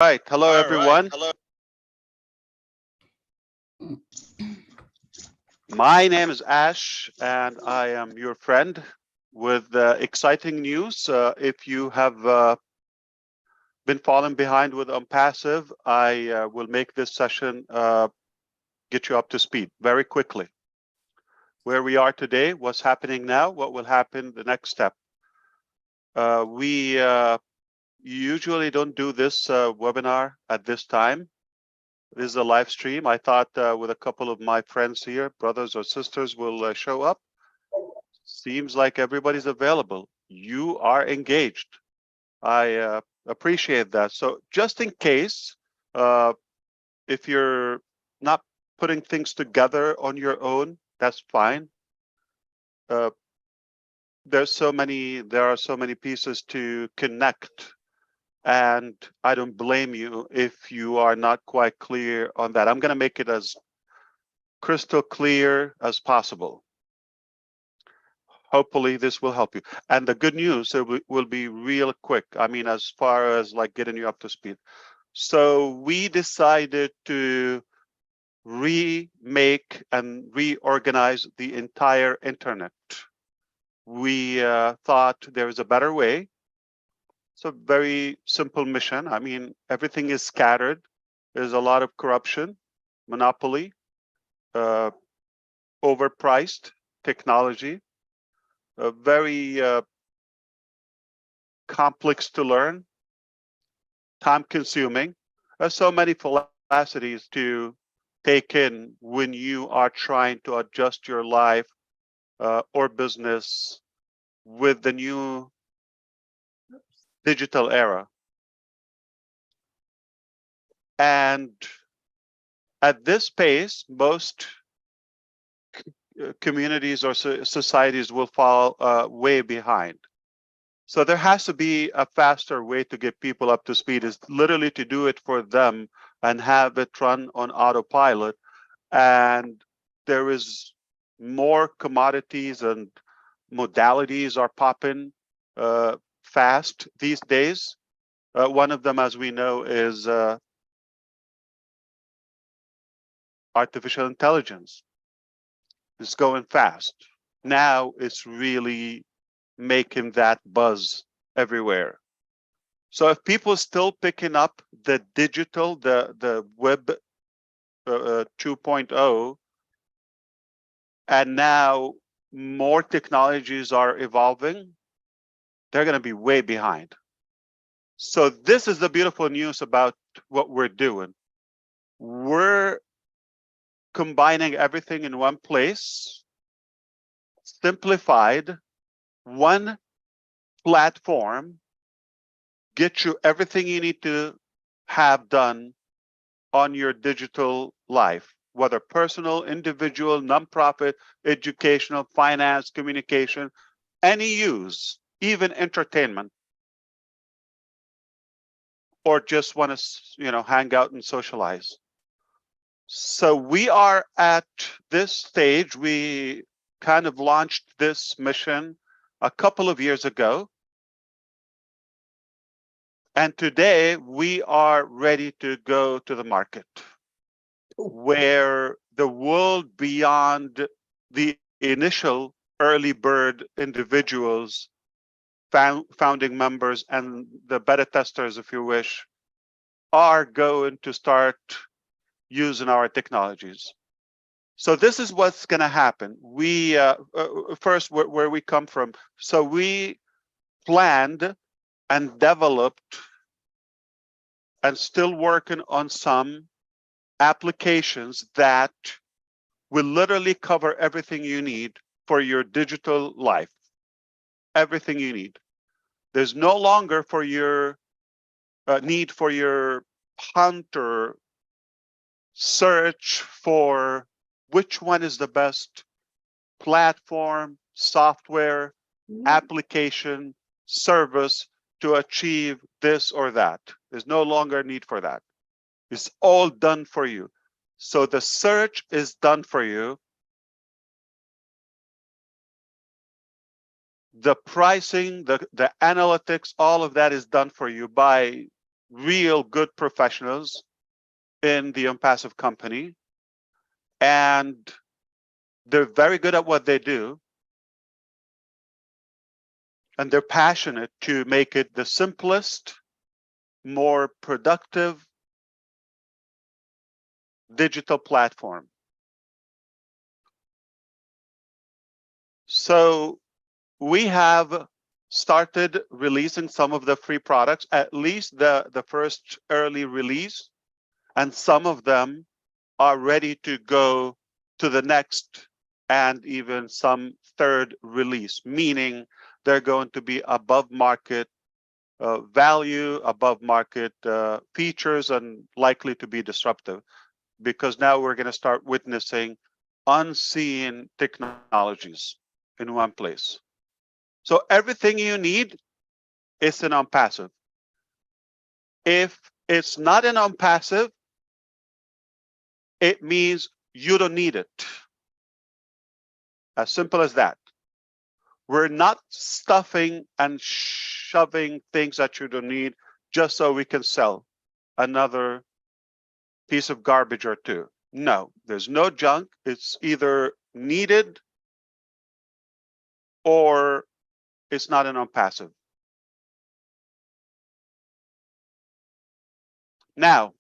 Right. Hello, All right. everyone. Hello. My name is Ash, and I am your friend with exciting news. If you have been falling behind with Onpassive, I will make this session get you up to speed very quickly. Where we are today, what's happening now, what will happen the next step. We usually don't do this webinar at this time. This is a live stream. I thought with a couple of my friends here, brothers or sisters, will show up. Seems like everybody's available. You are engaged. I appreciate that. So just in case, uh, if you're not putting things together on your own, that's fine. Uh, there are so many pieces to connect, and I don't blame you if you are not quite clear on that. I'm going to make it as crystal clear as possible. Hopefully this will help you. And the good news will be real quick. I mean, as far as like getting you up to speed. So we decided to remake and reorganize the entire internet. We thought there is a better way. It's a very simple mission. I mean, everything is scattered. There's a lot of corruption, monopoly, uh, overpriced technology, very complex to learn, time consuming. There's so many philosophies to take in when you are trying to adjust your life or business with the new digital era. And at this pace, most communities or societies will fall way behind. So there has to be a faster way to get people up to speed, is literally to do it for them and have it run on autopilot. And there is more commodities and modalities are popping fast these days. One of them, as we know, is artificial intelligence. It's going fast. Now it's really making that buzz everywhere. So if people still picking up the digital, the web 2.0, and now more technologies are evolving, they're going to be way behind. So this is the beautiful news about what we're doing. We're combining everything in one place, simplified, one platform, get you everything you need to have done on your digital life, whether personal, individual, nonprofit, educational, finance, communication, any use, even entertainment, or just want to, hang out and socialize. So we are at this stage. We kind of launched this mission a couple of years ago. And today we are ready to go to the market where the world beyond the initial early bird individuals, founding members, and the beta testers, if you wish, are going to start using our technologies. So this is what's going to happen. We first where we come from. So we planned and developed and still working on some applications that will literally cover everything you need for your digital life. Everything you need. There's no longer for your need for your hunt or search for which one is the best platform, software, application, service to achieve this or that. There's no longer a need for that. It's all done for you. So the search is done for you. The pricing, the analytics, all of that is done for you by real good professionals in the Onpassive company, and they're very good at what they do, and they're passionate to make it the simplest, more productive digital platform. So we have started releasing some of the free products, at least the first early release, and some of them are ready to go to the next and even some third release, meaning they're going to be above market value, above market features, and likely to be disruptive, because now we're going to start witnessing unseen technologies in one place. So everything you need is in Onpassive. If it's not in Onpassive, it means you don't need it. As simple as that. We're not stuffing and shoving things that you don't need just so we can sell another piece of garbage or two. No, there's no junk. It's either needed or it's not an Onpassive. Now,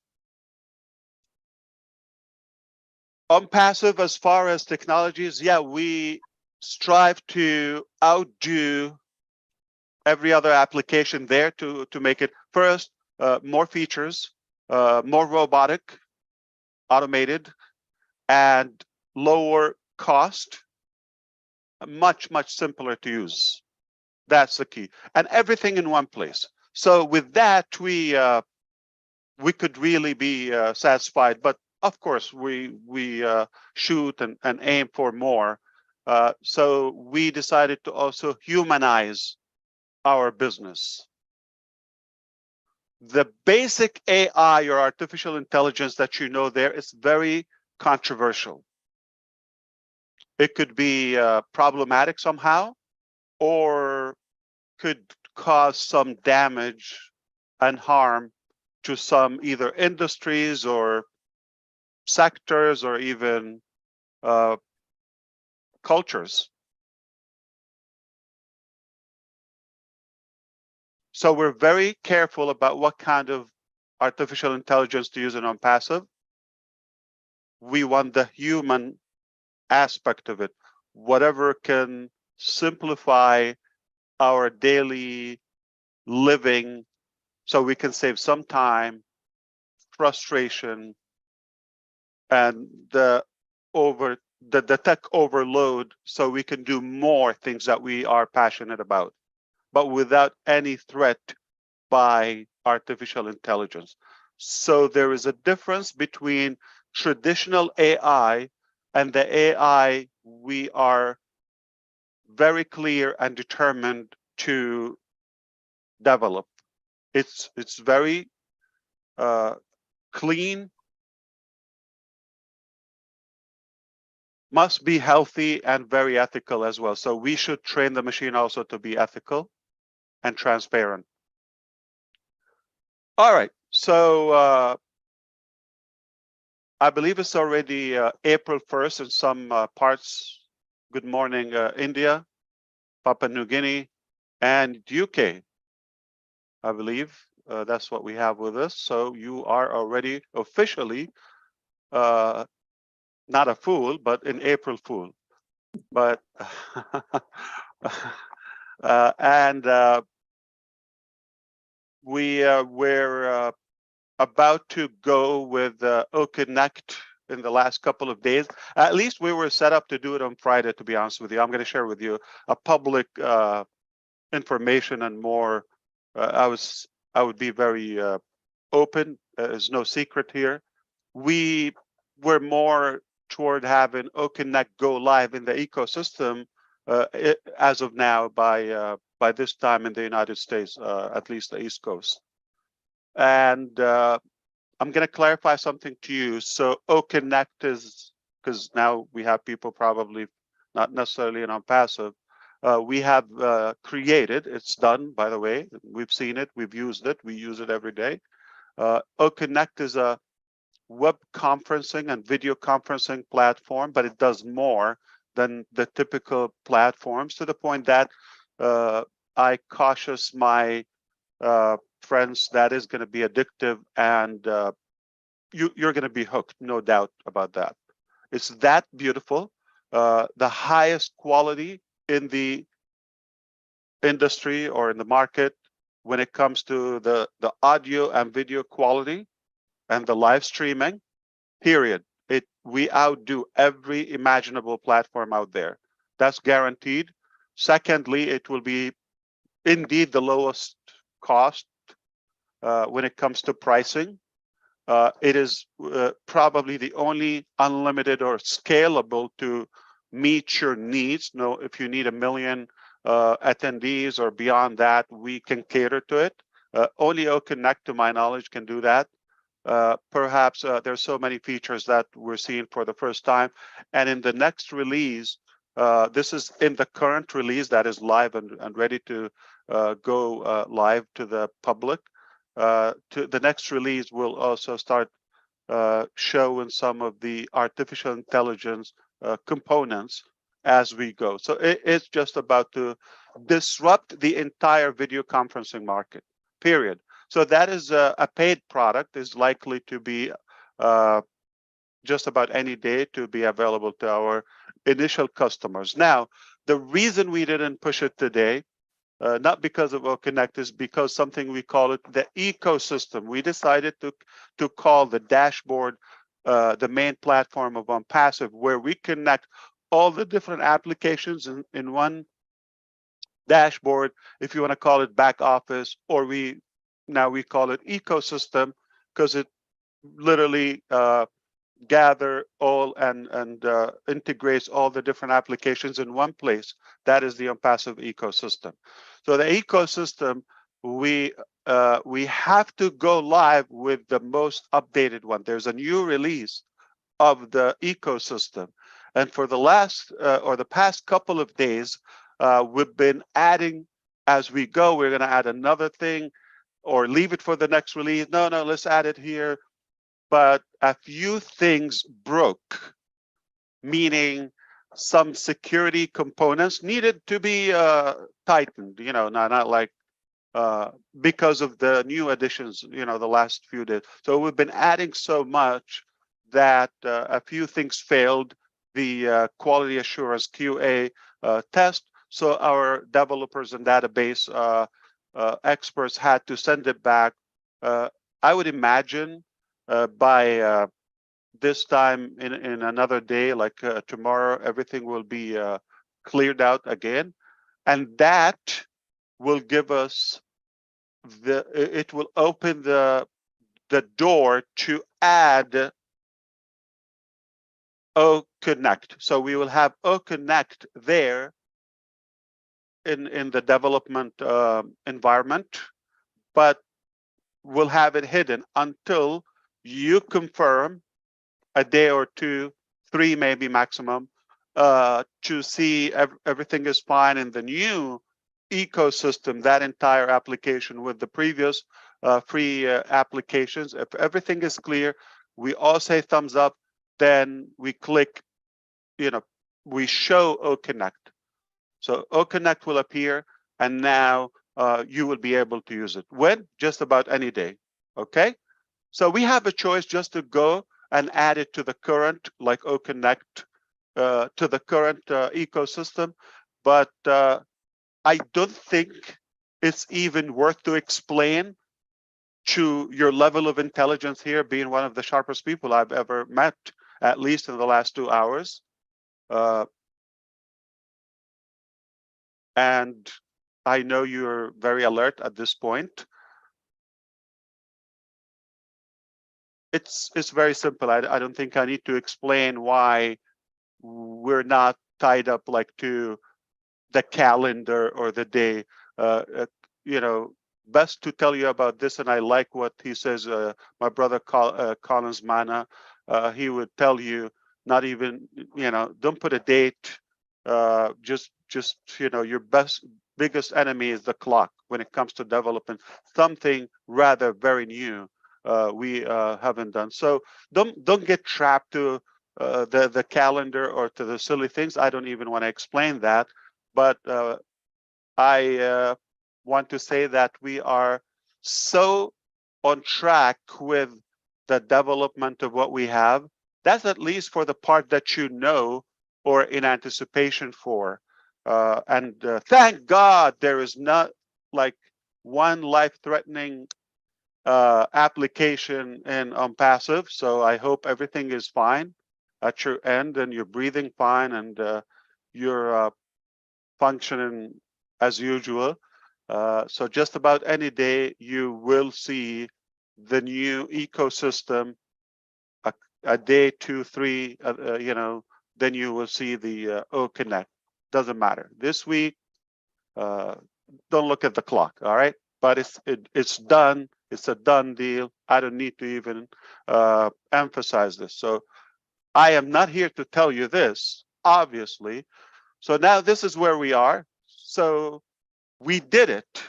Onpassive, as far as technologies, yeah, we strive to outdo every other application there to make it first more features, more robotic, automated, and lower cost, much simpler to use. That's the key, and everything in one place. So with that, we could really be satisfied. But of course, we shoot and aim for more. So we decided to also humanize our business. The basic AI or artificial intelligence that you know there is very controversial. It could be problematic somehow, or could cause some damage and harm to some either industries or sectors or even cultures. So we're very careful about what kind of artificial intelligence to use in Onpassive. We want the human aspect of it, whatever can simplify our daily living so we can save some time, frustration, and the tech overload, so we can do more things that we are passionate about, but without any threat by artificial intelligence. So there is a difference between traditional AI and the AI we are very clear and determined to develop. It's very clean, must be healthy, and very ethical as well. So we should train the machine also to be ethical and transparent. All right, so I believe it's already April 1st in some parts. Good morning, India, Papua New Guinea, and UK. I believe that's what we have with us. So you are already officially not a fool, but an April Fool. But and we're about to go with Oconnect in the last couple of days. At least we were set up to do it on Friday, to be honest with you. I'm going to share with you a public information and more. I would be very open. There's no secret here. We were more toward having Oconnect go live in the ecosystem as of now by this time in the United States, at least the East Coast. And I'm going to clarify something to you. So Oconnect is, because now we have people probably not necessarily in Onpassive. We have created, it's done, by the way. We've seen it, we've used it, we use it every day. Oconnect is a web conferencing and video conferencing platform, but it does more than the typical platforms, to the point that I cautious my friends that is going to be addictive, and you're going to be hooked, no doubt about that. It's that beautiful, the highest quality in the industry or in the market when it comes to the audio and video quality and the live streaming, period. We outdo every imaginable platform out there. That's guaranteed. Secondly, it will be indeed the lowest cost when it comes to pricing. It is probably the only unlimited or scalable to meet your needs. No, if you need 1 million attendees or beyond that, we can cater to it. Only Oconnect, to my knowledge, can do that. Perhaps there's so many features that we're seeing for the first time. And in the next release, this is in the current release that is live and ready to go live to the public. To the next release, we'll also start showing some of the artificial intelligence components as we go. So it's just about to disrupt the entire video conferencing market, period. So that is a paid product, is likely to be just about any day to be available to our initial customers. Now, the reason we didn't push it today, not because of Oconnect, is because something we call it the ecosystem. We decided to call the dashboard the main platform of Onpassive, where we connect all the different applications in one dashboard, if you want to call it back office, or now we call it ecosystem, because it literally gather all and integrates all the different applications in one place. That is the Onpassive ecosystem. So the ecosystem, we have to go live with the most updated one. There's a new release of the ecosystem, and for the last or the past couple of days, we've been adding as we go. We're going to add another thing, or leave it for the next release. No, let's add it here. But a few things broke, meaning some security components needed to be tightened. Not like because of the new additions. The last few days. So we've been adding so much that a few things failed the quality assurance QA test. So our developers and database experts had to send it back. I would imagine by this time in another day, like tomorrow, everything will be cleared out again, and that will give us it will open the door to add Oconnect. So we will have Oconnect there in the development environment, but we'll have it hidden until you confirm a day or two, 3 maybe maximum, to see everything is fine in the new ecosystem, that entire application with the previous free applications. If everything is clear, we all say thumbs up, then we click, we show Oconnect. So Oconnect will appear, and now you will be able to use it. When? Just about any day, okay? So we have a choice just to go and add it to the current, like Oconnect, to the current ecosystem, but I don't think it's even worth to explain to your level of intelligence here, being one of the sharpest people I've ever met, at least in the last 2 hours. And I know you're very alert at this point. It's very simple. I don't think I need to explain why we're not tied up like to the calendar or the day. Best to tell you about this, and I like what he says. My brother Collins Mana, he would tell you, not even, don't put a date. Just your biggest enemy is the clock when it comes to developing something rather very new. we haven't done. So don't get trapped to the calendar or to the silly things. I don't even want to explain that, but I want to say that we are so on track with the development of what we have. That's at least for the part that you know or in anticipation for. And thank God there is not like one life-threatening application in Onpassive. So I hope everything is fine at your end and you're breathing fine and you're functioning as usual. So just about any day you will see the new ecosystem. A day, 2, 3, then you will see the Oconnect. Doesn't matter. This week, don't look at the clock, all right? But it's done. It's a done deal. I don't need to even emphasize this. So I am not here to tell you this, obviously. So now this is where we are. So we did it.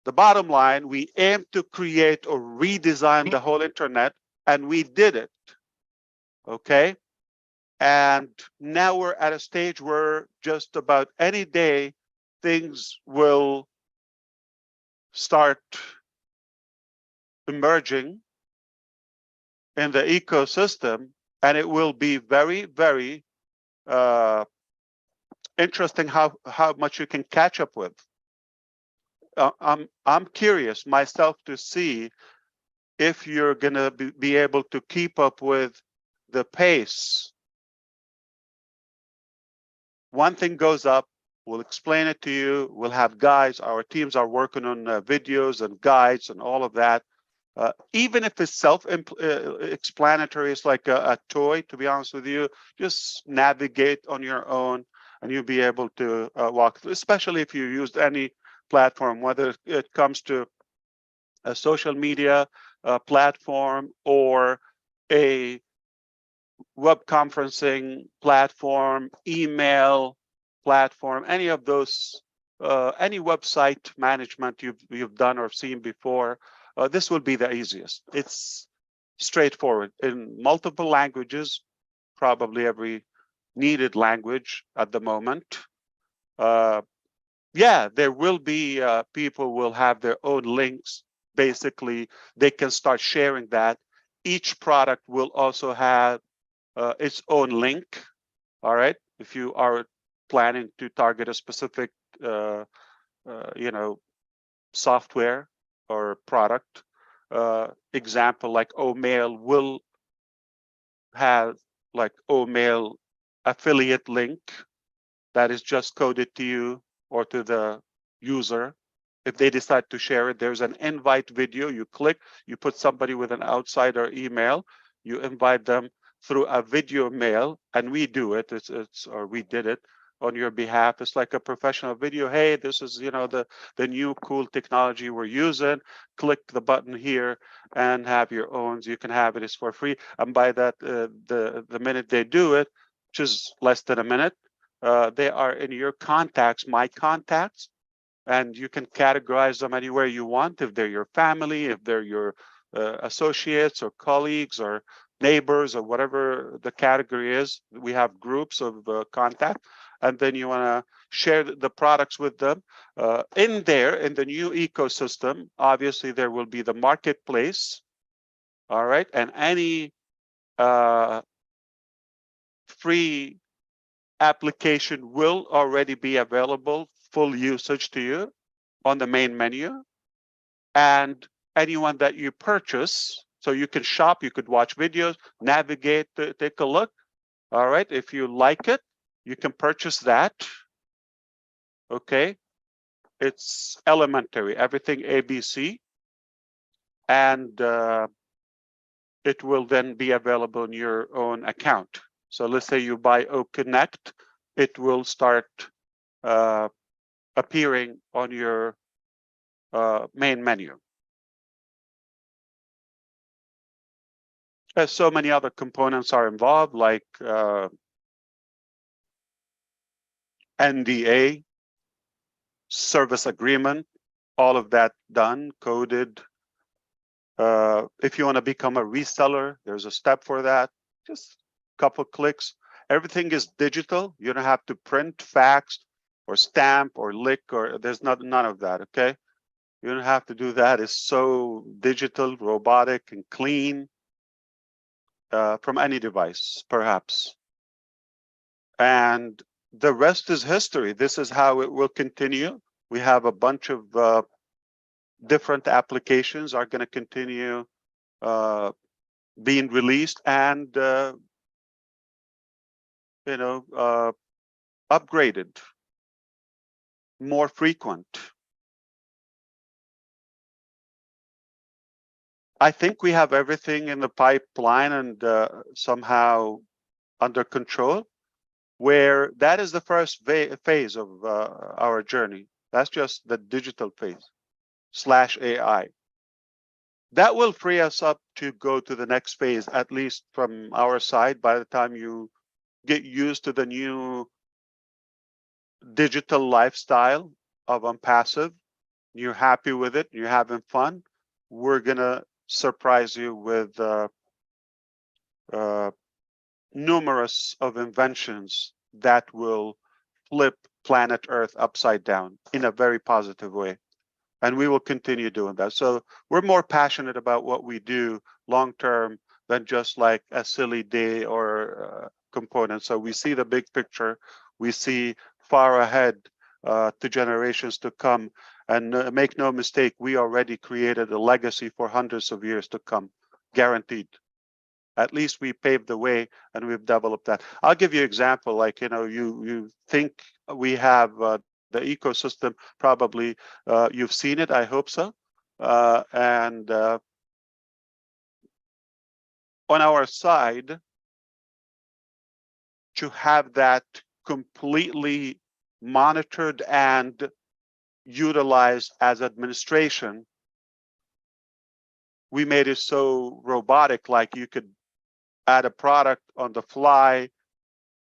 The bottom line, we aimed to create or redesign the whole internet, and we did it. Okay? And now we're at a stage where just about any day things will start emerging in the ecosystem, and it will be very, very interesting how much you can catch up with. I'm curious myself to see if you're going to be able to keep up with the pace. One thing goes up, we'll explain it to you. We'll have guides. Our teams are working on videos and guides and all of that. Even if it's self-explanatory, it's like a toy, to be honest with you, just navigate on your own and you'll be able to walk through, especially if you used any platform, whether it comes to a social media platform or a web conferencing platform, email platform, any of those, any website management you've done or seen before, this will be the easiest. It's straightforward in multiple languages, probably every needed language at the moment. Yeah, there will be people will have their own links. Basically, they can start sharing that. Each product will also have its own link. All right, if you are planning to target a specific, software or product, example like Omail will have like Omail affiliate link that is just coded to you or to the user. If they decide to share it, there's an invite video. You click, you put somebody with an outsider email, you invite them through a video mail, and we do it. Or we did it on your behalf. It's like a professional video. Hey, this is the new cool technology we're using. Click the button here and have your own. You can have it. It's for free. And by that, the minute they do it, which is less than a minute, they are in your contacts, my contacts, and you can categorize them anywhere you want. If they're your family, if they're your associates or colleagues or neighbors or whatever the category is, we have groups of contact, and then you want to share the products with them. In the new ecosystem, obviously there will be the marketplace, all right, and any free application will already be available, full usage to you on the main menu. And anyone that you purchase, so you can shop, you could watch videos, navigate, take a look. All right, if you like it, you can purchase that. Okay, it's elementary, everything ABC. And it will then be available in your own account. So let's say you buy Oconnect, it will start appearing on your main menu. So many other components are involved, like NDA, service agreement, all of that done, coded, If you want to become a reseller, there's a step for that. Just a couple clicks. Everything is digital. You don't have to print, fax, or stamp, or lick, or there's none of that. Okay, you don't have to do that. It's so digital, robotic, and clean from any device, perhaps. And the rest is history. This is how it will continue. We have a bunch of different applications are going to continue being released and upgraded, more frequent. I think we have everything in the pipeline and somehow under control, where that is the first phase of our journey. That's just the digital phase / AI. That will free us up to go to the next phase, at least from our side. By the time you get used to the new digital lifestyle of Onpassive, you're happy with it, you're having fun, we're gonna surprise you with numerous of inventions that will flip planet Earth upside down in a very positive way. And we will continue doing that. So we're more passionate about what we do long term than just like a silly day or component. So we see the big picture. We see far ahead to generations to come. And make no mistake, we already created a legacy for hundreds of years to come, guaranteed. At least we paved the way and we've developed that. I'll give you an example. Like, you think we have the ecosystem, probably you've seen it, I hope so. And on our side, to have that completely monitored and utilized as administration, we made it so robotic, like you could add a product on the fly,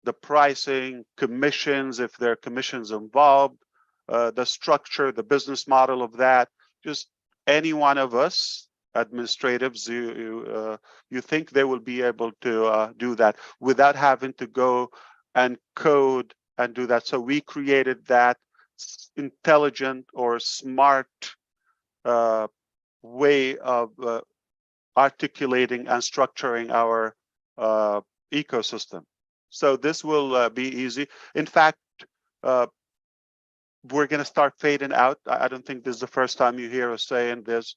the pricing, commissions, if there are commissions involved, the structure, the business model of that. Just any one of us administratives, you think they will be able to do that without having to go and code and do that. So we created that intelligent or smart way of articulating and structuring our ecosystem. So this will be easy. In fact, we're going to start fading out. I don't think this is the first time you hear us saying this,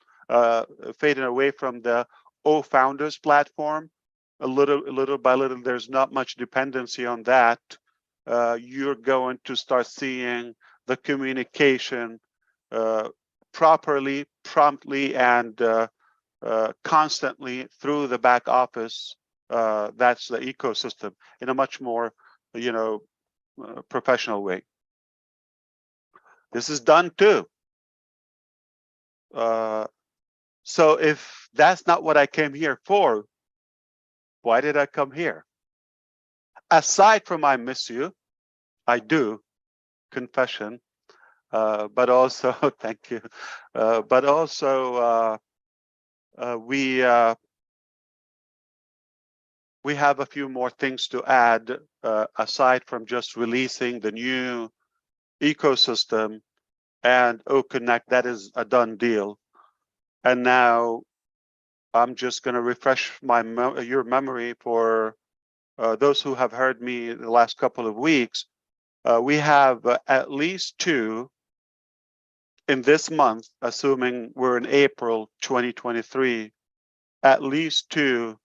fading away from the Founders platform. Little by little, there's not much dependency on that. You're going to start seeing the communication properly, promptly, and constantly through the back office. That's the ecosystem in a much more, professional way. This is done too. So if that's not what I came here for, why did I come here? Aside from I miss you, I do, confession, but also, thank you, but also we have a few more things to add aside from just releasing the new ecosystem and Oconnect. That is a done deal. And now I'm just going to refresh your memory for those who have heard me the last couple of weeks. We have at least 2 in this month, assuming we're in April 2023, at least 2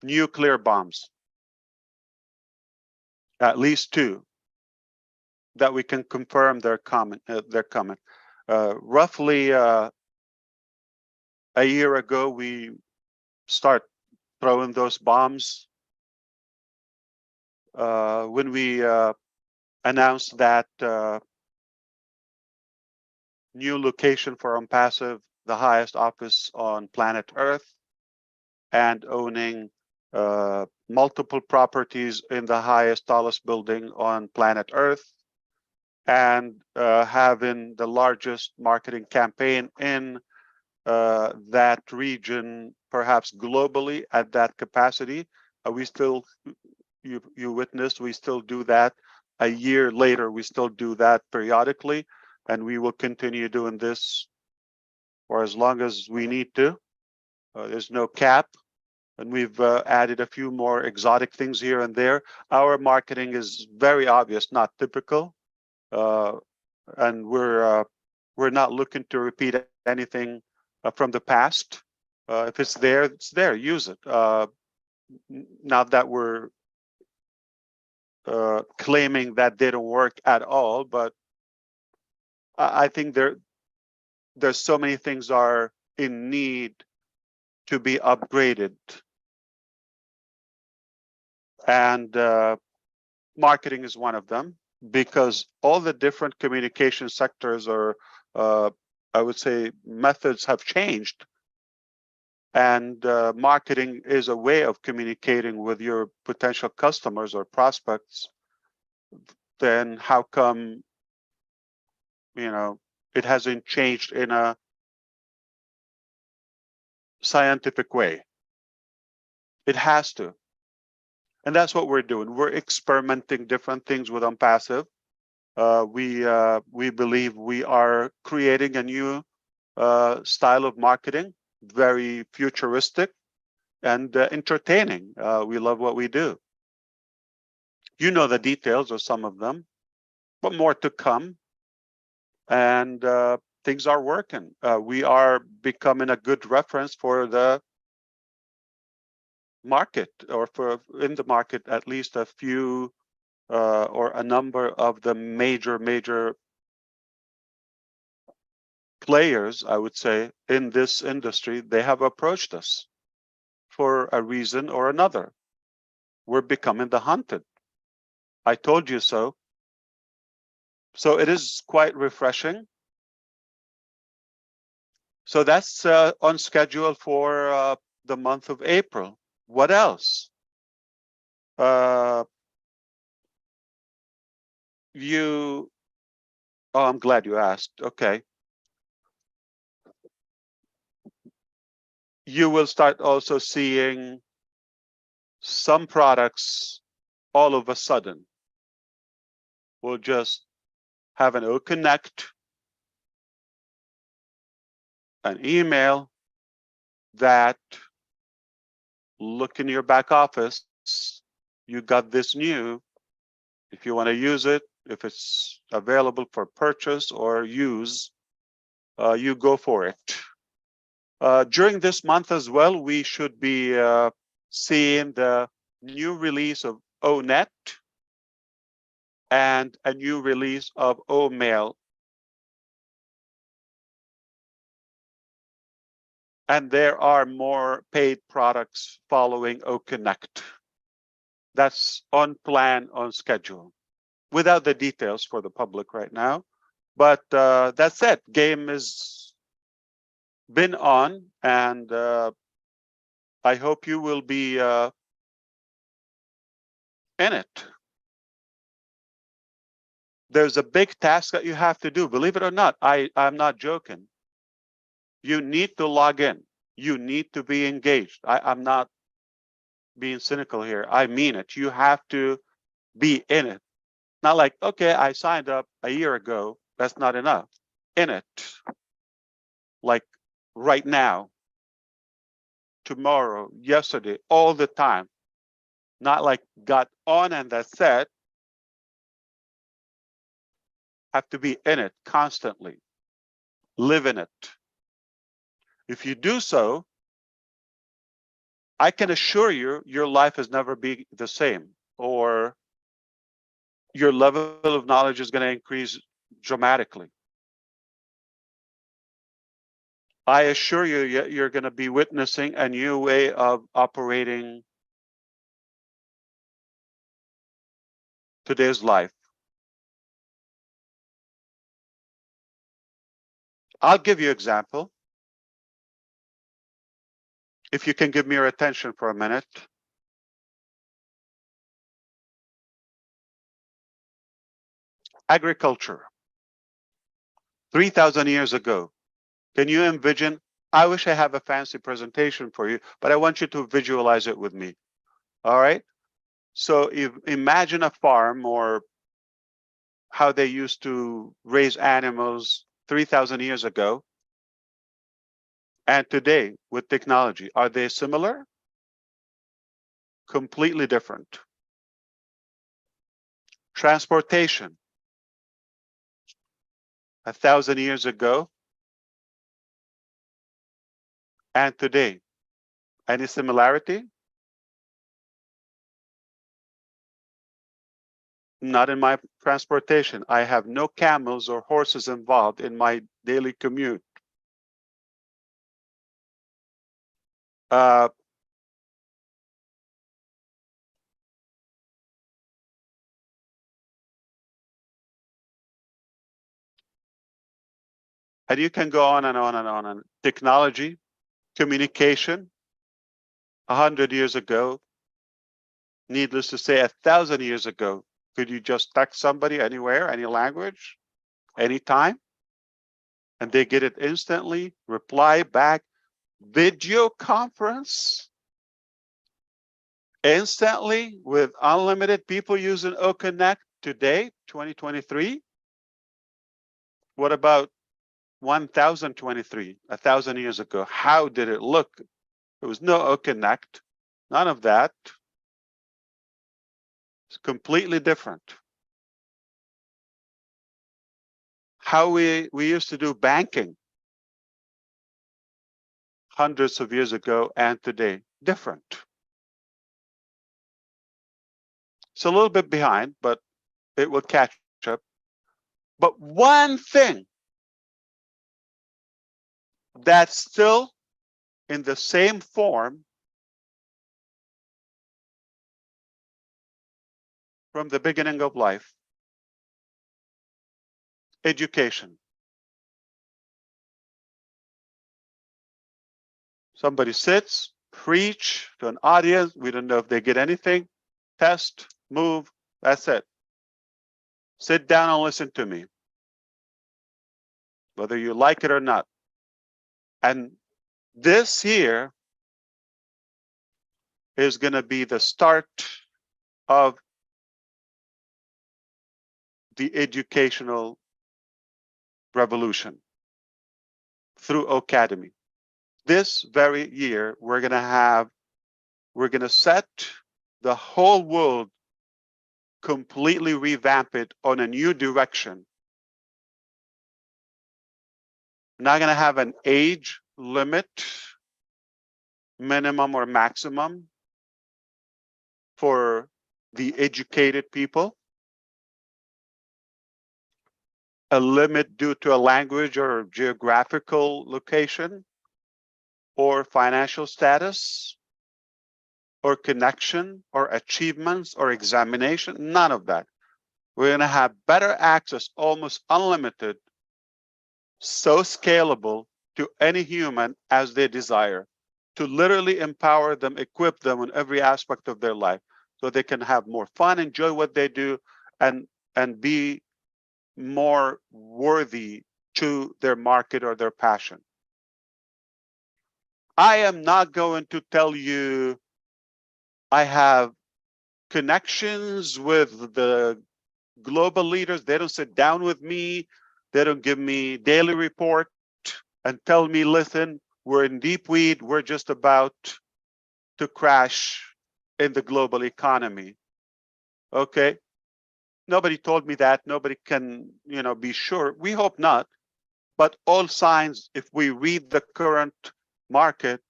nuclear bombs. At least 2 that we can confirm they're coming. Roughly a year ago, we start throwing those bombs when we announced that new location for Onpassive, the highest office on planet Earth, and owning multiple properties in the highest, tallest building on planet Earth, and having the largest marketing campaign in that region, perhaps globally at that capacity. We still, you witnessed, we still do that. A year later, we still do that periodically, and we will continue doing this for as long as we need to. There's no cap, and we've added a few more exotic things here and there. Our marketing is very obvious, not typical, and we're not looking to repeat anything from the past. If it's there, it's there. Use it. Not that we're claiming that didn't work at all, but I think there's so many things are in need to be upgraded, and marketing is one of them, because all the different communication sectors or I would say methods have changed, and marketing is a way of communicating with your potential customers or prospects. Then how come, it hasn't changed in a scientific way? It has to. And that's what we're doing. We're experimenting different things with Onpassive. We believe we are creating a new style of marketing, very futuristic and entertaining. We love what we do. You know the details of some of them, but more to come. And things are working. We are becoming a good reference for the market, or in the market, at least a few or a number of the major players, I would say, in this industry. They have approached us for a reason or another. We're becoming the hunted. I told you so. So it is quite refreshing. So that's on schedule for the month of April. What else? Oh, I'm glad you asked. Okay. You will start also seeing some products all of a sudden. We'll just have an Oconnect, an email that, look in your back office, you got this new. If you want to use it, if it's available for purchase or use, you go for it. During this month as well, we should be seeing the new release of Onet and a new release of Omail. And there are more paid products following Oconnect. That's on plan, on schedule, without the details for the public right now. But that's it. Game has been on, and I hope you will be in it. There's a big task that you have to do. Believe it or not, I'm not joking. You need to log in. You need to be engaged. I'm not being cynical here. I mean it. You have to be in it. Not like, okay, I signed up a year ago. That's not enough. In it. Like right now, tomorrow, yesterday, all the time. Not like got on and that's it. Have to be in it constantly. Live in it. If you do so, I can assure you, your life has never been the same, or your level of knowledge is going to increase dramatically. I assure you, you're going to be witnessing a new way of operating today's life. I'll give you an example. If you can give me your attention for a minute. Agriculture, 3,000 years ago. Can you envision? I wish I have a fancy presentation for you, but I want you to visualize it with me. All right. So if imagine a farm or how they used to raise animals 3,000 years ago and today with technology. Are they similar? Completely different. Transportation, 1,000 years ago and today. Any similarity? Not in my transportation. I have no camels or horses involved in my daily commute. And you can go on and on and on. And technology, communication, 100 years ago, needless to say, 1,000 years ago, could you just text somebody anywhere, any language, anytime, and they get it instantly, reply back, video conference, instantly with unlimited people using Oconnect today, 2023? What about 1023, 1,000 years ago? How did it look? There was no Oconnect, none of that. It's completely different. How we used to do banking hundreds of years ago and today, different. It's a little bit behind, but it will catch up. But one thing that's still in the same form from the beginning of life, education. Somebody sits, preach to an audience. We don't know if they get anything. Test, move, that's it. Sit down and listen to me, whether you like it or not. And this here is going to be the start of the educational revolution through Academy. This very year, we're going to set the whole world, completely revamp it on a new direction. We're not going to have an age limit, minimum or maximum, for the educated people. A limit due to a language or geographical location, or financial status, or connection, or achievements, or examination. None of that. We're going to have better access, almost unlimited, so scalable to any human as they desire, to literally empower them, equip them in every aspect of their life, so they can have more fun, enjoy what they do, and be more worthy to their market or their passion. I am not going to tell you I have connections with the global leaders. They don't sit down with me. They don't give me daily report and tell me, listen, we're in deep weed. We're just about to crash in the global economy. Okay. Nobody told me that. Nobody can, be sure. We hope not. But all signs, if we read the current market,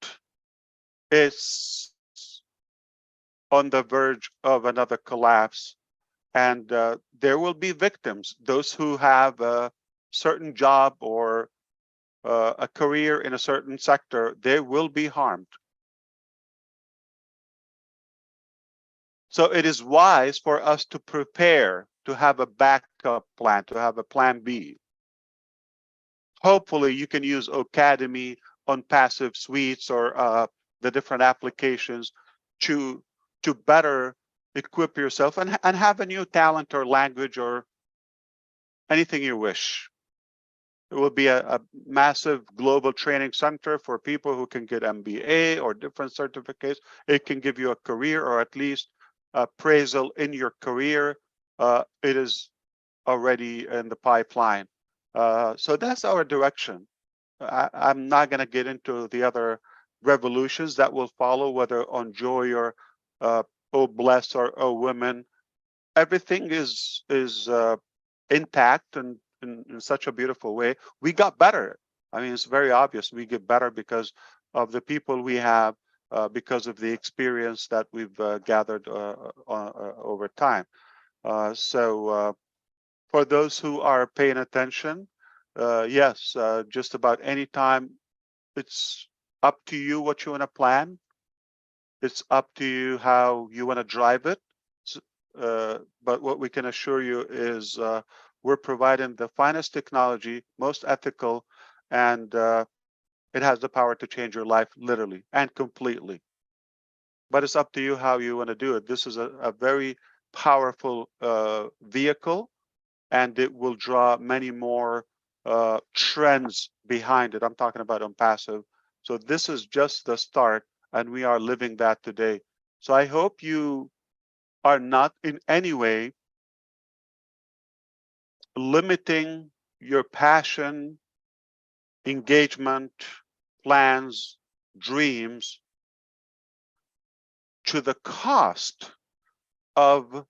is on the verge of another collapse. And there will be victims, those who have a certain job or a career in a certain sector, they will be harmed. So it is wise for us to prepare, to have a backup plan, to have a plan B. Hopefully you can use Academy Onpassive suites or the different applications to better equip yourself and have a new talent or language or anything you wish. It will be a massive global training center for people who can get MBA or different certificates. It can give you a career or at least appraisal in your career. It is already in the pipeline. So that's our direction. I'm not going to get into the other revolutions that will follow, whether on joy or oh bless or oh women. Everything is intact and in such a beautiful way. We got better. I mean, it's very obvious we get better because of the people we have, because of the experience that we've gathered over time. So for those who are paying attention, yes, just about any time, it's up to you what you want to plan. It's up to you how you want to drive it. But what we can assure you is we're providing the finest technology, most ethical, and it has the power to change your life literally and completely. But it's up to you how you want to do it. This is a very powerful vehicle, and it will draw many more trends behind it. I'm talking about Onpassive. So this is just the start, and we are living that today. So I hope you are not in any way limiting your passion, engagement, plans, dreams to the cost of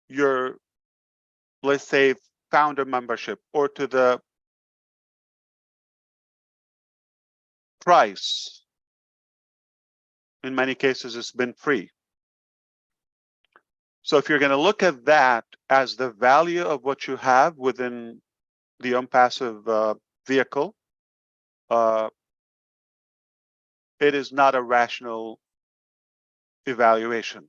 your, let's say, founder membership, or to the price. In many cases, it's been free. So if you're going to look at that as the value of what you have within the Onpassive vehicle, it is not a rational evaluation.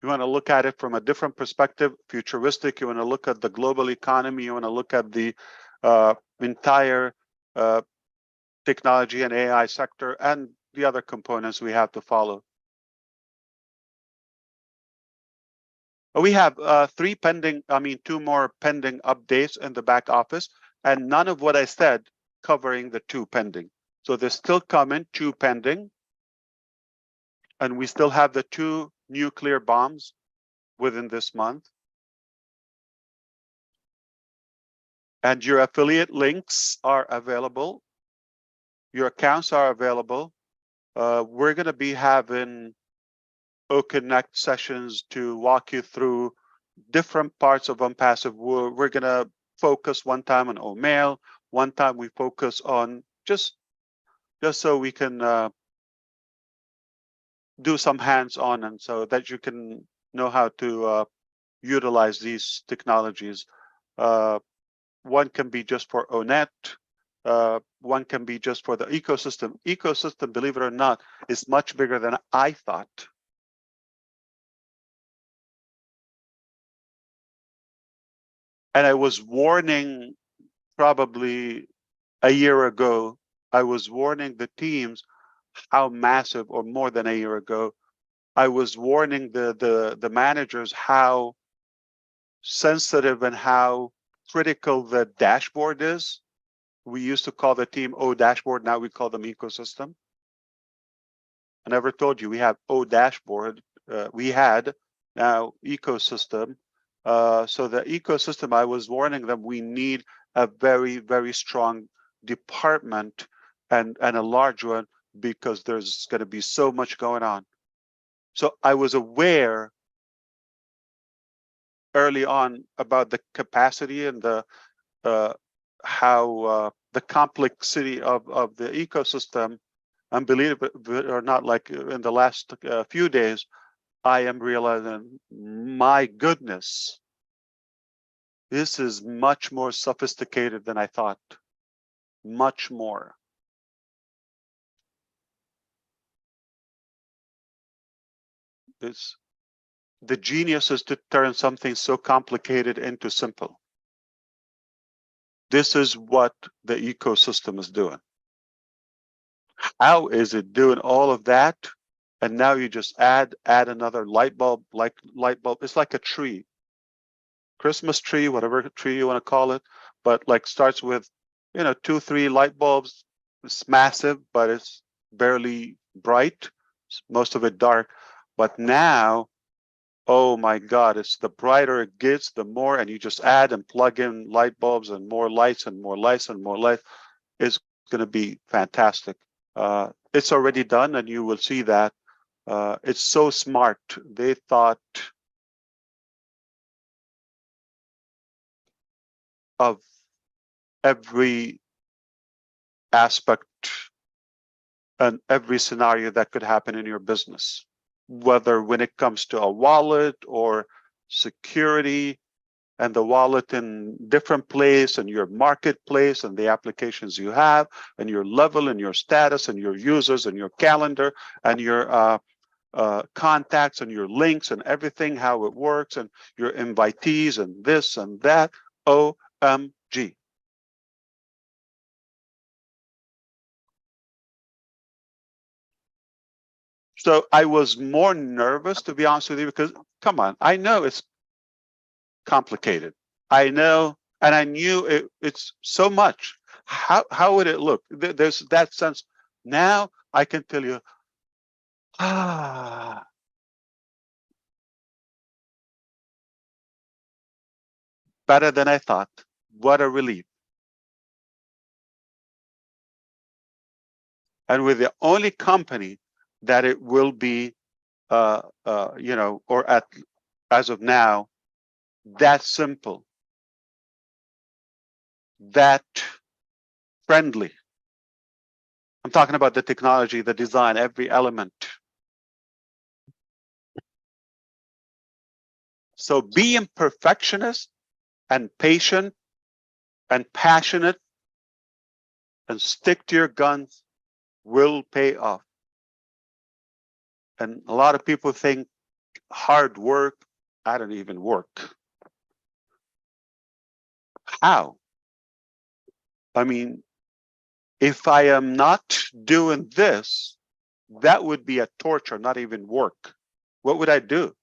You want to look at it from a different perspective, futuristic. You want to look at the global economy. You want to look at the entire technology and AI sector and the other components we have to follow. We have two more pending updates in the back office, and none of what I said covering the two pending. So there's still coming, two pending, and we still have the two nuclear bombs within this month. And your affiliate links are available. Your accounts are available. We're going to be having Oconnect sessions to walk you through different parts of Onpassive. We're going to focus one time on OMail, one time we focus on just so we can do some hands-on, and so that you can know how to utilize these technologies. One can be just for ONET. One can be just for the ecosystem. Ecosystem, believe it or not, is much bigger than I thought. And I was warning probably a year ago, I was warning the teams how massive, or more than a year ago, I was warning the managers how sensitive and how critical the dashboard is. We used to call the team O dashboard, now we call them ecosystem. I never told you we have O dashboard. We had now ecosystem. So the ecosystem, I was warning them, we need a very, very strong department and a large one, because there's going to be so much going on. So I was aware early on about the capacity and the how the complexity of the ecosystem. And believe it or not, like in the last few days, I am realizing, my goodness, this is much more sophisticated than I thought. Much more. It's the genius is to turn something so complicated into simple. This is what the ecosystem is doing. How is it doing all of that? And now you just add another light bulb, It's like a tree, Christmas tree, whatever tree you want to call it, but like starts with, 2, 3 light bulbs. It's massive, but it's barely bright. Most of it dark. But now, oh my God, it's the brighter it gets, the more, and you just add and plug in light bulbs and more lights and more lights and more lights. It's going to be fantastic. It's already done, and you will see that. It's so smart. They thought of every aspect and every scenario that could happen in your business, whether when it comes to a wallet or security, and the wallet in different place, and your marketplace, and the applications you have, and your level, and your status, and your users, and your calendar, and your contacts, and your links, and everything, how it works, and your invitees, and this and that. OMG. So I was more nervous, to be honest with you, because come on, I know it's complicated. I know, and I knew it's so much. How would it look? There's that sense. Now I can tell you, better than I thought. What a relief. And we're the only company that it will be, or as of now, that simple, that friendly. I'm talking about the technology, the design, every element. So being perfectionist and patient and passionate and stick to your guns will pay off. And a lot of people think hard work. I don't even work. How? I mean, if I am not doing this, that would be a torture, not even work. What would I do?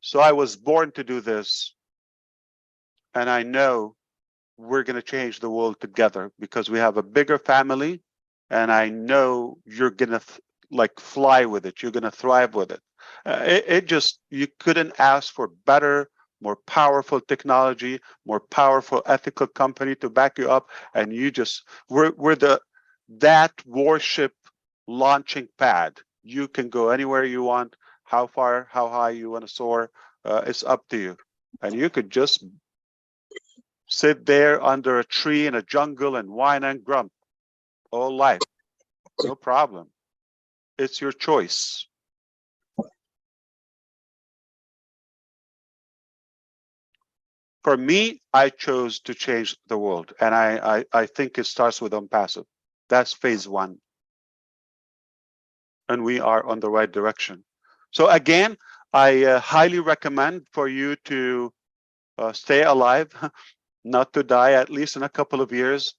So I was born to do this. And I know we're going to change the world together because we have a bigger family. And I know you're going to like fly with it. You're going to thrive with it. It just, you couldn't ask for better, more powerful technology, more powerful ethical company to back you up. And you just, we're that warship launching pad. You can go anywhere you want, how far, how high you want to soar. It's up to you. And you could just sit there under a tree in a jungle and whine and grump all life. No problem. It's your choice. For me, I chose to change the world. And I think it starts with Onpassive. That's phase 1. And we are on the right direction. So again, I highly recommend for you to stay alive, not to die, at least in a couple of years.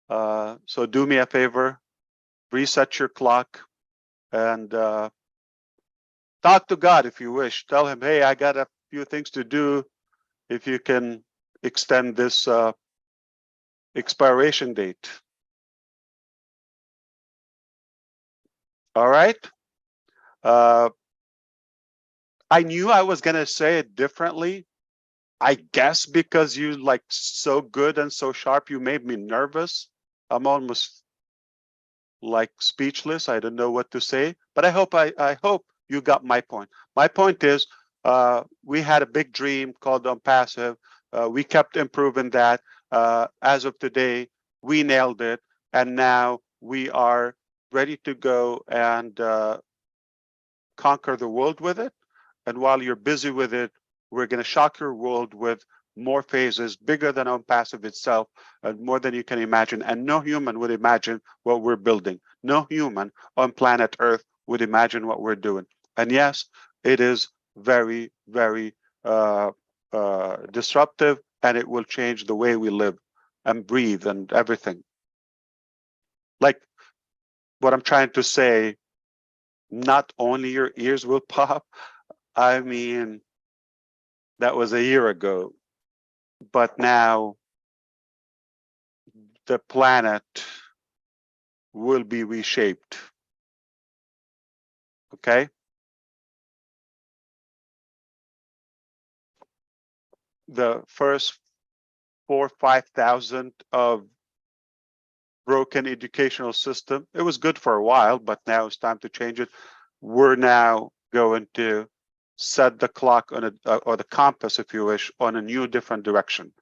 So do me a favor, reset your clock, and talk to God if you wish. Tell him, hey, I got a few things to do. If you can extend this expiration date. All right. I knew I was going to say it differently. I guess because you like so good and so sharp, you made me nervous. I'm almost like speechless. I don't know what to say, but I hope you got my point. My point is, we had a big dream called Onpassive. We kept improving that. As of today, we nailed it, and now we are ready to go and conquer the world with it. And while you're busy with it, we're going to shock your world with more phases, bigger than Onpassive itself, and more than you can imagine. And no human would imagine what we're building. No human on planet Earth would imagine what we're doing. And yes, it is very, very disruptive, and it will change the way we live and breathe and everything. Like what I'm trying to say, not only your ears will pop. I mean, that was a year ago, but now the planet will be reshaped. Okay? The first 4,000-5,000 of broken educational system, it was good for a while, but now it's time to change it. We're now going to set the clock on a, or the compass, if you wish, on a new different direction,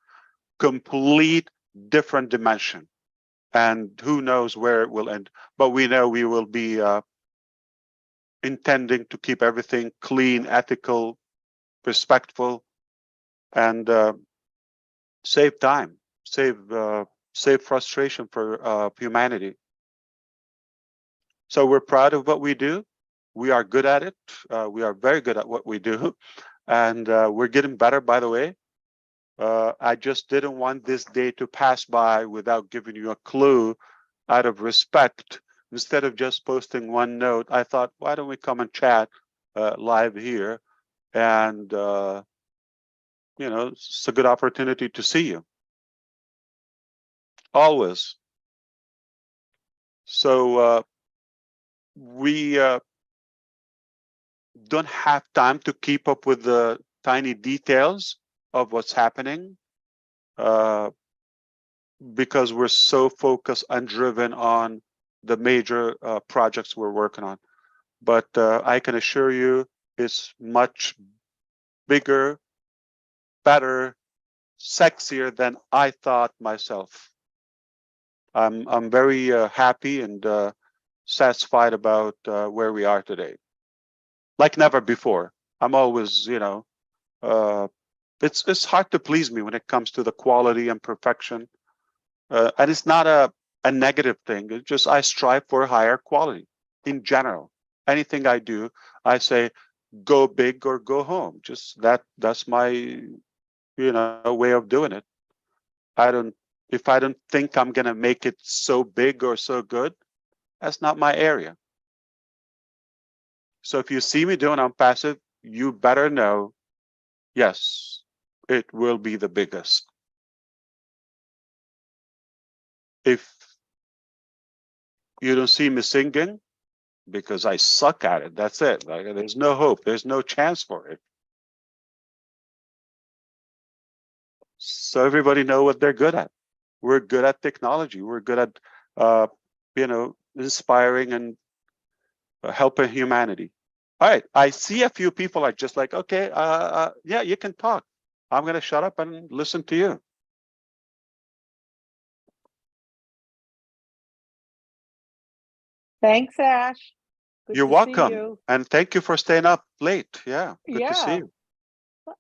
complete different dimension. And who knows where it will end, but we know we will be intending to keep everything clean, ethical, respectful, and save time, save frustration for humanity. So we're proud of what we do. We are good at it. We are very good at what we do, and we're getting better, by the way. I just didn't want this day to pass by without giving you a clue. Out of respect, instead of just posting one note, I thought, why don't we come and chat live here? And it's a good opportunity to see you. Always. So we don't have time to keep up with the tiny details of what's happening because we're so focused and driven on the major projects we're working on. But I can assure you it's much bigger, better, sexier than I thought myself. I'm very happy and satisfied about where we are today. Like never before. I'm always, it's hard to please me when it comes to the quality and perfection. And it's not a negative thing. It's just I strive for higher quality in general. Anything I do, I say, go big or go home. Just that's my, way of doing it. If I don't think I'm gonna make it so big or so good, that's not my area. So if you see me doing Onpassive, you better know, yes, it will be the biggest. If you don't see me singing, because I suck at it, that's it. Like, there's no hope, there's no chance for it. So everybody know what they're good at. We're good at technology. We're good at, inspiring and helping humanity. All right, I see a few people are just like, okay, yeah, you can talk. I'm gonna shut up and listen to you. Thanks, Ash. Good You're to welcome, see you. and thank you for staying up late. Yeah, good to see you.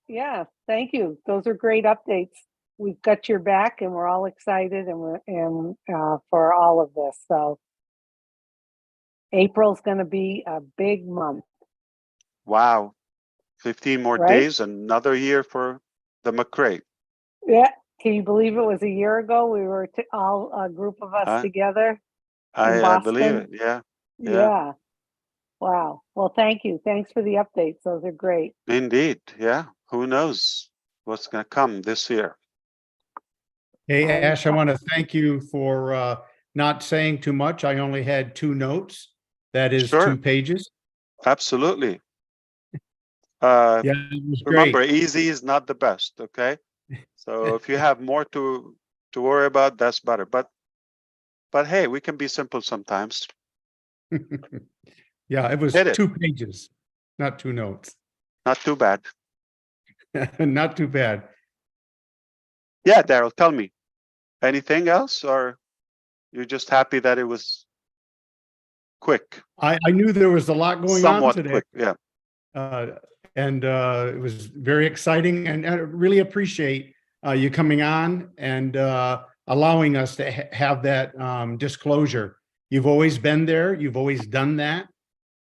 Yeah, thank you. Those are great updates. We've got your back, and we're all excited, and for all of this. So April's going to be a big month. Wow, 15 more days, another year for the McRae. Yeah, can you believe it was a year ago? We were all a group of us together in Boston. I believe it. Yeah. Yeah. Wow. Well, thank you. Thanks for the updates. Those are great. Indeed. Yeah. Who knows what's going to come this year? Hey, Ash, I want to thank you for not saying too much. I only had 2 notes. That is Sure. 2 pages. Absolutely. Yeah, it was remember, great. easy is not the best. Okay. So if you have more to worry about, that's better. But hey, we can be simple sometimes. Yeah, it was 2 pages, not 2 notes. Not too bad. Not too bad. Yeah, Daryl, tell me. Anything else, or you're just happy that it was quick? I knew there was a lot going on today. Quick, yeah. And it was very exciting, and I really appreciate you coming on and allowing us to have that disclosure. You've always been there. You've always done that.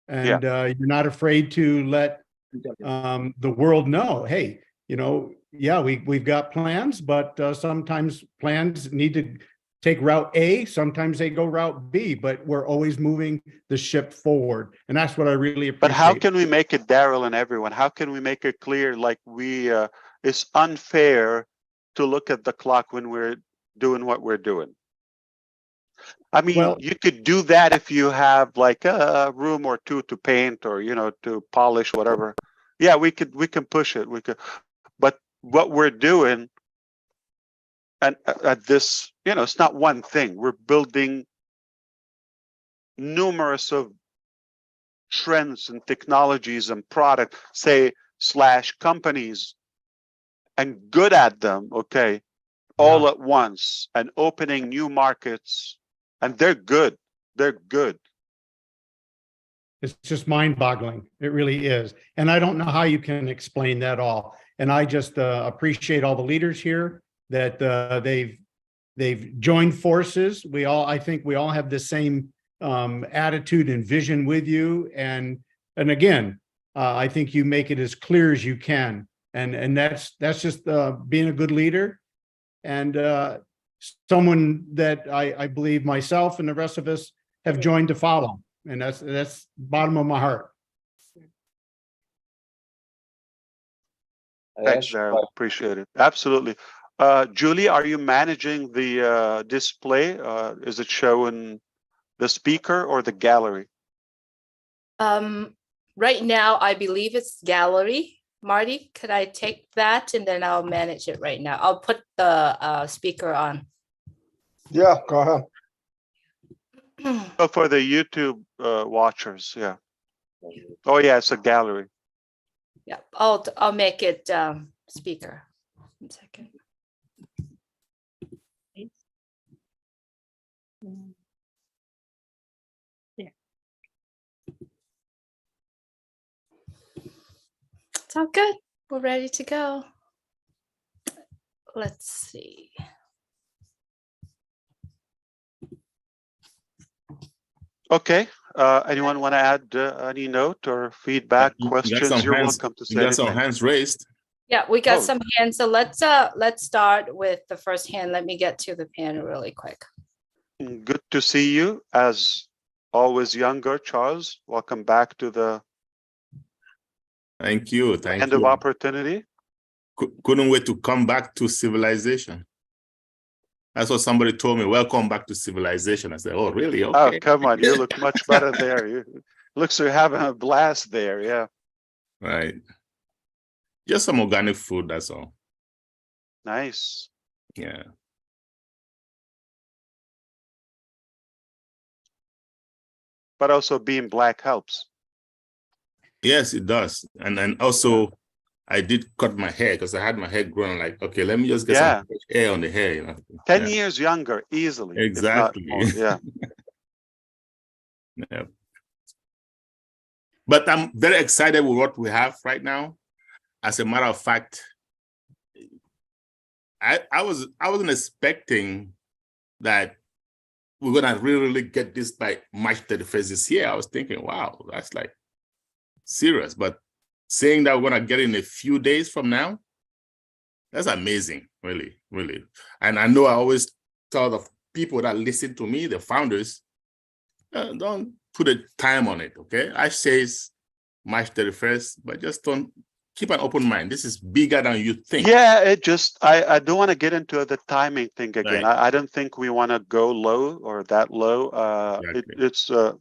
And you're not afraid to let the world know, hey, yeah, we've got plans, but sometimes plans need to take route A, sometimes they go route B, but we're always moving the ship forward. And that's what I really appreciate. But how can we make it, Daryl and everyone, how can we make it clear, like it's unfair to look at the clock when we're doing what we're doing? I mean, Well, you could do that if you have like a room or two to paint or, to polish, whatever. Yeah, we can push it. But what we're doing, and at this, it's not one thing. We're building numerous of trends and technologies and product, / companies, and good at them, okay, all at once, and opening new markets, and they're good. They're good. It's just mind-boggling. It really is. And I don't know how you can explain that all. And I just appreciate all the leaders here that they've joined forces. I think we all have the same attitude and vision with you. And again, I think you make it as clear as you can. And that's just being a good leader, and someone that I believe myself and the rest of us have joined to follow. And that's bottom of my heart. Thanks, Daryl. Appreciate it. Absolutely. Julie, are you managing the display? Is it showing the speaker or the gallery? Right now, I believe it's gallery. Marty, could I take that and then I'll manage it right now? I'll put the speaker on. Yeah, go ahead. Oh, for the YouTube watchers, yeah. Oh yeah, it's a gallery. Yeah, I'll make it speaker. 1 second. It's all good. We're ready to go. Let's see. Okay. Anyone want to add any note or feedback, questions? You're welcome to say You got some anything. hands raised. Yeah, we got Oh. some hands. So let's start with the first hand. Let me get to the panel really quick. Good to see you, as always, younger Charles. Welcome back to the Thank you. Thank end you. of opportunity. Couldn't wait to come back to civilization. That's what somebody told me. Welcome back to civilization. I said, oh, really? Okay. Oh, come on. You look much better there. Looks like you're having a blast there. Yeah. Right. Just some organic food, that's all. Nice. Yeah. But also being black helps. Yes, it does. And then also, I did cut my hair because I had my hair growing. Like, okay, let me just get some fresh hair on the hair. 10 years younger, easily. Exactly. If not more. Yeah. Yeah. But I'm very excited with what we have right now. As a matter of fact, I wasn't expecting that we're gonna really get this by March 31st this year. I was thinking, wow, that's like serious. But saying that we're gonna get in a few days from now, that's amazing, really, really. And I know I always tell the people that listen to me, the founders, don't put a time on it, okay? I say it's March 31st, but just don't keep an open mind. This is bigger than you think. Yeah, it just, I don't want to get into the timing thing again. Right. I don't think we want to go low or that low. Exactly.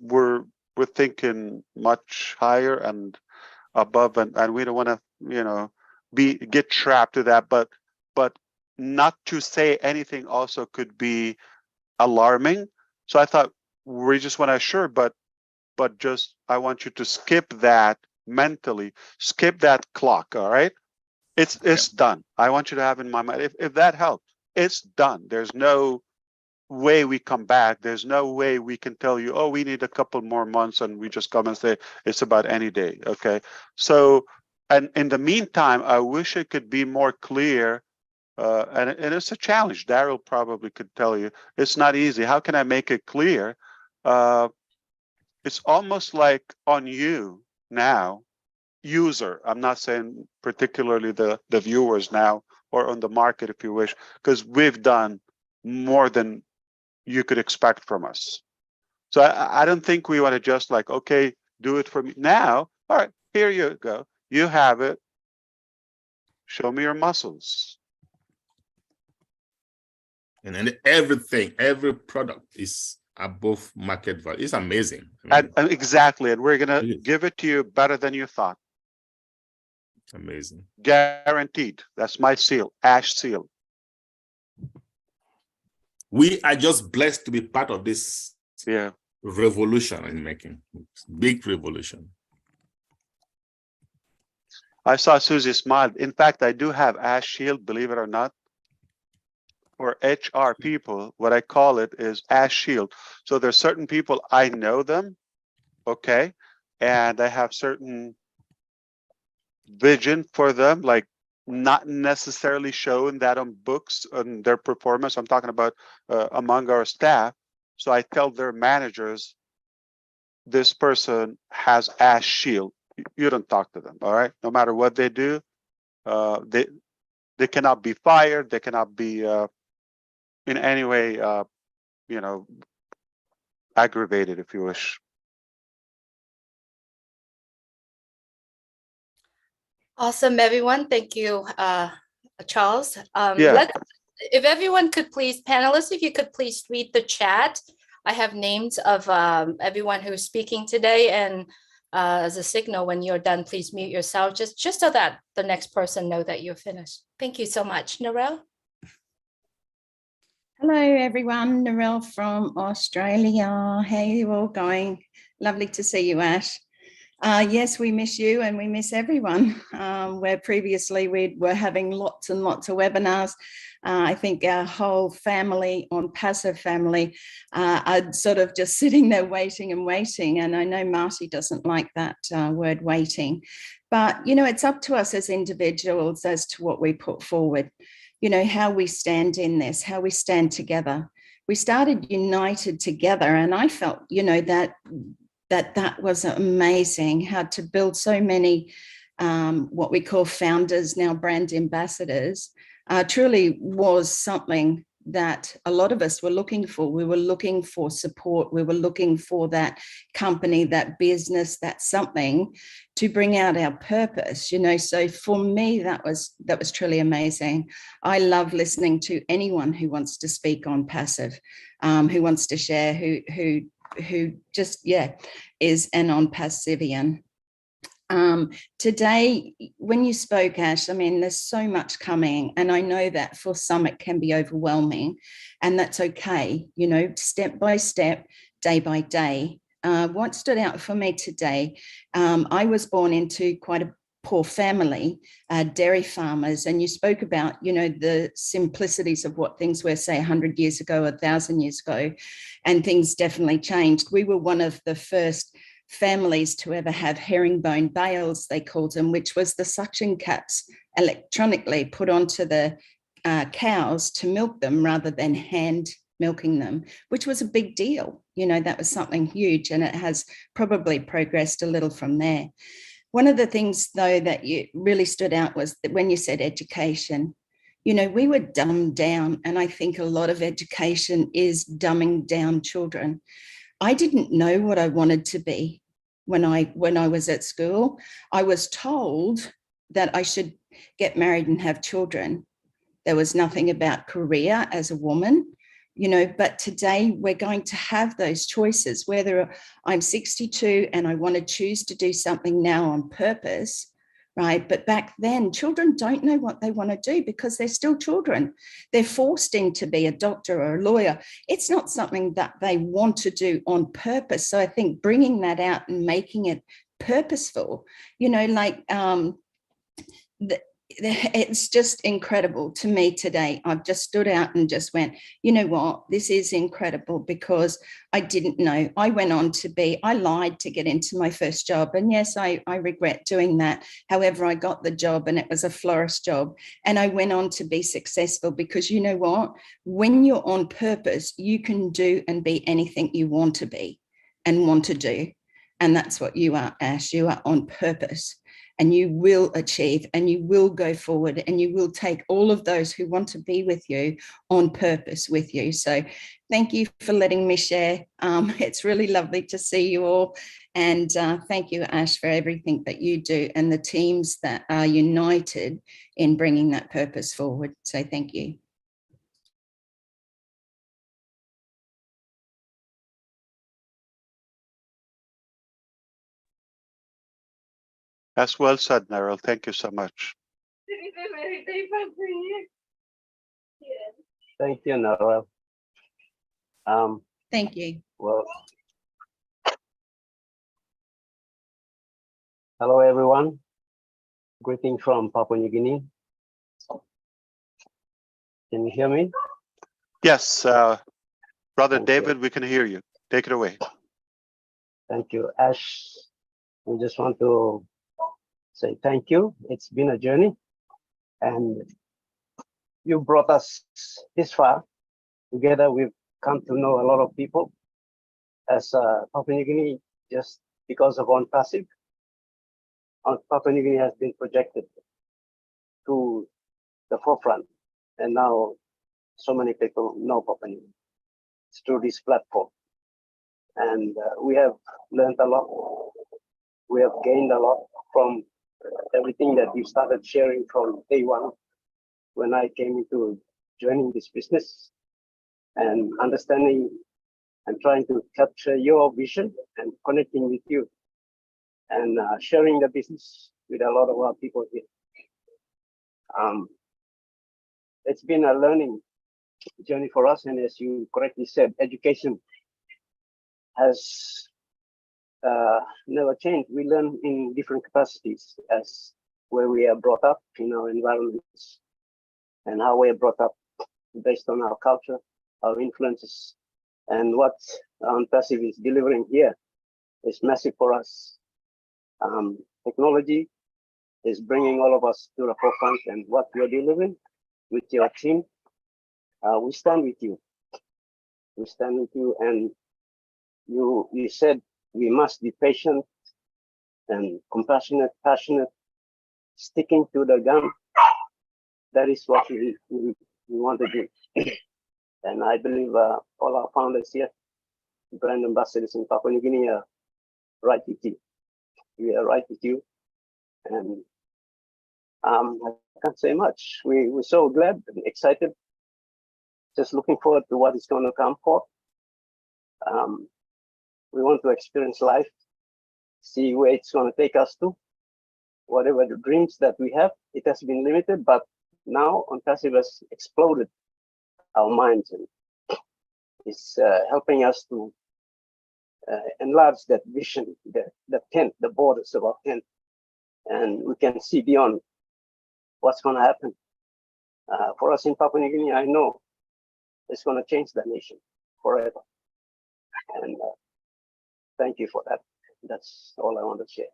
We're thinking much higher and above, and we don't want to, get trapped to that, but not to say anything also could be alarming. So I thought we just want to assure, but just, I want you to skip that mentally, skip that clock. All right. It's done. I want you to have in my mind, if that helps, it's done. There's no way we come back. There's no way we can tell you, oh, we need a couple more months, and we just come and say it's about any day. Okay. So, and in the meantime, I wish it could be more clear. And it's a challenge. Daryl probably could tell you it's not easy. How can I make it clear? It's almost like on you now, user. I'm not saying particularly the viewers now, or on the market, if you wish, because we've done more than you could expect from us. So I don't think we want to just like, okay, do it for me now. All right, here you go. You have it. Show me your muscles. And then everything, every product is above market value. It's amazing. I mean, And exactly, and we're gonna it is. give it to you better than you thought. Amazing. Guaranteed. That's my seal, Ash seal. We are just blessed to be part of this Yeah. revolution in making. Big revolution. I saw Susie smile. In fact, I do have Ash Shield, believe it or not. For HR people, what I call it is Ash Shield. So there's certain people, I know them, okay, and I have certain vision for them, like not necessarily showing that on books and their performance. I'm talking about among our staff. So I tell their managers, this person has Ash Shield. You don't talk to them, all right? No matter what they do, they cannot be fired. They cannot be in any way, you know, aggravated, if you wish. Awesome, everyone. Thank you, Charles. Yeah. If everyone could please, panelists, if you could please read the chat. I have names of everyone who's speaking today, and as a signal, when you're done, please mute yourself, just so that the next person know that you're finished. Thank you so much. Narelle? Hello, everyone. Narelle from Australia. How are you all going? Lovely to see you, Ash. Yes, we miss you and we miss everyone. Where previously we were having lots and lots of webinars. I think our whole family, Onpassive family, are sort of just sitting there waiting and waiting. And I know Marty doesn't like that word waiting. But, you know, it's up to us as individuals as to what we put forward. You know, how we stand in this, how we stand together. We started united together, and I felt, you know, that was amazing, how to build so many what we call founders, now brand ambassadors, truly was something that a lot of us were looking for. We were looking for support. We were looking for that company, that business, that something to bring out our purpose, you know. So for me, that was truly amazing. I love listening to anyone who wants to speak on Passive, who wants to share, who just, yeah, is an Onpassivian. Today, when you spoke, Ash, I mean, there's so much coming, and I know that for some it can be overwhelming, and that's okay, you know, step by step, day by day. What stood out for me today, I was born into quite a poor family, dairy farmers, and you spoke about, you know, the simplicities of what things were, say, 100 years ago, 1,000 years ago, and things definitely changed. We were one of the first families to ever have herringbone bales, they called them, which was the suction caps electronically put onto the cows to milk them rather than hand milking them, which was a big deal. You know, that was something huge, and it has probably progressed a little from there. One of the things, though, that you really stood out was that when you said education, you know, we were dumbed down, and I think a lot of education is dumbing down children. I didn't know what I wanted to be when I was at school. I was told that I should get married and have children. There was nothing about career as a woman, you know, but today we're going to have those choices, whether I'm 62 and I want to choose to do something now on purpose, right? But back then, children don't know what they want to do because they're still children. They're forced in to be a doctor or a lawyer. It's not something that they want to do on purpose. So I think bringing that out and making it purposeful, you know, like it's just incredible to me today. I've just stood out and just went, you know what, this is incredible, because I didn't know. I went on to I lied to get into my first job. And yes, I regret doing that. However, I got the job and it was a florist job. And I went on to be successful because, you know what, when you're on purpose, you can do and be anything you want to be and want to do. And that's what you are, Ash. You are on purpose. and you will achieve, and you will go forward, and you will take all of those who want to be with you on purpose with you. So thank you for letting me share. It's really lovely to see you all. And thank you, Ash, for everything that you do and the teams that are united in bringing that purpose forward. So thank you. That's well said, Meryl. Thank you so much. Thank you, Noel. Thank you. Well, hello, everyone. Greeting from Papua New Guinea. Can you hear me? Yes, Brother Thank David, you. we can hear you. Take it away. Thank you, Ash. We just want to say thank you. It's been a journey, and you brought us this far. Together, we've come to know a lot of people as Papua New Guinea, just because of Onpassive. Papua New Guinea has been projected to the forefront, and now so many people know Papua New Guinea through this platform. And we have learned a lot. We have gained a lot from everything that you started sharing from day one when I came into joining this business, and understanding and trying to capture your vision and connecting with you and sharing the business with a lot of our people here. It's been a learning journey for us, and as you correctly said, education has never changed. We learn in different capacities as where we are brought up in our environments and how we are brought up based on our culture, our influences, and what Onpassive is delivering here is massive for us. Technology is bringing all of us to the forefront, and what you're delivering with your team, we stand with you. We stand with you, and you said we must be patient and compassionate, passionate, sticking to the gun. That is what we want to do. And I believe all our founders here, brand ambassadors in Papua New Guinea, are right with you. We are right with you. And I can't say much. We're so glad and excited. Just looking forward to what is going to come forth. We want to experience life, see where it's going to take us to. Whatever the dreams that we have, it has been limited, but now Onpassive has exploded our minds, and is helping us to enlarge that vision, the tent, the borders of our tent, and we can see beyond what's going to happen. For us in Papua New Guinea, I know it's going to change the nation forever. And thank you for that. That's all I want to share.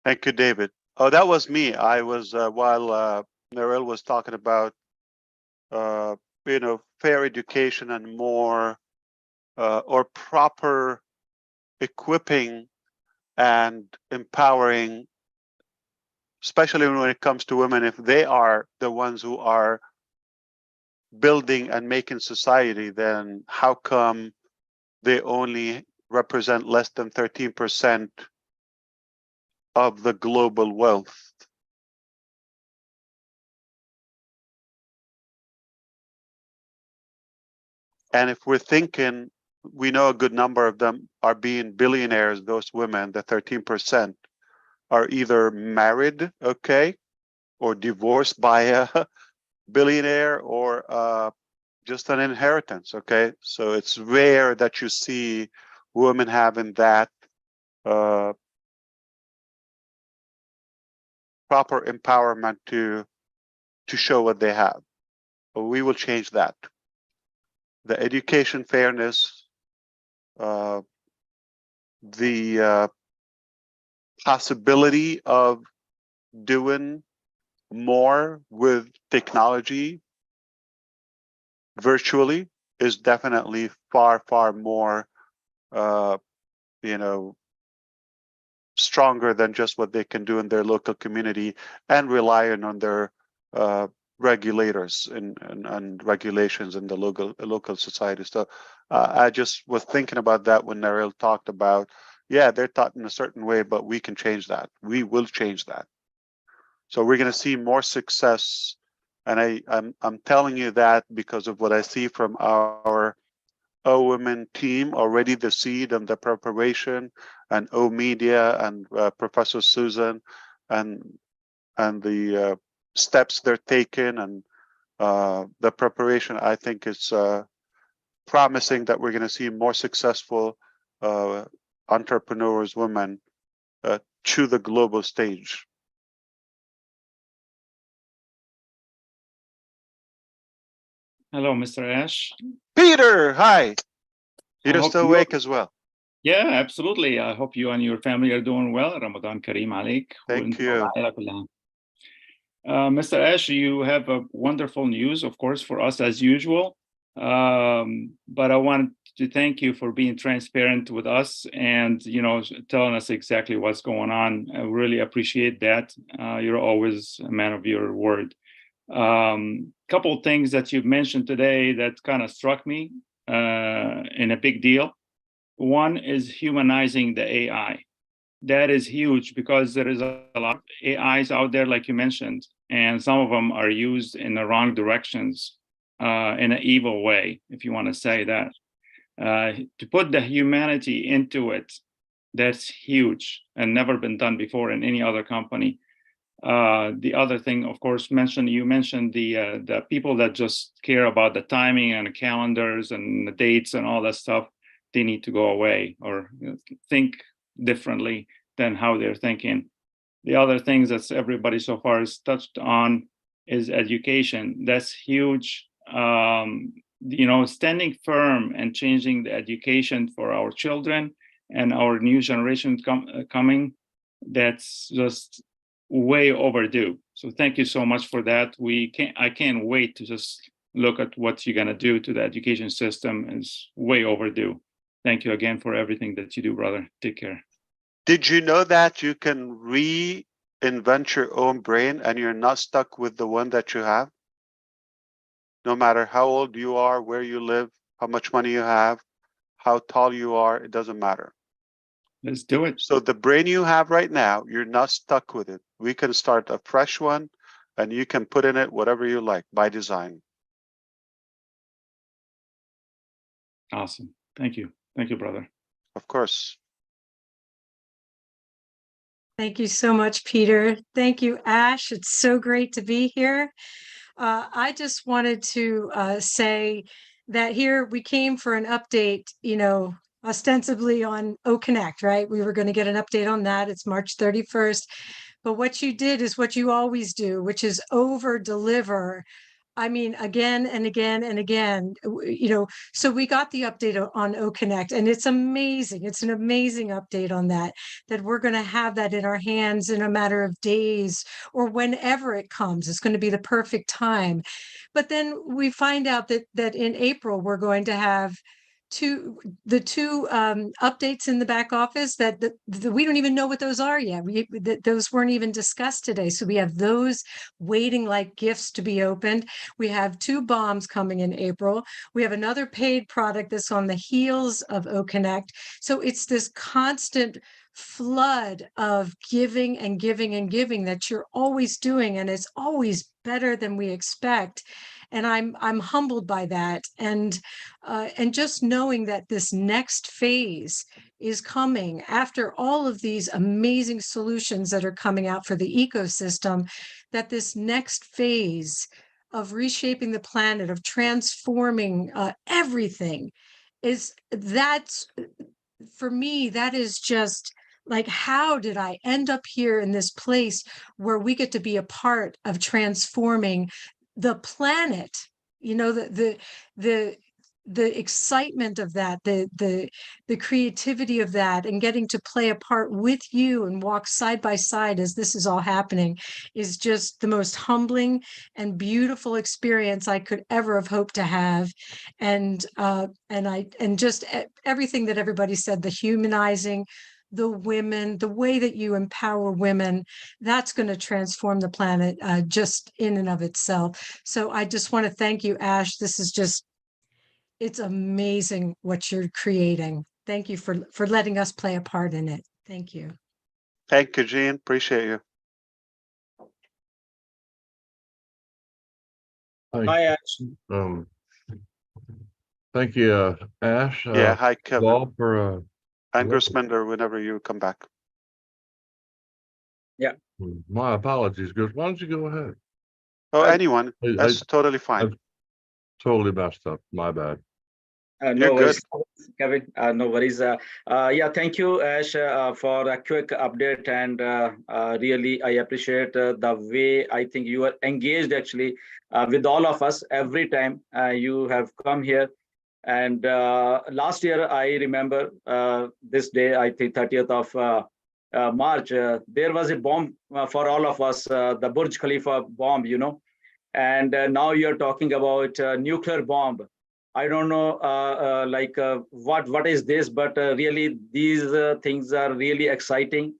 Thank you, David. Oh, that was me. I was while Meryl was talking about fair education and more or proper equipping and empowering, especially when it comes to women, if they are the ones who are building and making society, then how come they only represent less than 13% of the global wealth? And if we're thinking, we know a good number of them are being billionaires, those women, the 13%, are either married, okay, or divorced by a billionaire, or just an inheritance, okay? So it's rare that you see women having that proper empowerment to show what they have. But we will change that. The education fairness, the possibility of doing more with technology virtually is definitely far, far more, you know, stronger than just what they can do in their local community and relying on their regulators and regulations in the local society. So I just was thinking about that when Narelle talked about, yeah, they're taught in a certain way, but we can change that. We will change that. So we're going to see more success. And I'm telling you that because of what I see from our O-Women team already, the seed and the preparation, and O-Media and Professor Susan and the steps they're taking and the preparation. I think it's promising that we're going to see more successful entrepreneurs, women, to the global stage. Hello, Mr. Ash. Peter, hi. I You're hope still you- awake as well. Yeah, absolutely. I hope you and your family are doing well. Ramadan Kareem عليك. Thank you. Mr. Ash, you have a wonderful news, of course, for us as usual. But I want to thank you for being transparent with us and, you know, telling us exactly what's going on. I really appreciate that. You're always a man of your word. Couple of things that you've mentioned today that kind of struck me in a big deal. One is humanizing the AI. That is huge because there is a lot of AIs out there, like you mentioned, and some of them are used in the wrong directions, in an evil way, if you want to say that. To put the humanity into it, that's huge and never been done before in any other company. The other thing, of course, you mentioned the people that just care about the timing and the calendars and the dates and all that stuff. They need to go away or think differently than how they're thinking. The other things that everybody so far has touched on is education. That's huge. You know, standing firm and changing the education for our children and our new generation coming, that's just way overdue. So thank you so much for that. I can't wait to just look at what you're going to do to the education system. It's way overdue. Thank you again for everything that you do, brother. Take care. Did you know that you can reinvent your own brain and you're not stuck with the one that you have? No matter how old you are, where you live, how much money you have, how tall you are, it doesn't matter. Let's do it. So the brain you have right now, you're not stuck with it. We can start a fresh one and you can put in it whatever you like by design. Awesome. Thank you. Thank you, brother. Of course. Thank you so much, Peter. Thank you, Ash. It's so great to be here. I just wanted to say that here we came for an update, you know, ostensibly on Oconnect, right? We were going to get an update on that. It's March 31st. But what you did is what you always do, which is over deliver. I mean, again and again and again, you know, so we got the update on Oconnect and it's amazing. It's an amazing update on that we're going to have that in our hands in a matter of days or whenever it comes. It's going to be the perfect time. But then we find out that in April, we're going to have two updates in the back office that we don't even know what those are yet. Those weren't even discussed today. So we have those waiting like gifts to be opened. We have 2 bombs coming in April. We have another paid product that's on the heels of Oconnect. So it's this constant flood of giving and giving and giving that you're always doing, and it's always better than we expect. And I'm humbled by that, and just knowing that this next phase is coming after all of these amazing solutions that are coming out for the ecosystem, that this next phase of reshaping the planet, of transforming everything, that's for me, that is just like, how did I end up here in this place where we get to be a part of transforming the planet? You know, the the excitement of that, the creativity of that, and getting to play a part with you and walk side by side as this is all happening is just the most humbling and beautiful experience I could ever have hoped to have. And just everything that everybody said, the humanizing, the women, the way that you empower women, that's going to transform the planet just in and of itself. So I just want to thank you, Ash. This is just, it's amazing what you're creating. Thank you for letting us play a part in it. Thank you. Thank you, Jean. Appreciate you. Hi, Ash. Thank you, Ash. Yeah, hi, Kevin. Paul, for And Grisminder, whenever you come back. my apologies, Gris. Why don't you go ahead? Oh, anyone. I That's totally fine. totally messed up. My bad. You're No worries, good. Kevin. No worries. Yeah, thank you, Ash, for a quick update. And really, I appreciate the way I think you are engaged actually with all of us every time you have come here. And last year, I remember this day, I think 30th of March, there was a bomb for all of us, the Burj Khalifa bomb, you know. And now you're talking about nuclear bomb. I don't know what is this, but really these things are really exciting,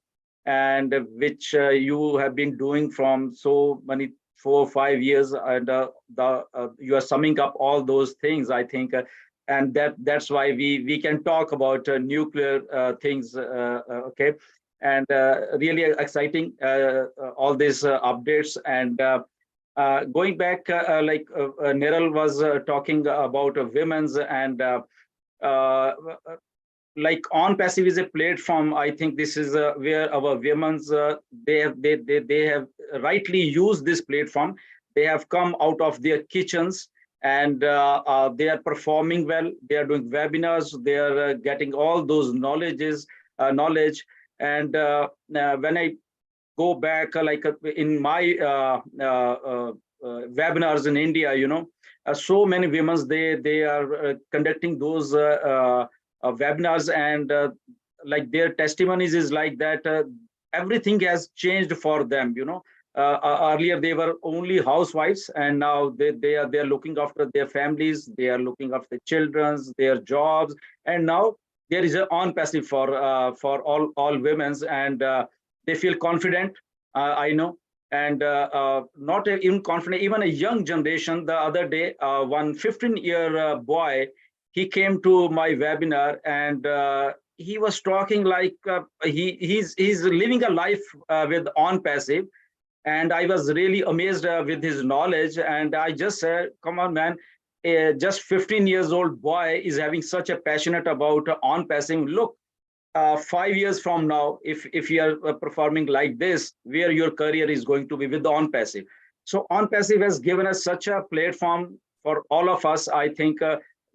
and which you have been doing from so many 4 or 5 years, and you are summing up all those things, I think, and that's why we can talk about nuclear things, okay, and really exciting all these updates. And going back, Niral was talking about women's, and like Onpassive is a platform. I think this is where our women's they have rightly used this platform. They have come out of their kitchens, and they are performing well. They are doing webinars. They are getting all those knowledge. And when I go back, in my webinars in India, you know, so many women, they are conducting those webinars, and like their testimonies is like that everything has changed for them, you know. Earlier they were only housewives, and now they are looking after their families, they are looking after children's, their jobs, and now there is an Onpassive for all women's, and they feel confident, I know, and not even confident, even a young generation. The other day, one 15-year boy, he came to my webinar, and he was talking like he's living a life with Onpassive, and I was really amazed with his knowledge. And I just said, come on, man, just 15 years old boy is having such a passionate about Onpassive. Look, 5 years from now, if you are performing like this, where your career is going to be with Onpassive. So Onpassive has given us such a platform for all of us. I think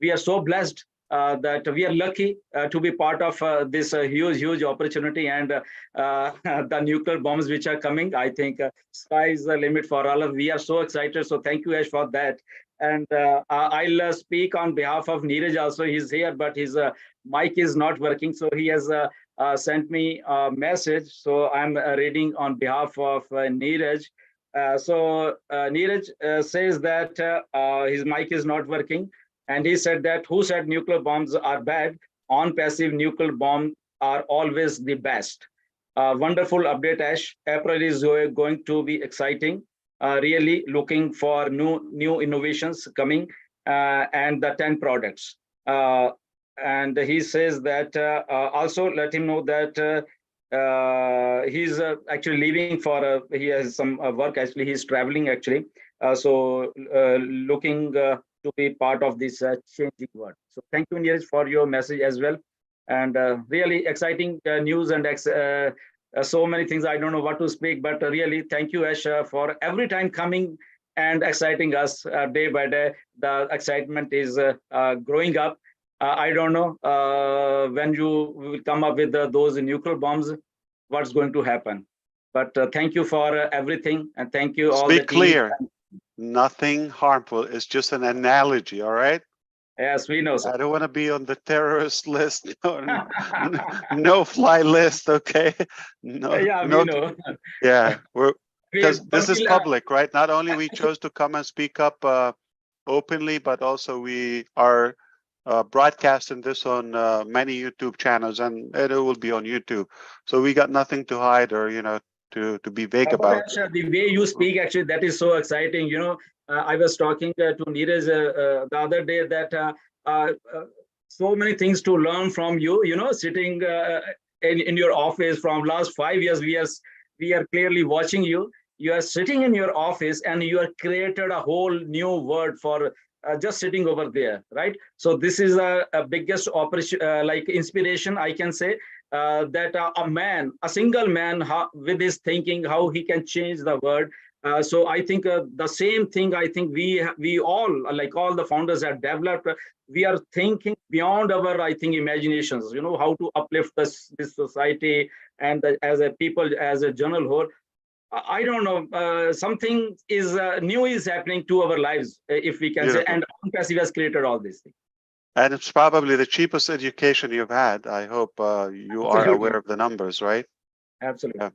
we are so blessed that we are lucky to be part of this huge opportunity, and the nuclear bombs which are coming. I think sky is the limit for all of. We are so excited. So thank you, Ash, for that. And I'll speak on behalf of Neeraj also. He's here, but his mic is not working. So he has sent me a message. So I'm reading on behalf of Neeraj. So Neeraj says that his mic is not working. And he said that, who said nuclear bombs are bad? Onpassive nuclear bombs are always the best. Wonderful update, Ash. April is going to be exciting. Really looking for new innovations coming, and the 10 products. And he says that also let him know that he's actually leaving for he has some work. Actually, he's traveling actually. So looking to be part of this changing world. So thank you, Neeraj, for your message as well. And really exciting news, and so many things. I don't know what to speak, but really thank you, Ash, for every time coming and exciting us day by day. The excitement is growing up. I don't know when you will come up with those nuclear bombs, what's going to happen. But thank you for everything, and thank you all. Be clear, nothing harmful. It's just an analogy, all right? Yes, we know, sir. I don't want to be on the terrorist list or no fly list. Okay. No, Yeah, no. we know. Yeah. Because But this is we'll, public, right? Not only we chose to come and speak up openly, but also we are broadcasting this on many YouTube channels, and it will be on YouTube. So we got nothing to hide or, to be vague but about. the way you speak, actually, that is so exciting. I was talking to Neeraj the other day that so many things to learn from you. Sitting in your office from last 5 years, we are clearly watching you. You are sitting in your office and you have created a whole new word for just sitting over there, right? So this is a biggest operation, like inspiration, I can say. That a single man, with his thinking, how he can change the world. So I think the same thing. I think we all, like all the founders, have developed. We are thinking beyond our, I think, imaginations. How to uplift this society and as a people, as a general whole. I don't know. Something is new is happening to our lives, if we can say. Beautiful. And Onpassive has created all these things. And it's probably the cheapest education you've had. I hope you are Absolutely. aware of the numbers, right? Absolutely.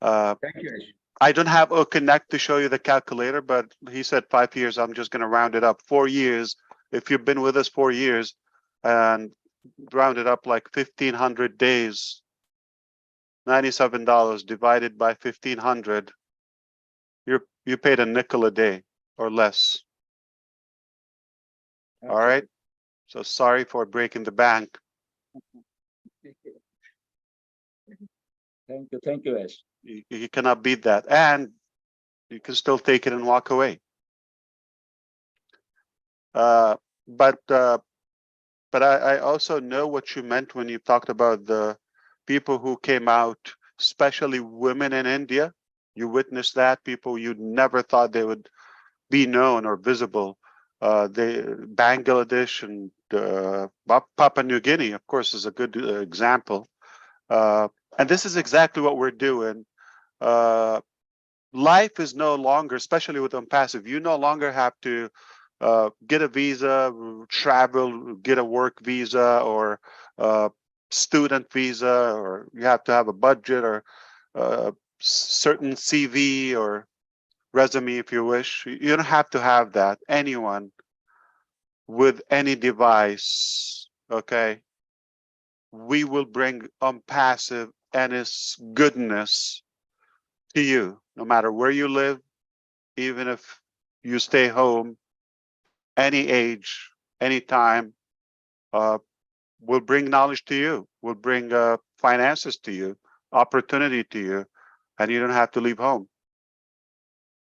Yeah. Thank you, Ash. I don't have Oconnect to show you the calculator, but he said 5 years. I'm just going to round it up. 4 years. If you've been with us 4 years and round it up like 1,500 days, $97 divided by 1,500, you paid a nickel a day or less. All right. So sorry for breaking the bank. Thank you, Ash. You cannot beat that, and you can still take it and walk away. But I also know what you meant when you talked about the people who came out, especially women in India. You witnessed that, people you never thought they would be known or visible. Bangladesh and Papua New Guinea, of course, is a good example. And this is exactly what we're doing. Life is no longer, especially with Onpassive, you no longer have to get a visa, travel, get a work visa or student visa, or you have to have a budget or certain CV or resume if you wish. You don't have to have that. Anyone with any device, okay, we will bring Onpassive and its goodness to you, no matter where you live, even if you stay home, any age, any time. We'll bring knowledge to you. We'll bring finances to you, opportunity to you, and you don't have to leave home.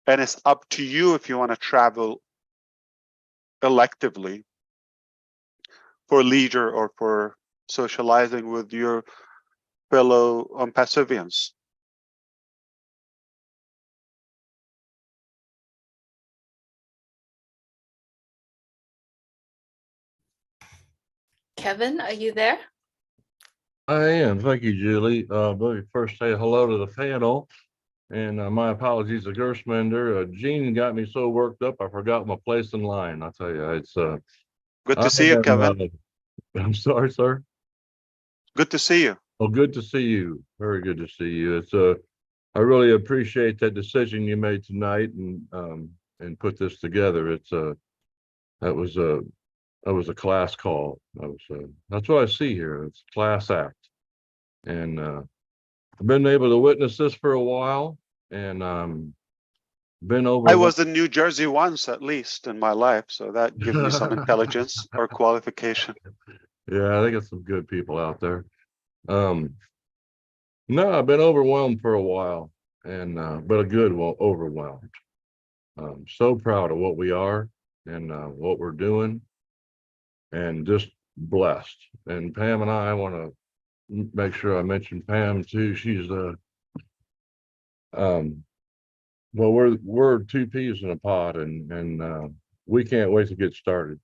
And it's up to you if you want to travel electively for leisure or for socializing with your fellow Onpassivians. Kevin, are you there? I am. Thank you, Julie. Let me first say hello to the panel. And my apologies to Gershmender. Gene got me so worked up, I forgot my place in line. I'll tell you, it's good to see you, Kevin. I'm sorry, sir. Good to see you. Oh, good to see you. Very good to see you. It's I really appreciate that decision you made tonight and put this together. It's that was a class call. That's what I see here. It's a class act, and I've been able to witness this for a while, and been over. I was in New Jersey once, at least in my life, so that gives me some intelligence or qualification. Yeah, I think it's some good people out there. No, I've been overwhelmed for a while, and but a good overwhelmed. So proud of what we are and what we're doing, and just blessed. And Pam and I want to make sure I mention Pam too. She's well, we're two peas in a pod, and we can't wait to get started.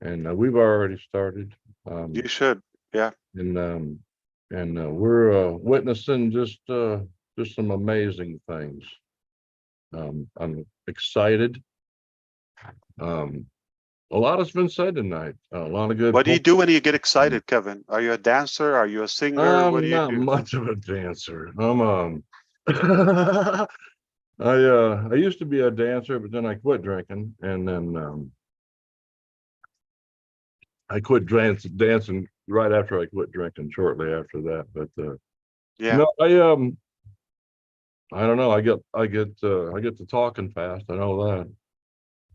And we've already started. You should, yeah. And we're witnessing just some amazing things. I'm excited. a lot has been said tonight. A lot of good. What do you points. do when you get excited, Kevin? Are you a dancer? Are you a singer? What do I'm you not do? much of a dancer. I used to be a dancer, but then I quit drinking, and then I quit dancing right after I quit drinking. Shortly after that, but Yeah. no, I don't know. I get to talking fast. I know that,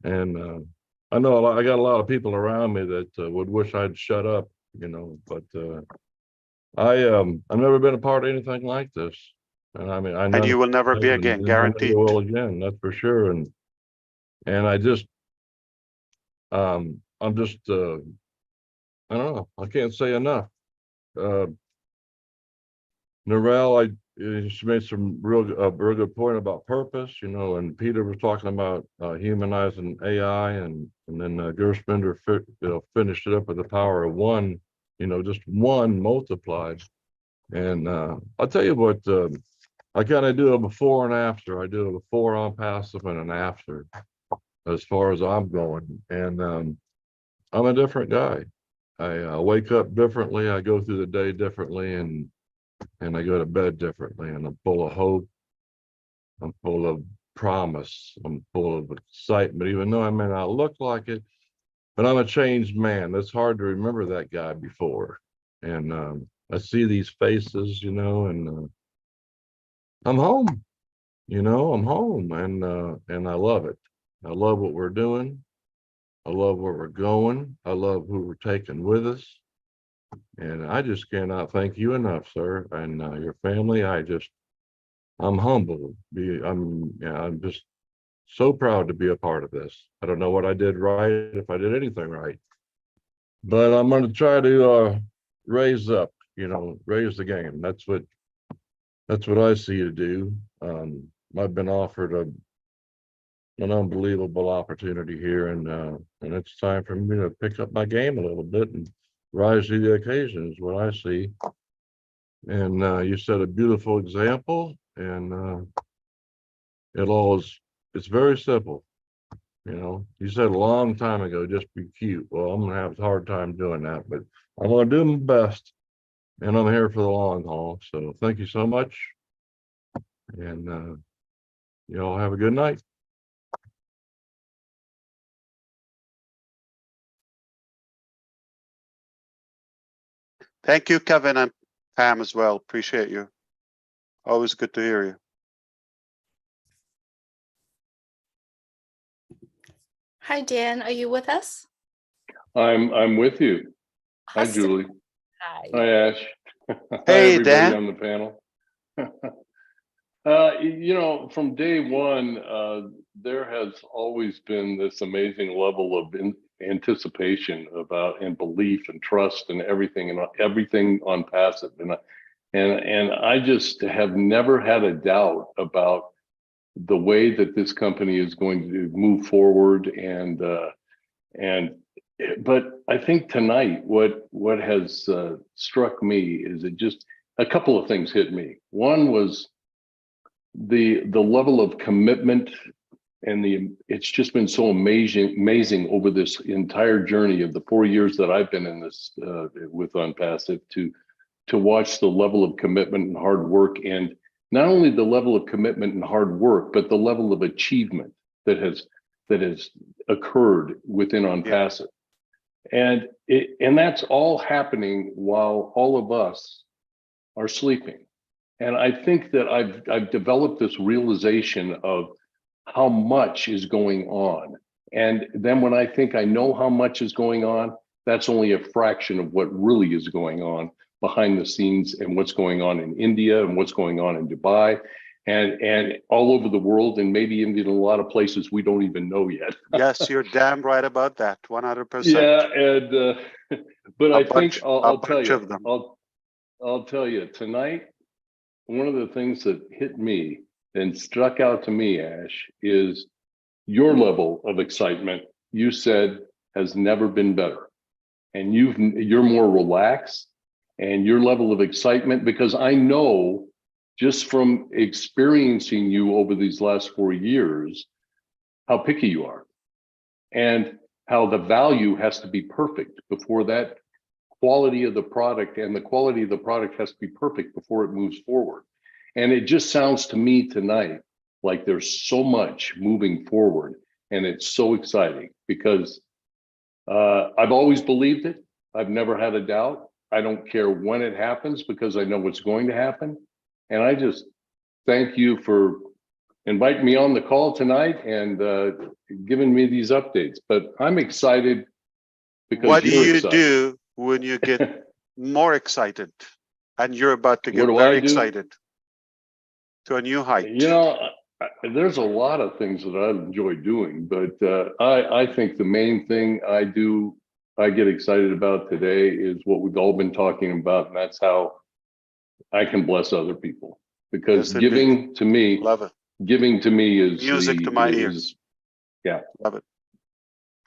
and I know I got a lot of people around me that would wish I'd shut up, but I've never been a part of anything like this, and I mean I know And you will never be and again, I never guaranteed. will again. That's for sure. And I just I'm just I don't know. I can't say enough. Narelle, she made some real good point about purpose, and Peter was talking about humanizing AI, and then Gerspender finished it up with the power of one, just one multiplied. And I'll tell you what, I kind of do a before and after. I do a before Onpassive and an after, as far as I'm going, and I'm a different guy. I wake up differently. I go through the day differently, and I go to bed differently, and I'm full of hope. I'm full of promise. I'm full of excitement, even though I may not look like it, but I'm a changed man. It's hard to remember that guy before. And I see these faces, and I'm home, I'm home, and I love it. I love what we're doing. I love where we're going. I love who we're taking with us. And I just cannot thank you enough, sir, and your family. I'm humbled. I'm just so proud to be a part of this. I don't know what I did right, if I did anything right, but I'm going to try to raise up, raise the game. That's what I see to do. I've been offered an unbelievable opportunity here, and it's time for me to pick up my game a little bit and rise to the occasion, is what I see. And you set a beautiful example, and it's very simple. You said a long time ago, just be cute. Well, I'm gonna have a hard time doing that, but I'm gonna do my best, and I'm here for the long haul. So thank you so much, and you all have a good night. Thank you, Kevin and Pam as well. Appreciate you. Always good to hear you. Hi, Dan. Are you with us? I'm with you. Hi, Awesome. Julie. Hi. Hi, Ash. Hi, Hey, everybody Dan. on the panel. From day one, there has always been this amazing level of anticipation about and belief and trust and everything Onpassive, and I just have never had a doubt about the way that this company is going to move forward, but I think tonight what has struck me is a couple of things hit me. One was the level of commitment, and it's just been so amazing over this entire journey of the 4 years that I've been in this with Onpassive, to watch the level of commitment and hard work, and not only the level of commitment and hard work, but the level of achievement that has occurred within Onpassive. And that's all happening while all of us are sleeping. And I think that I've developed this realization of how much is going on. And then when I think I know how much is going on, that's only a fraction of what really is going on behind the scenes, and what's going on in India, and what's going on in Dubai, and all over the world, and maybe even in a lot of places we don't even know yet. Yes, you're damn right about that. 100%. Yeah, and but I think I'll tell bunch you, of them. I'll tell you tonight. One of the things that hit me and struck out to me, Ash, is your level of excitement. You said has never been better, and you're more relaxed, and your level of excitement, because I know just from experiencing you over these last 4 years how picky you are, and how the value has to be perfect before that quality of the product, and the quality of the product has to be perfect before it moves forward. And it just sounds to me tonight like there's so much moving forward, and it's so exciting because I've always believed it. I've never had a doubt. I don't care when it happens because I know what's going to happen. And I just thank you for inviting me on the call tonight and giving me these updates. But I'm excited because What do you're you excited. do when you get more excited? And you're about to get What do very I do? excited to a new height. You know, there's a lot of things that I enjoy doing, but I think the main thing I get excited about today is what we've all been talking about, and that's how I can bless other people. Because Yes, indeed. giving to me is Music to my ears. Yeah. Love it.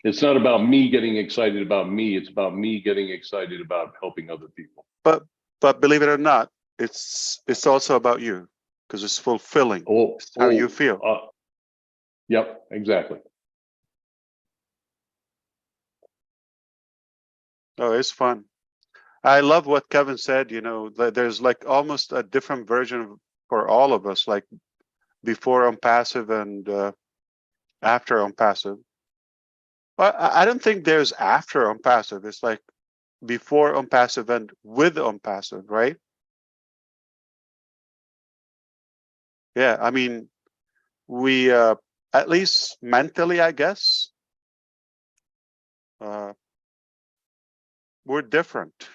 It's not about me getting excited about me. It's about me getting excited about helping other people. But believe it or not, it's also about you because it's fulfilling. It's how you feel. Yep, exactly. Oh, it's fun. I love what Kevin said, you know, there's like almost a different version for all of us, like before Onpassive and after Onpassive. But I don't think there's after Onpassive. It's like before Onpassive and with Onpassive, right? Yeah, I mean, we at least mentally, I guess, we're different.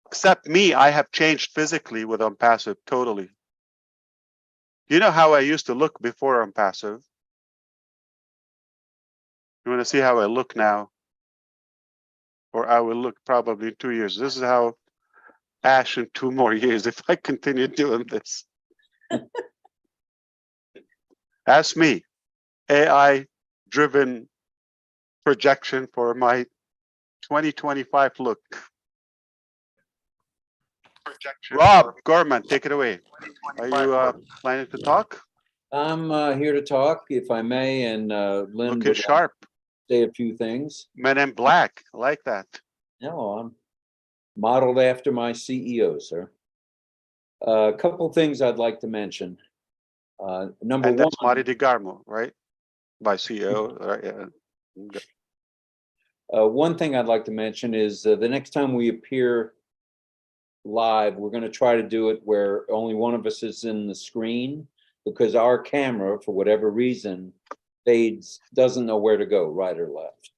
Except me, I have changed physically with Onpassive totally. You know how I used to look before Onpassive? You want to see how I look now? Or I will look probably in 2 years. This is how Ash in 2 more years if I continue doing this. Ask me, AI-driven projection for my 2025 look. Rob Gorman, take it away. Are you planning to talk? I'm here to talk, if I may, and Lynn Looking would sharp. say a few things. Men in Black, I like that. No, I'm modeled after my CEO, sir. A couple things I'd like to mention. Number And one, that's Marty DeGarmo, right? By CEO, right? Yeah. one thing I'd like to mention is the next time we appear live, we're going to try to do it where only one of us is in the screen, because our camera, for whatever reason, doesn't know where to go, right or left.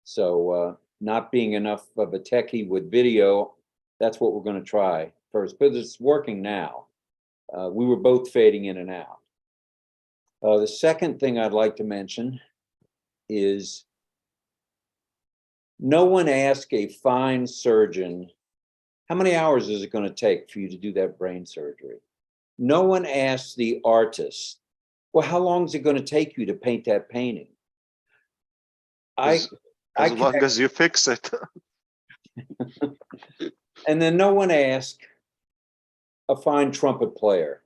So not being enough of a techie with video, that's what we're going to try first, but it's working now. We were both fading in and out. The second thing I'd like to mention is no one asked a fine surgeon, how many hours is it going to take for you to do that brain surgery? No one asked the artist, well, how long is it going to take you to paint that painting? As long as you fix it. And then no one asked a fine trumpet player,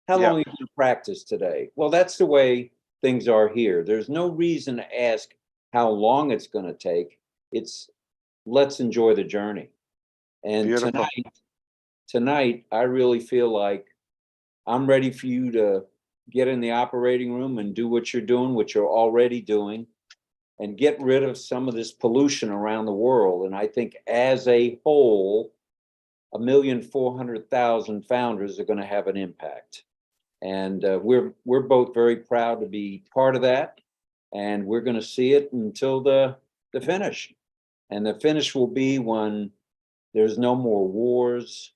how long are you going to practice today? Well, that's the way things are here. There's no reason to ask how long it's going to take. It's let's enjoy the journey. And tonight, I really feel like I'm ready for you to get in the operating room and do what you're doing, what you're already doing, and get rid of some of this pollution around the world. And I think as a whole, 1,400,000 founders are going to have an impact. And we're both very proud to be part of that. And we're going to see it until the finish. And the finish will be when there's no more wars,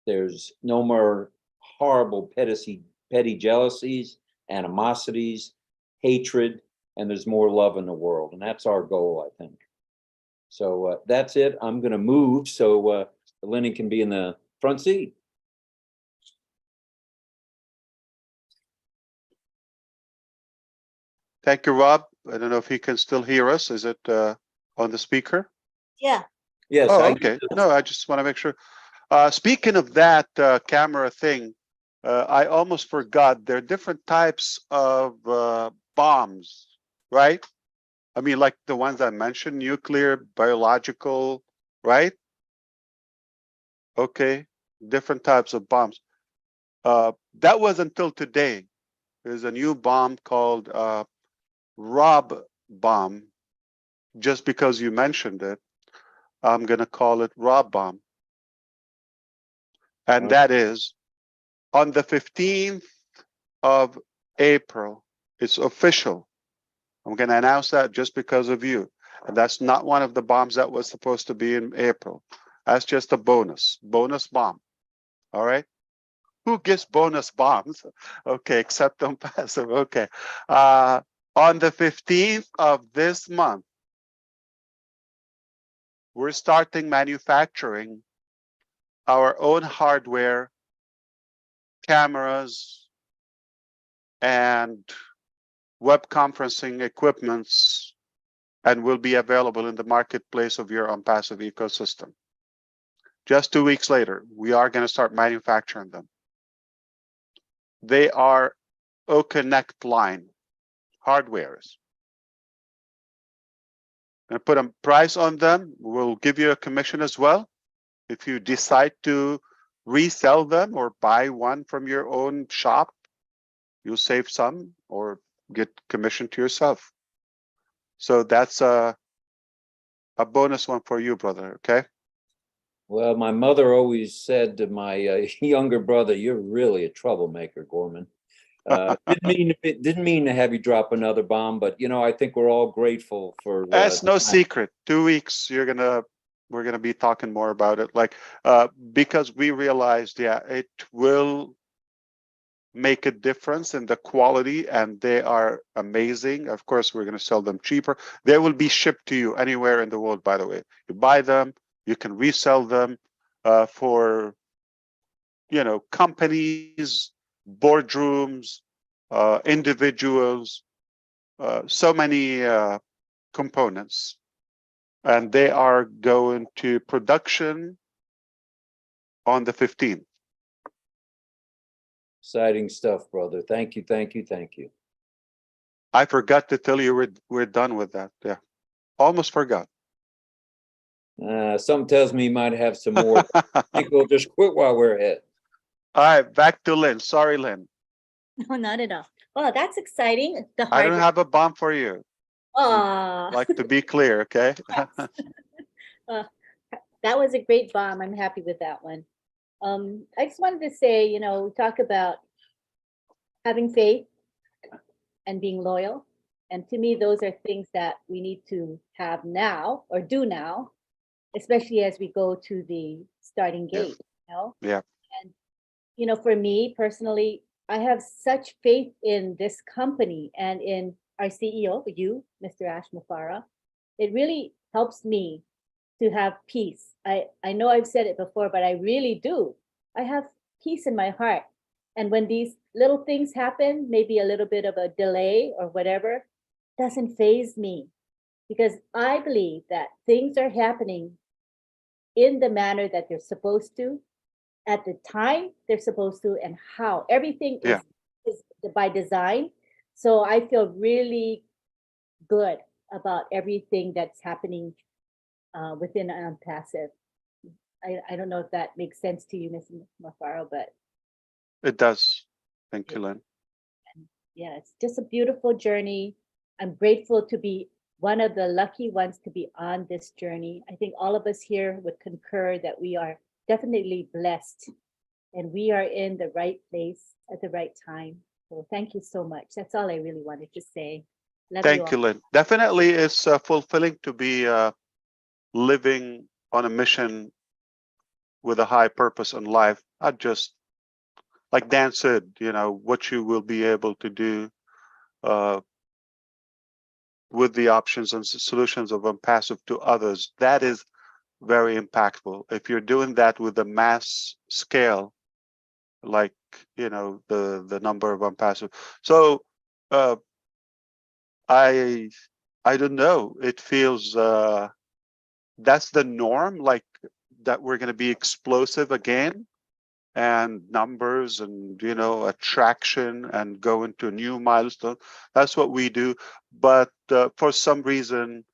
there's no more horrible petty jealousies, animosities, hatred, and there's more love in the world. And that's our goal, I think. So that's it. I'm going to move so Lenny can be in the front seat. Thank you, Rob. I don't know if he can still hear us. Is it on the speaker? Yeah. Yes. Oh, okay. No, I just want to make sure. Speaking of that camera thing, I almost forgot there are different types of bombs right? I mean, like the ones I mentioned, nuclear, biological, right? Okay, different types of bombs. That was until today. There's a new bomb called Rob bomb. Just because you mentioned it, I'm going to call it Rob bomb. And that is on the 15th of April. It's official. I'm going to announce that just because of you. And that's not one of the bombs that was supposed to be in April. That's just a bonus bomb. All right. Who gets bonus bombs? Okay, except Onpassive. Okay. On the 15th of this month, we're starting manufacturing our own hardware, cameras, and web conferencing equipments, and will be available in the marketplace of your Onpassive ecosystem. Just 2 weeks later, we are going to start manufacturing them. They are Oconnect line hardwares. And put a price on them. We'll give you a commission as well. If you decide to resell them or buy one from your own shop, you'll save some or get commission to yourself. So that's a bonus one for you, brother. Okay. Well, my mother always said to my younger brother, "You're really a troublemaker, Gorman." Didn't mean to have you drop another bomb, but you know, I think we're all grateful for. That's no secret. 2 weeks, we're gonna be talking more about it, like because we realized, yeah, it will make a difference in the quality, and they are amazing. Of course, we're gonna sell them cheaper. They will be shipped to you anywhere in the world. By the way, you buy them, you can resell them for, you know, companies, boardrooms, individuals, so many components, and they are going to production on the 15th. Exciting stuff, brother. Thank you, thank you, thank you. I forgot to tell you we're done with that. Yeah, almost forgot. Something tells me you might have some more. I think we'll just quit while we're ahead. All right, back to Lynn. Sorry, Lynn. No, not at all. Well, that's exciting. The I don't hardware. have a bomb for you. Aw. Like, to be clear, okay? That was a great bomb. I'm happy with that one. I just wanted to say, you know, talk about having faith and being loyal. And to me, those are things that we need to have now or do now, especially as we go to the starting gate, you know? Yeah. And, you know, for me personally, I have such faith in this company and in our CEO, you, Mr. Ash Mufareh. It really helps me to have peace. I know I've said it before, but I really do. I have peace in my heart. And when these little things happen, maybe a little bit of a delay or whatever, doesn't faze me, because I believe that things are happening in the manner that they're supposed to, at the time they're supposed to, and how everything is by design. So I feel really good about everything that's happening within Onpassive. I don't know if that makes sense to you, Mr. Mufareh, but It does. Thank you, Lynn. yeah, it's just a beautiful journey. I'm grateful to be one of the lucky ones to be on this journey. I think all of us here would concur that we are definitely blessed and we are in the right place at the right time. So thank you so much. That's all I really wanted to say. Love Thank you, all. Lynn. Definitely, it's fulfilling to be living on a mission with a high purpose in life. Not just, like Dan said, you know, what you will be able to do with the options and solutions of Onpassive to others. That is very impactful. If you're doing that with a mass scale, like, you know, the number of Onpassive. So I don't know. It feels that's the norm, like that we're going to be explosive again. and numbers and, you know, attraction and go into new milestone. That's what we do. But for some reason,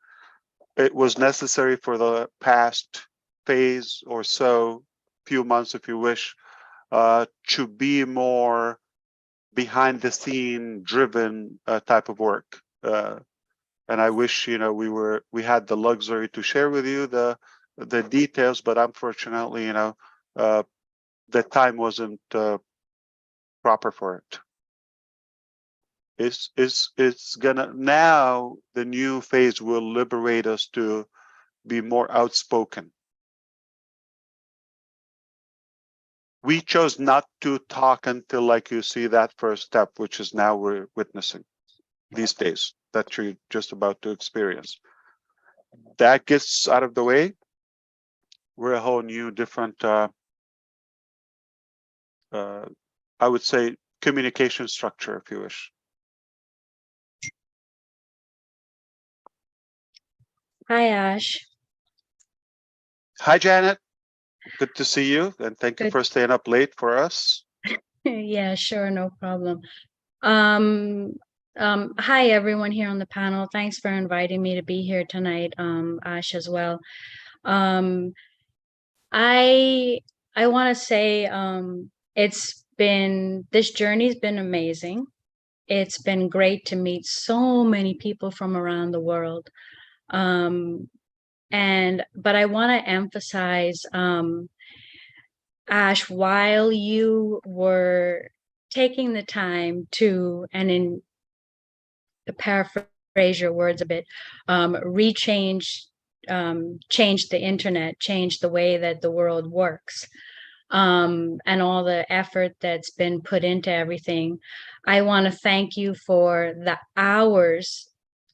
it was necessary for the past phase or so, few months, if you wish, to be more behind the scene driven type of work. And I wish, you know, we had the luxury to share with you the details, but unfortunately, you know, the time wasn't proper for it. It's gonna, now the new phase will liberate us to be more outspoken. We chose not to talk until, like, you see that first step, which is now we're witnessing these days that you're just about to experience. That gets out of the way, we're a whole new different I would say communication structure, if you wish. Hi, Ash. Hi, Janet. Good to see you, and thank you Good. for staying up late for us. Yeah, sure, no problem. Hi, everyone here on the panel. Thanks for inviting me to be here tonight, Ash, as well. I want to say this journey's been amazing. It's been great to meet so many people from around the world. But I want to emphasize, Ash, while you were taking the time to, and in to paraphrase your words a bit, change the internet, change the way that the world works, and all the effort that's been put into everything. I want to thank you for the hours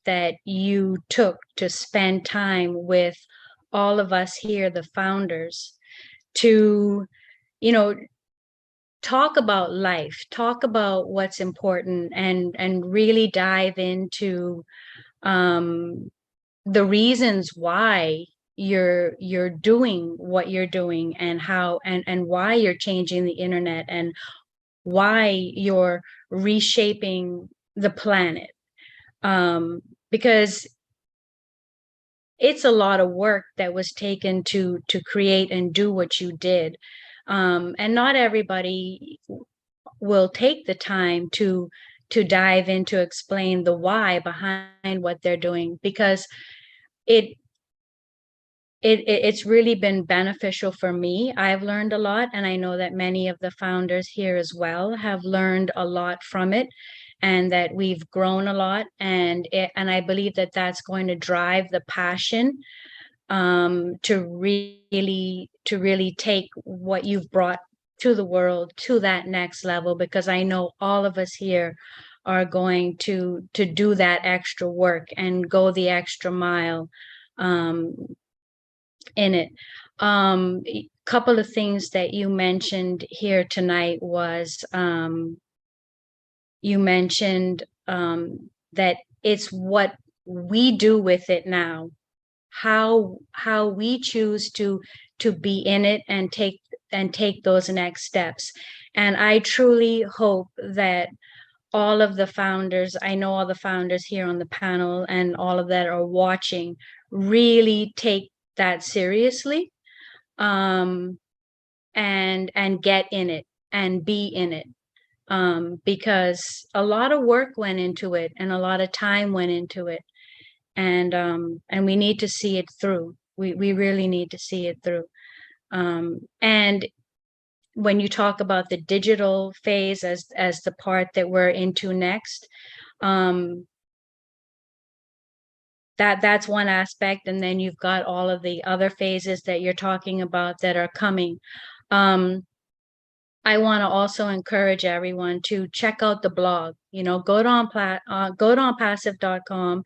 that you took to spend time with all of us here, the founders, to, you know, talk about life, talk about what's important, and really dive into the reasons why you're doing what you're doing, and how and why you're changing the internet, and why you're reshaping the planet, because it's a lot of work that was taken to create and do what you did, and not everybody will take the time to dive in to explain the why behind what they're doing, because it's really been beneficial for me. I've learned a lot, and I know that many of the founders here as well have learned a lot from it, and that we've grown a lot, and I believe that that's going to drive the passion to really take what you've brought to the world to that next level, because I know all of us here are going to do that extra work and go the extra mile in it. A couple of things that you mentioned here tonight was, you mentioned that it's what we do with it now, how we choose to be in it and take those next steps. And I truly hope that all of the founders, I know all the founders here on the panel and all of that are watching, really take that seriously, and get in it and be in it, because a lot of work went into it and a lot of time went into it, and we need to see it through. We really need to see it through. And when you talk about the digital phase as the part that we're into next, that's one aspect, and then you've got all of the other phases that you're talking about that are coming. I want to also encourage everyone to check out the blog. You know, go to onpassive.com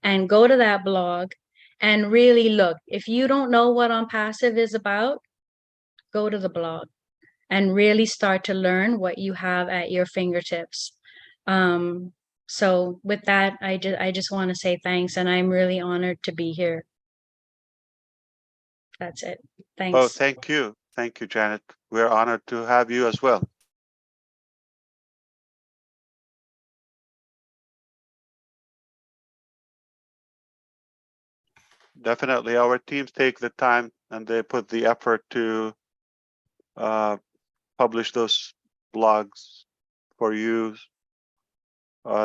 and go to that blog and really look. If you don't know what Onpassive is about, go to the blog and really start to learn what you have at your fingertips. So with that, I just want to say thanks, and I'm really honored to be here. That's it. Thanks. Oh, thank you. Thank you, Janet. We're honored to have you as well. Definitely, our teams take the time and they put the effort to publish those blogs for you.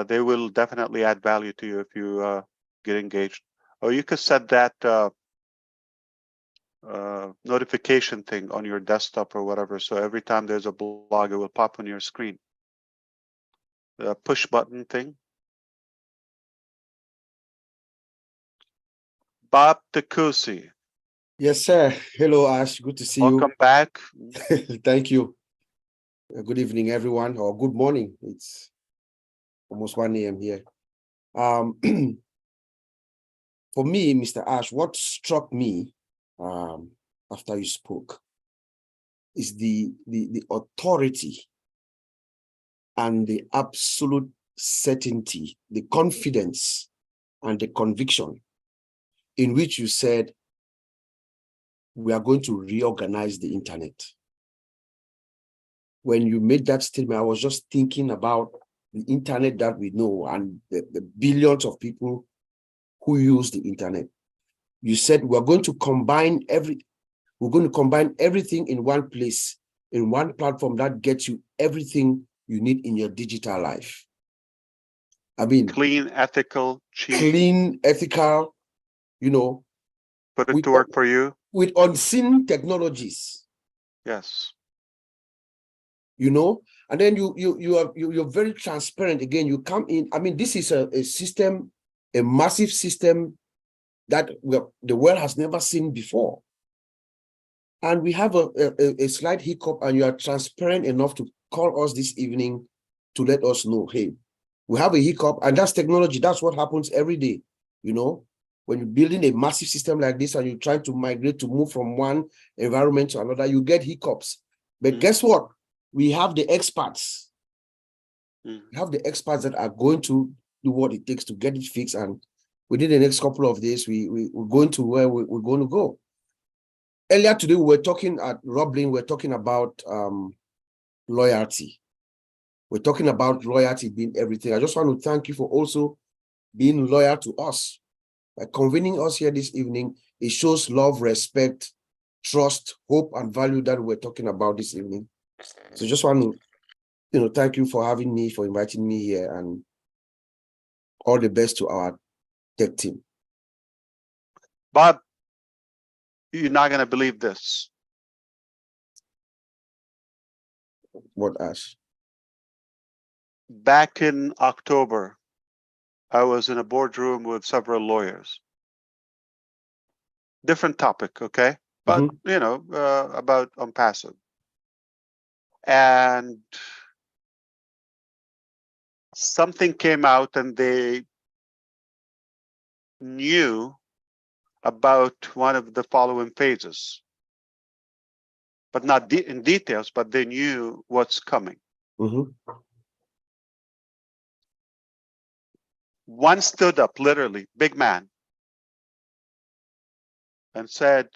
They will definitely add value to you if you get engaged. Or you could set that notification thing on your desktop or whatever. So every time there's a blog, it will pop on your screen. The push button thing. Bob Takusi. Yes, sir. Hello, Ash. Good to see Welcome back. you. Thank you. Good evening, everyone, or good morning. It's almost 1 a.m. here. For me, Mr. Ash, what struck me after you spoke is the authority and the absolute certainty, the confidence and the conviction in which you said, we are going to reorganize the internet. When you made that statement, I was just thinking about the internet that we know and the billions of people who use the internet. You said we're going to combine everything in one place, in one platform that gets you everything you need in your digital life. I mean, clean, ethical, cheap. Clean, ethical, you know. Put it to work for you. With unseen technologies. Yes. You know, and then you're very transparent. Again, you come in. I mean, this is a system, a massive system that the world has never seen before. And we have a slight hiccup, and you are transparent enough to call us this evening to let us know, hey, we have a hiccup, and that's technology. That's what happens every day. You know, when you're building a massive system like this and you're trying to migrate to move from one environment to another, you get hiccups. But guess what? We have the experts. We have the experts that are going to do what it takes to get it fixed. And within the next couple of days, we're going to where we're going to go. Earlier today, we were talking at Roblin, we're talking about loyalty. We're talking about loyalty being everything. I just want to thank you for also being loyal to us. By convening us here this evening, it shows love, respect, trust, hope, and value that we're talking about this evening. So just want to, thank you for having me, for inviting me here, and all the best to our tech team. Bob, you're not going to believe this. What, Ash? Back in October, I was in a boardroom with several lawyers. Different topic, okay? But, about Onpassive. And something came out and they knew about one of the following phases, but not in details, but they knew what's coming. One stood up, literally, big man, and said,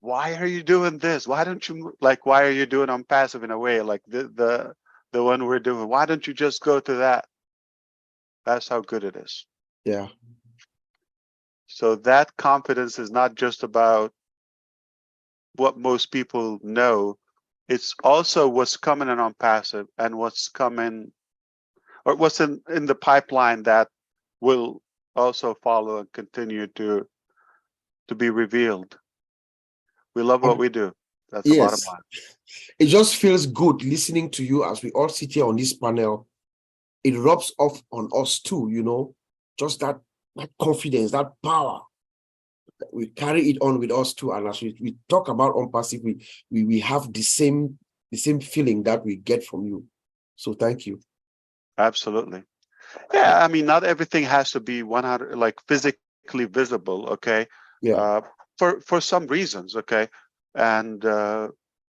why are you doing this? Why don't you, why are you doing Onpassive in a way, like the one we're doing? Why don't you just go to that? That's how good it is. Yeah. So that confidence is not just about what most people know. It's also what's coming in Onpassive and what's coming, or what's in the pipeline that will also follow and continue to be revealed. We love what we do. That's the bottom line. It just feels good listening to you as we all sit here on this panel. It rubs off on us too, just that confidence, that power. We carry it on with us too. And as we talk about Onpassive, we have the same feeling that we get from you. So thank you. Absolutely. Yeah, I mean, not everything has to be 100, physically visible, okay? Yeah. For some reasons, okay? And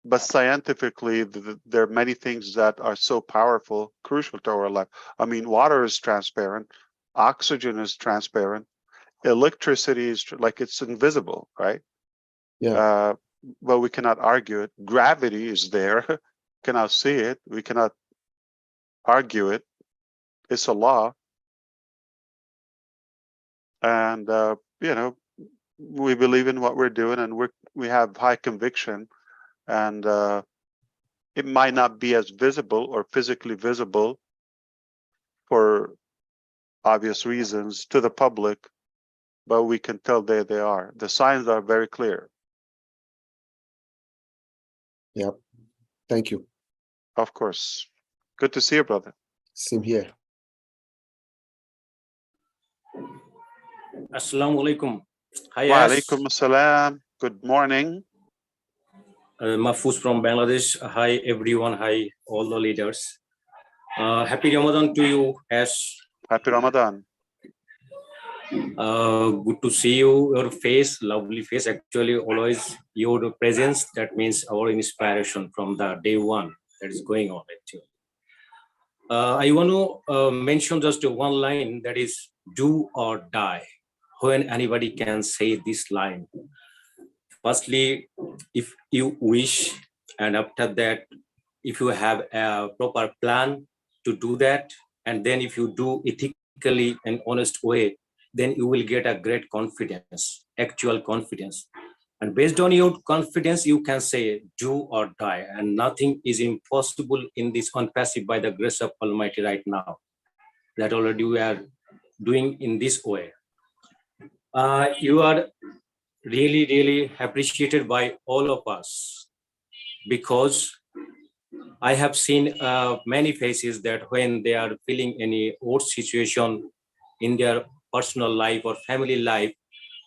but scientifically, there are many things that are so powerful, crucial to our life. I mean, water is transparent, oxygen is transparent, electricity is it's invisible, right? Yeah. well, we cannot argue it. Gravity is there. Cannot see it. We cannot argue it. It's a law. And, you know, we believe in what we're doing, and we have high conviction, and it might not be as visible or physically visible for obvious reasons to the public, but we can tell there they are. The signs are very clear. Yep. Thank you. Of course. Good to see you, brother. Same here. Assalamu alaikum. Hi, Wa Ash. alaikum assalam. Good morning. Mahfouz from Bangladesh. Hi, everyone. Hi, all the leaders. Happy Ramadan to you, Ash. Happy Ramadan. Good to see you, your face, lovely face. Actually, always your presence, that means our inspiration from the day one that is going on, actually. I want to mention just one line, that is do or die. When anybody can say this line. Firstly, if you wish, and after that, if you have a proper plan to do that, and then if you do ethically and honest way, then you will get a great confidence, actual confidence. And based on your confidence, you can say do or die, and nothing is impossible in this Onpassive by the grace of Almighty right now. That already we are doing in this way. You are really, really appreciated by all of us, because I have seen many faces that when they are feeling any odd situation in their personal life or family life,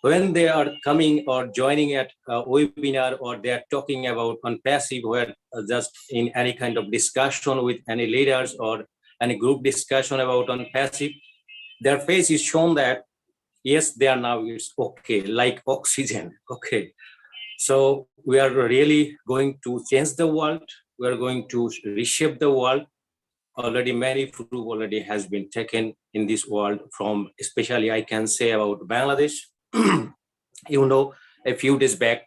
when they are coming or joining at a webinar, or they are talking about Onpassive, where just in any kind of discussion with any leaders or any group discussion about Onpassive, their face is shown that yes, they are now, it's okay, like oxygen. Okay. So we are really going to change the world. We are going to reshape the world. Already many proof already has been taken in this world from, especially I can say about Bangladesh. You know, a few days back,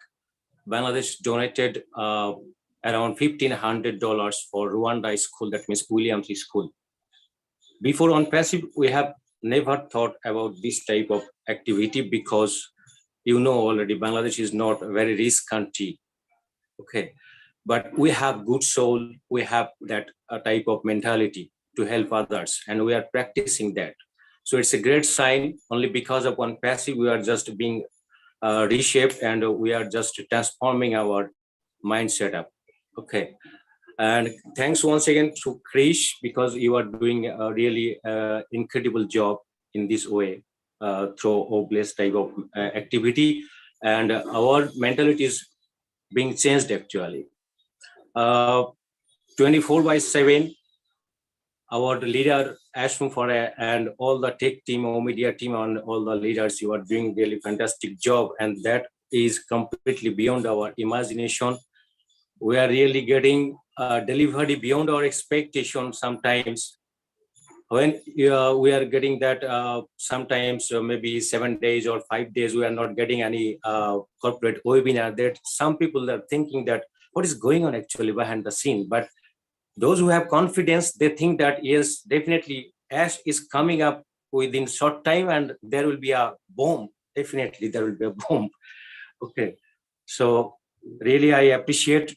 Bangladesh donated around $1,500 for Rwanda school, that means Williams School. Before Onpassive, we have never thought about this type of activity, because you know already Bangladesh is not a very rich country. Okay, but we have good soul, we have that type of mentality to help others, and we are practicing that. So it's a great sign. Only because of Onpassive, we are just being reshaped, and we are just transforming our mindset up. Okay. And thanks once again to Krish, because you are doing a really incredible job in this way through Obless type of activity. And our mentality is being changed actually. 24/7, our leader, Ash Mufareh, and all the tech team or media team and all the leaders, you are doing really fantastic job. And that is completely beyond our imagination. We are really getting delivery beyond our expectation sometimes. When we are getting that sometimes maybe 7 days or 5 days, we are not getting any corporate webinar, that some people are thinking that what is going on actually behind the scene. But those who have confidence, they think that yes, definitely Ash is coming up within short time and there will be a bomb. Definitely there will be a bomb. Okay. So really I appreciate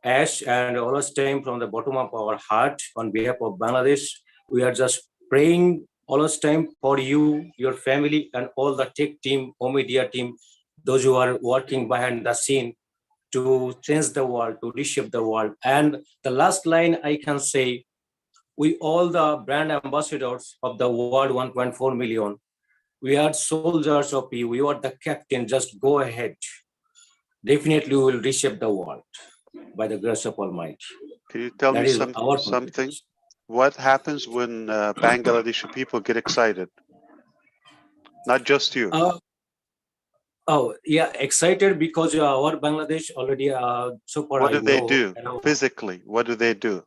Ash, and always time from the bottom of our heart on behalf of Bangladesh. We are just praying always time for you, your family, and all the tech team, or media team, those who are working behind the scene to change the world, to reshape the world. And the last line I can say, we all the brand ambassadors of the world 1.4 million, we are soldiers of you, we are the captain, just go ahead. Definitely we will reshape the world by the grace of Almighty. Can you tell me something? What happens when Bangladeshi people get excited? Not just you. Oh, yeah, excited because our Bangladesh already so far. What do they do physically? What do they do?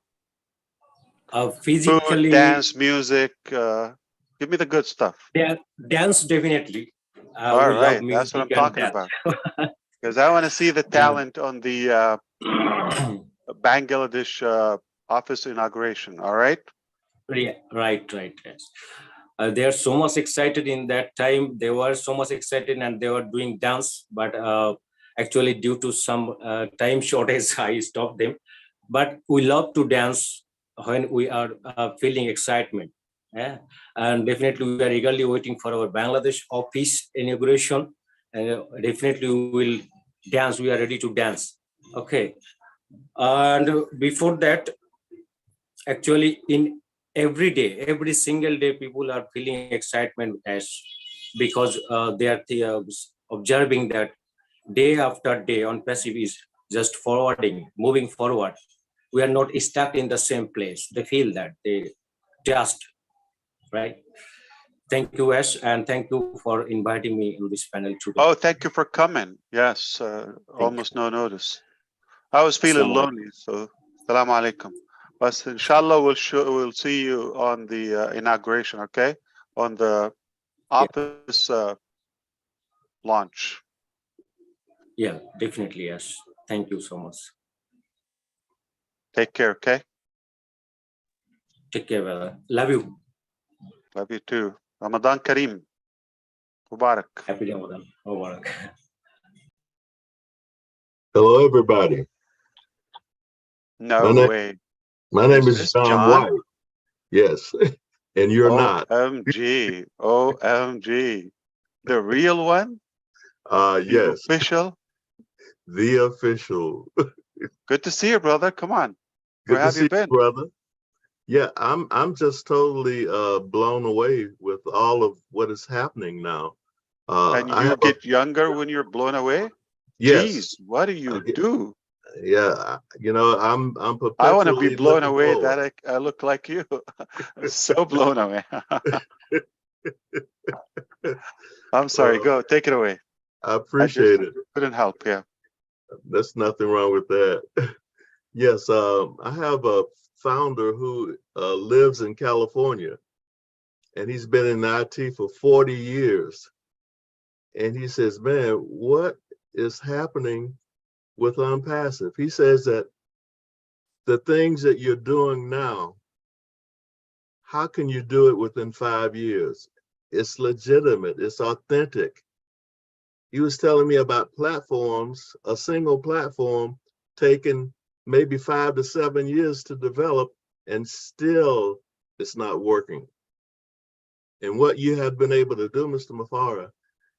Physically, food, dance, music. Give me the good stuff. Dance, definitely. All right, that's what I'm talking about. Because I want to see the talent on the Bangladesh office inauguration. All right. Yeah, right. Yes. They are so much excited in that time. They were so much excited and they were doing dance, but actually due to some time shortage, I stopped them. But we love to dance when we are feeling excitement. Yeah, and definitely we are eagerly waiting for our Bangladesh office inauguration, and definitely we will dance. We are ready to dance. Okay, and before that, actually in every single day people are feeling excitement as because they are observing that day after day Onpassive is just forwarding, moving forward. We are not stuck in the same place. They feel that they just right. Thank you, Ash, and thank you for inviting me in this panel today. Oh, thank you for coming. Yes, almost no notice. I was feeling lonely, so salam alaikum. But inshallah, we'll see you on the inauguration, okay? On the office launch. Yeah, definitely, yes. Thank you so much. Take care, okay? Take care, brother. Love you. Love you too. Ramadan Kareem. Mubarak. Happy Ramadan. Mubarak. Hello, everybody. No way. My name Is is this John John? White. Yes, and you're not. OMG. OMG. The real one? The Yes, official? the official. Good to see you, brother. Come on. Where Good to have see you been? you, brother. Yeah, I'm just totally blown away with all of what is happening now. And I you have a get younger when you're blown away? yes. Jeez, what do you do? Yeah, you know, I'm I want to be perpetually blown looking away forward. that I look like you. So blown away. I'm sorry. Go. Take it away. I I appreciate just it. couldn't help. Yeah. There's nothing wrong with that. Yes, I have a founder who lives in California, and he's been in IT for 40 years. And he says, man, what is happening with Onpassive? He says that the things that you're doing now, how can you do it within 5 years? It's legitimate, it's authentic. He was telling me about platforms, a single platform taking maybe 5 to 7 years to develop, and still it's not working. And what you have been able to do, Mr. Mufareh,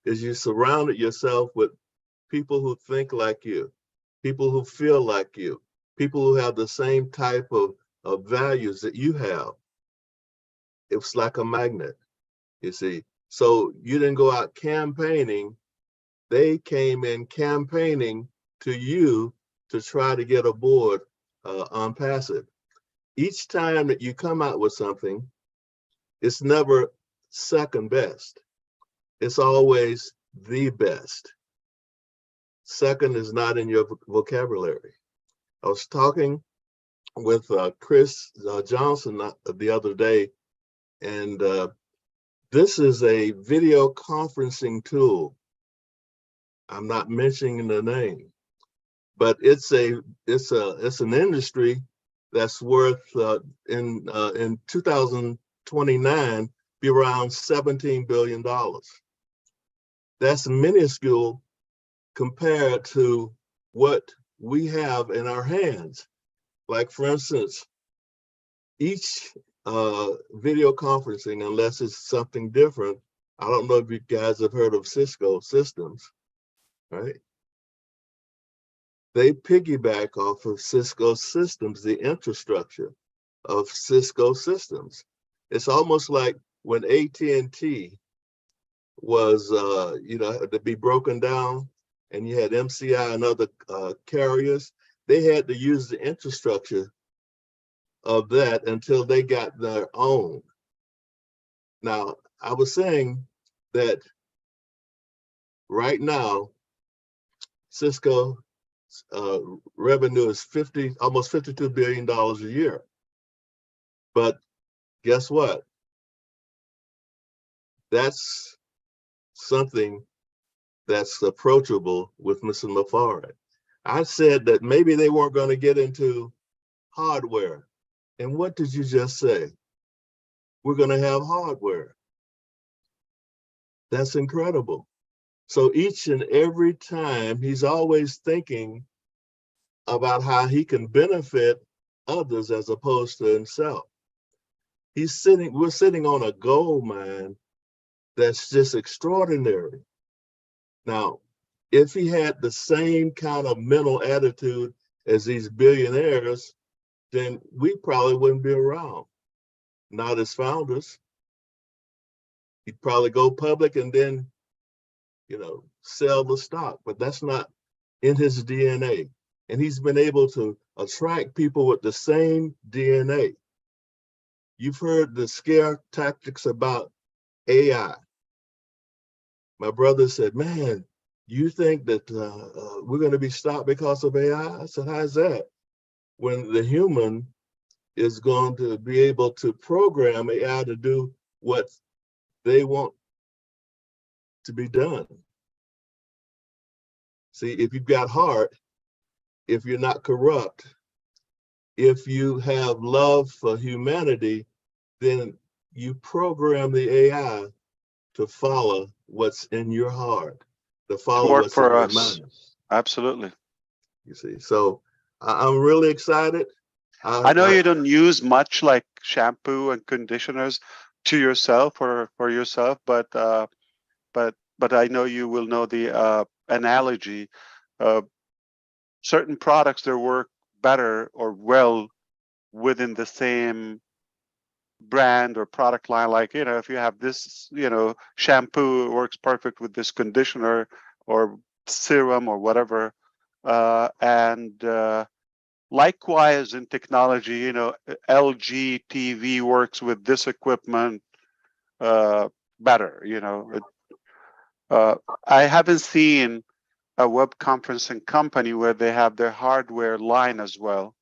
is you surrounded yourself with people who think like you, people who feel like you, people who have the same type of values that you have. It's like a magnet, you see. So you didn't go out campaigning. They came in campaigning to you to try to get aboard Onpassive. Each time that you come out with something, it's never second best. It's always the best. Second is not in your vocabulary. I was talking with Chris Johnson the other day, and this is a video conferencing tool. I'm not mentioning the name, but it's an industry that's worth in 2029 be around $17 billion. That's minuscule compared to what we have in our hands. Like for instance, each video conferencing, unless it's something different, I don't know if you guys have heard of Cisco systems, right? They piggyback off of Cisco systems, the infrastructure of Cisco systems. It's almost like when AT&T was, to be broken down, and you had MCI and other carriers, they had to use the infrastructure of that until they got their own. Now, I was saying that right now, Cisco revenue is almost $52 billion a year. But guess what? That's something that's approachable with Mr. Mufareh. I said that maybe they weren't going to get into hardware. And what did you just say? We're going to have hardware. That's incredible. So each and every time, he's always thinking about how he can benefit others as opposed to himself. We're sitting on a gold mine that's just extraordinary. Now, if he had the same kind of mental attitude as these billionaires, then we probably wouldn't be around. Not as founders. He'd probably go public and then, sell the stock, but that's not in his DNA. And he's been able to attract people with the same DNA. You've heard the scare tactics about AI. My brother said, man, you think that we're going to be stopped because of AI? I said, how's that? When the human is going to be able to program AI to do what they want to be done. See, if you've got heart, if you're not corrupt, if you have love for humanity, then you program the AI to follow what's in your heart, to follow Work what's for in your us. mind. Absolutely. You see, so I'm really excited. I know you don't use much like shampoo and conditioners to yourself or for yourself, but I know you will know the analogy. Certain products that work better or well within the same brand or product line, like if you have this shampoo, it works perfect with this conditioner or serum or whatever, and likewise in technology, LG TV works with this equipment better. I haven't seen a web conferencing company where they have their hardware line as well.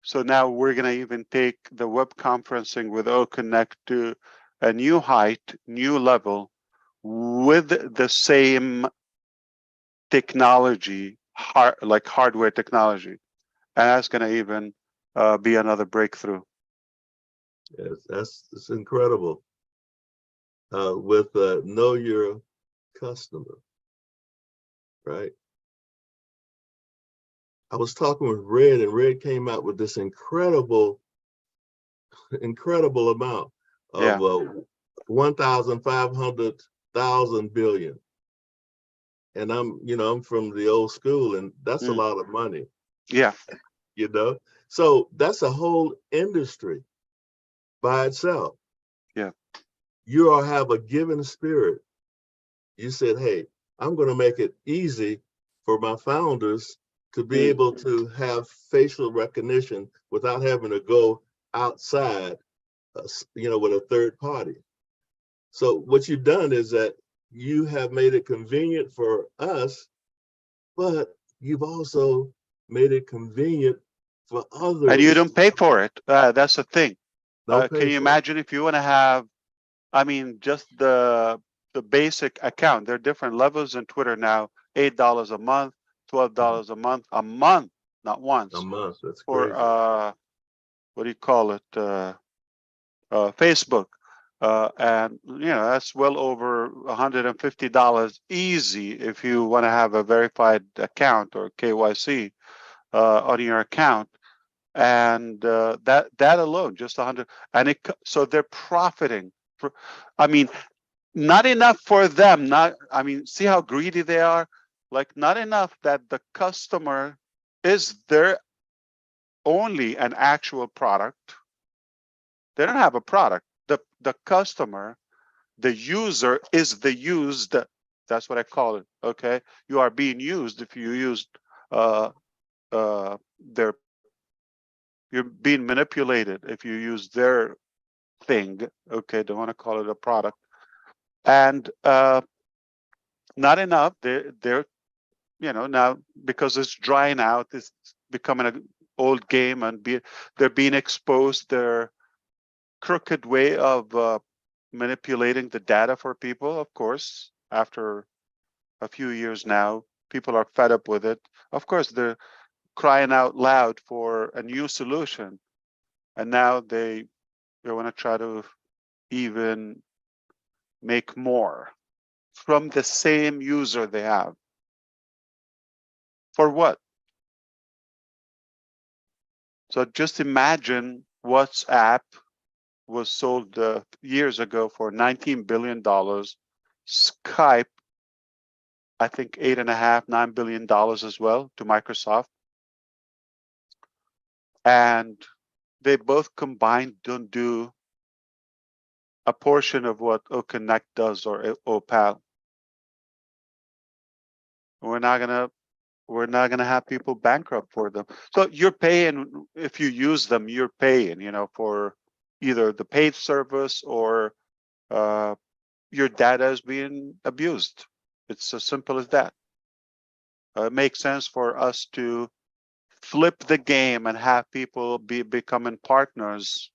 So now we're going to even take the web conferencing with Oconnect to a new height, new level with the same technology, like hardware technology. And that's going to even be another breakthrough. Yes, it's incredible. With know your customer, right? I was talking with Red, and Red came out with this incredible amount of 1,500,000 billion. And I'm from the old school, and that's a lot of money. Yeah. So that's a whole industry by itself. Yeah. You all have a given spirit. You said, hey, I'm going to make it easy for my founders to be able to have facial recognition without having to go outside, with a third party. So what you've done is that you have made it convenient for us, but you've also made it convenient for others. And you don't pay for it. That's the thing. Don't pay can you for imagine if you want to have, just the basic account? There are different levels in Twitter now. $8 a month, $12 a month, not once. A month. That's for crazy. what do you call it? Facebook. And that's well over $150 easy if you want to have a verified account or KYC on your account. And that alone, just 100, and so they're profiting. Not enough for them. See how greedy they are. Like, not enough that the customer is their only an actual product. They don't have a product. The customer, the user is the used. That's what I call it. Okay, you are being used if you used their. You're being manipulated if you use their thing. Okay, don't want to call it a product. And not enough. They're now, because it's drying out, it's becoming an old game, and they're being exposed their crooked way of manipulating the data for people, of course, after a few years now. People are fed up with it. Of course, they're crying out loud for a new solution, and now they want to try to even make more from the same user they have. For what? So just imagine WhatsApp was sold years ago for $19 billion. Skype, I think $8.5, $9 billion as well to Microsoft. And they both combined don't do a portion of what Oconnect does or Opal. We're not gonna have people bankrupt for them. So you're paying, if you use them, you're paying, for either the paid service or your data is being abused. It's as simple as that. It makes sense for us to flip the game and have people becoming partners,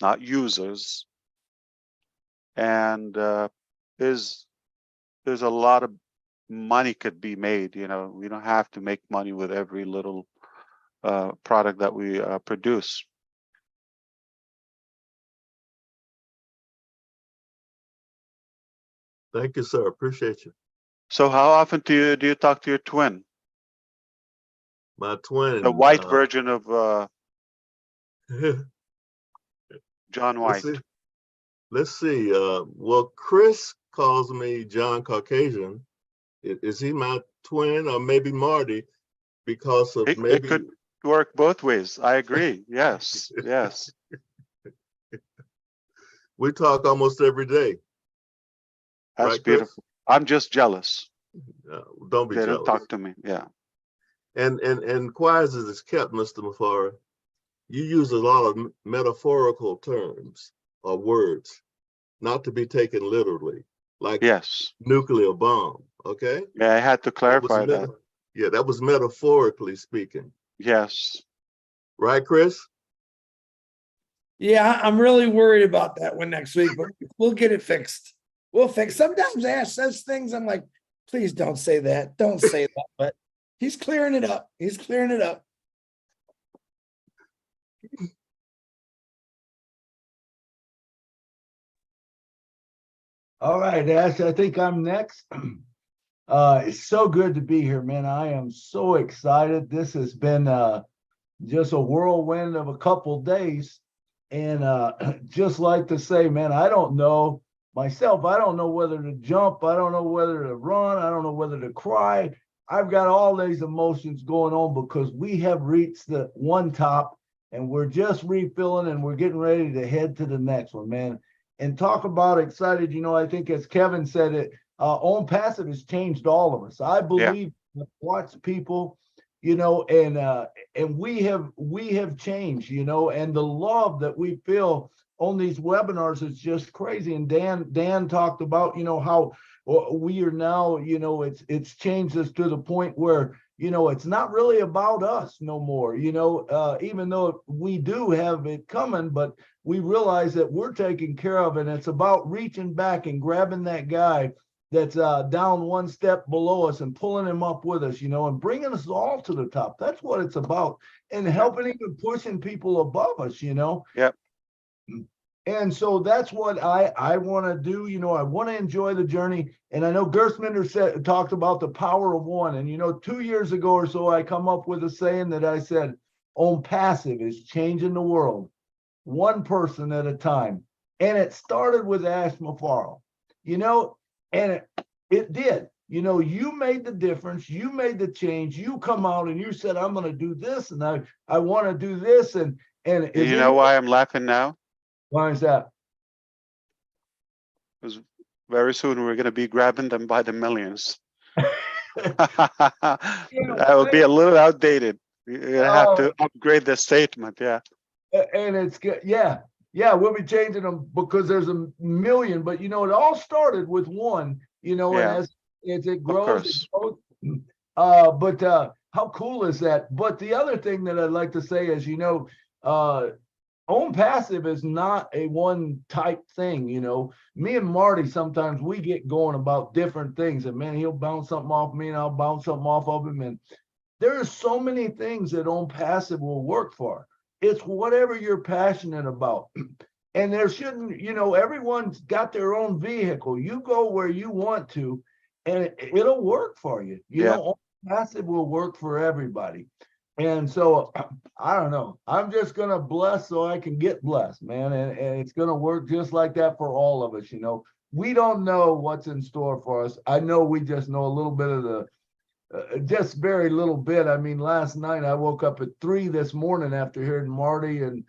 not users. And there's a lot of money could be made. We don't have to make money with every little product that we produce. Thank you, sir. Appreciate you. So how often do you talk to your twin? My twin. The white version of John White. Let's see. Well, Chris calls me John Caucasian. Is he my twin, or maybe Marty? Because of maybe it could work both ways. I agree. Yes, yes. We talk almost every day. That's right, beautiful. Chris? I'm just jealous. Don't be They jealous. don't talk to me. Yeah. And quiet as it's kept, Mr. Mufareh, you use a lot of metaphorical terms or words, not to be taken literally, like yes, nuclear bomb. Okay. Yeah, I had to clarify that. Yeah, that was metaphorically speaking. Yes. Right, Chris? Yeah, I'm really worried about that one next week, but we'll get it fixed. We'll fix. Sometimes Ash says things, I'm like, please don't say that. Don't say that. But he's clearing it up. He's clearing it up. All right, Ash, I think I'm next. It's so good to be here, man. I am so excited. This has been just a whirlwind of a couple days. And just like to say, man, I don't know myself. I don't know whether to jump. I don't know whether to run. I don't know whether to cry. I've got all these emotions going on because we have reached the one top and we're just refilling and we're getting ready to head to the next one, man. And talk about excited, I think as Kevin said it, Onpassive has changed all of us. I believe watch people, and we have changed, and the love that we feel on these webinars is just crazy. And Dan talked about, how we are now, it's changed us to the point where, it's not really about us no more, even though we do have it coming, but we realize that we're taken care of, and it's about reaching back and grabbing that guy that's down one step below us and pulling him up with us, and bringing us all to the top. That's what it's about, and helping even pushing people above us, Yep. And so that's what I want to do. I want to enjoy the journey. And I know Gerstminder talked about the power of one. And, 2 years ago or so, I come up with a saying that I said, Onpassive is changing the world, one person at a time. And it started with Ash Mufareh, and it did. You made the difference. You made the change. You come out and you said, I'm going to do this. And I want to do this. And you know why I'm laughing now? Why is that? Because very soon we're going to be grabbing them by the millions. That will be a little outdated. You're going to have to upgrade the statement. Yeah. And it's good. Yeah. We'll be changing them because there's a million. But, it all started with one, and as it grows, but how cool is that? But the other thing that I'd like to say is, Onpassive is not a one type thing, you know. Me and Marty, sometimes we get going about different things, and man, he'll bounce something off me and I'll bounce something off of him. And there are so many things that Onpassive will work for. It's whatever you're passionate about. And there shouldn't, you know, everyone's got their own vehicle. You go where you want to, and it'll work for you. You know, Onpassive will work for everybody. And so I don't know. I'm just gonna bless so I can get blessed, man. And it's gonna work just like that for all of us, you know. We don't know what's in store for us. I know we just know a little bit of the just very little bit. I mean, last night I woke up at 3 this morning after hearing Marty and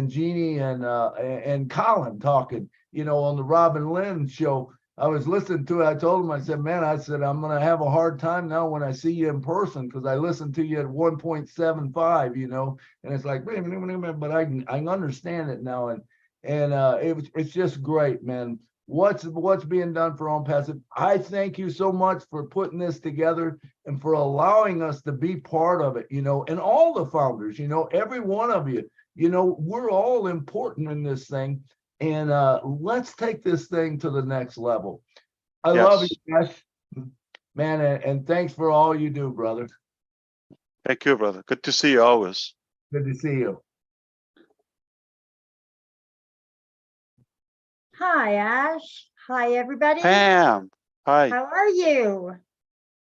Jeannie and Colin talking, you know, on the Robin Lynn show. I was listening to it. I told him, I said, man, I said, I'm going to have a hard time now when I see you in person, because I listened to you at 1.75, you know, and it's like, wait a minute, but I understand it now. And it's just great, man. What's being done for Onpassive. I thank you so much for putting this together and for allowing us to be part of it, you know, and all the founders, you know, every one of you, you know, we're all important in this thing. And let's take this thing to the next level. I love you, Ash, man, and thanks for all you do, brother. Thank you, brother. Good to see you always. Good to see you. Hi, Ash. Hi, everybody. Pam, hi. How are you?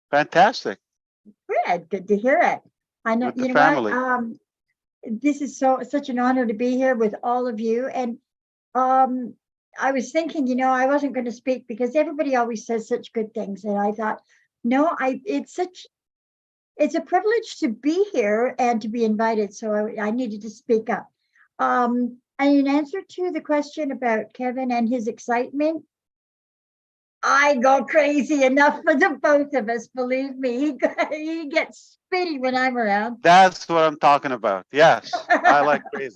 Fantastic. Good to hear it. I know, With the you know family. what? This is such an honor to be here with all of you. And I was thinking, you know, I wasn't going to speak because everybody always says such good things. And I thought, no, it's a privilege to be here and to be invited. So I needed to speak up. And in answer to the question about Kevin and his excitement, I go crazy enough for the both of us. Believe me, he gets spitty when I'm around. That's what I'm talking about. Yes, I like crazy.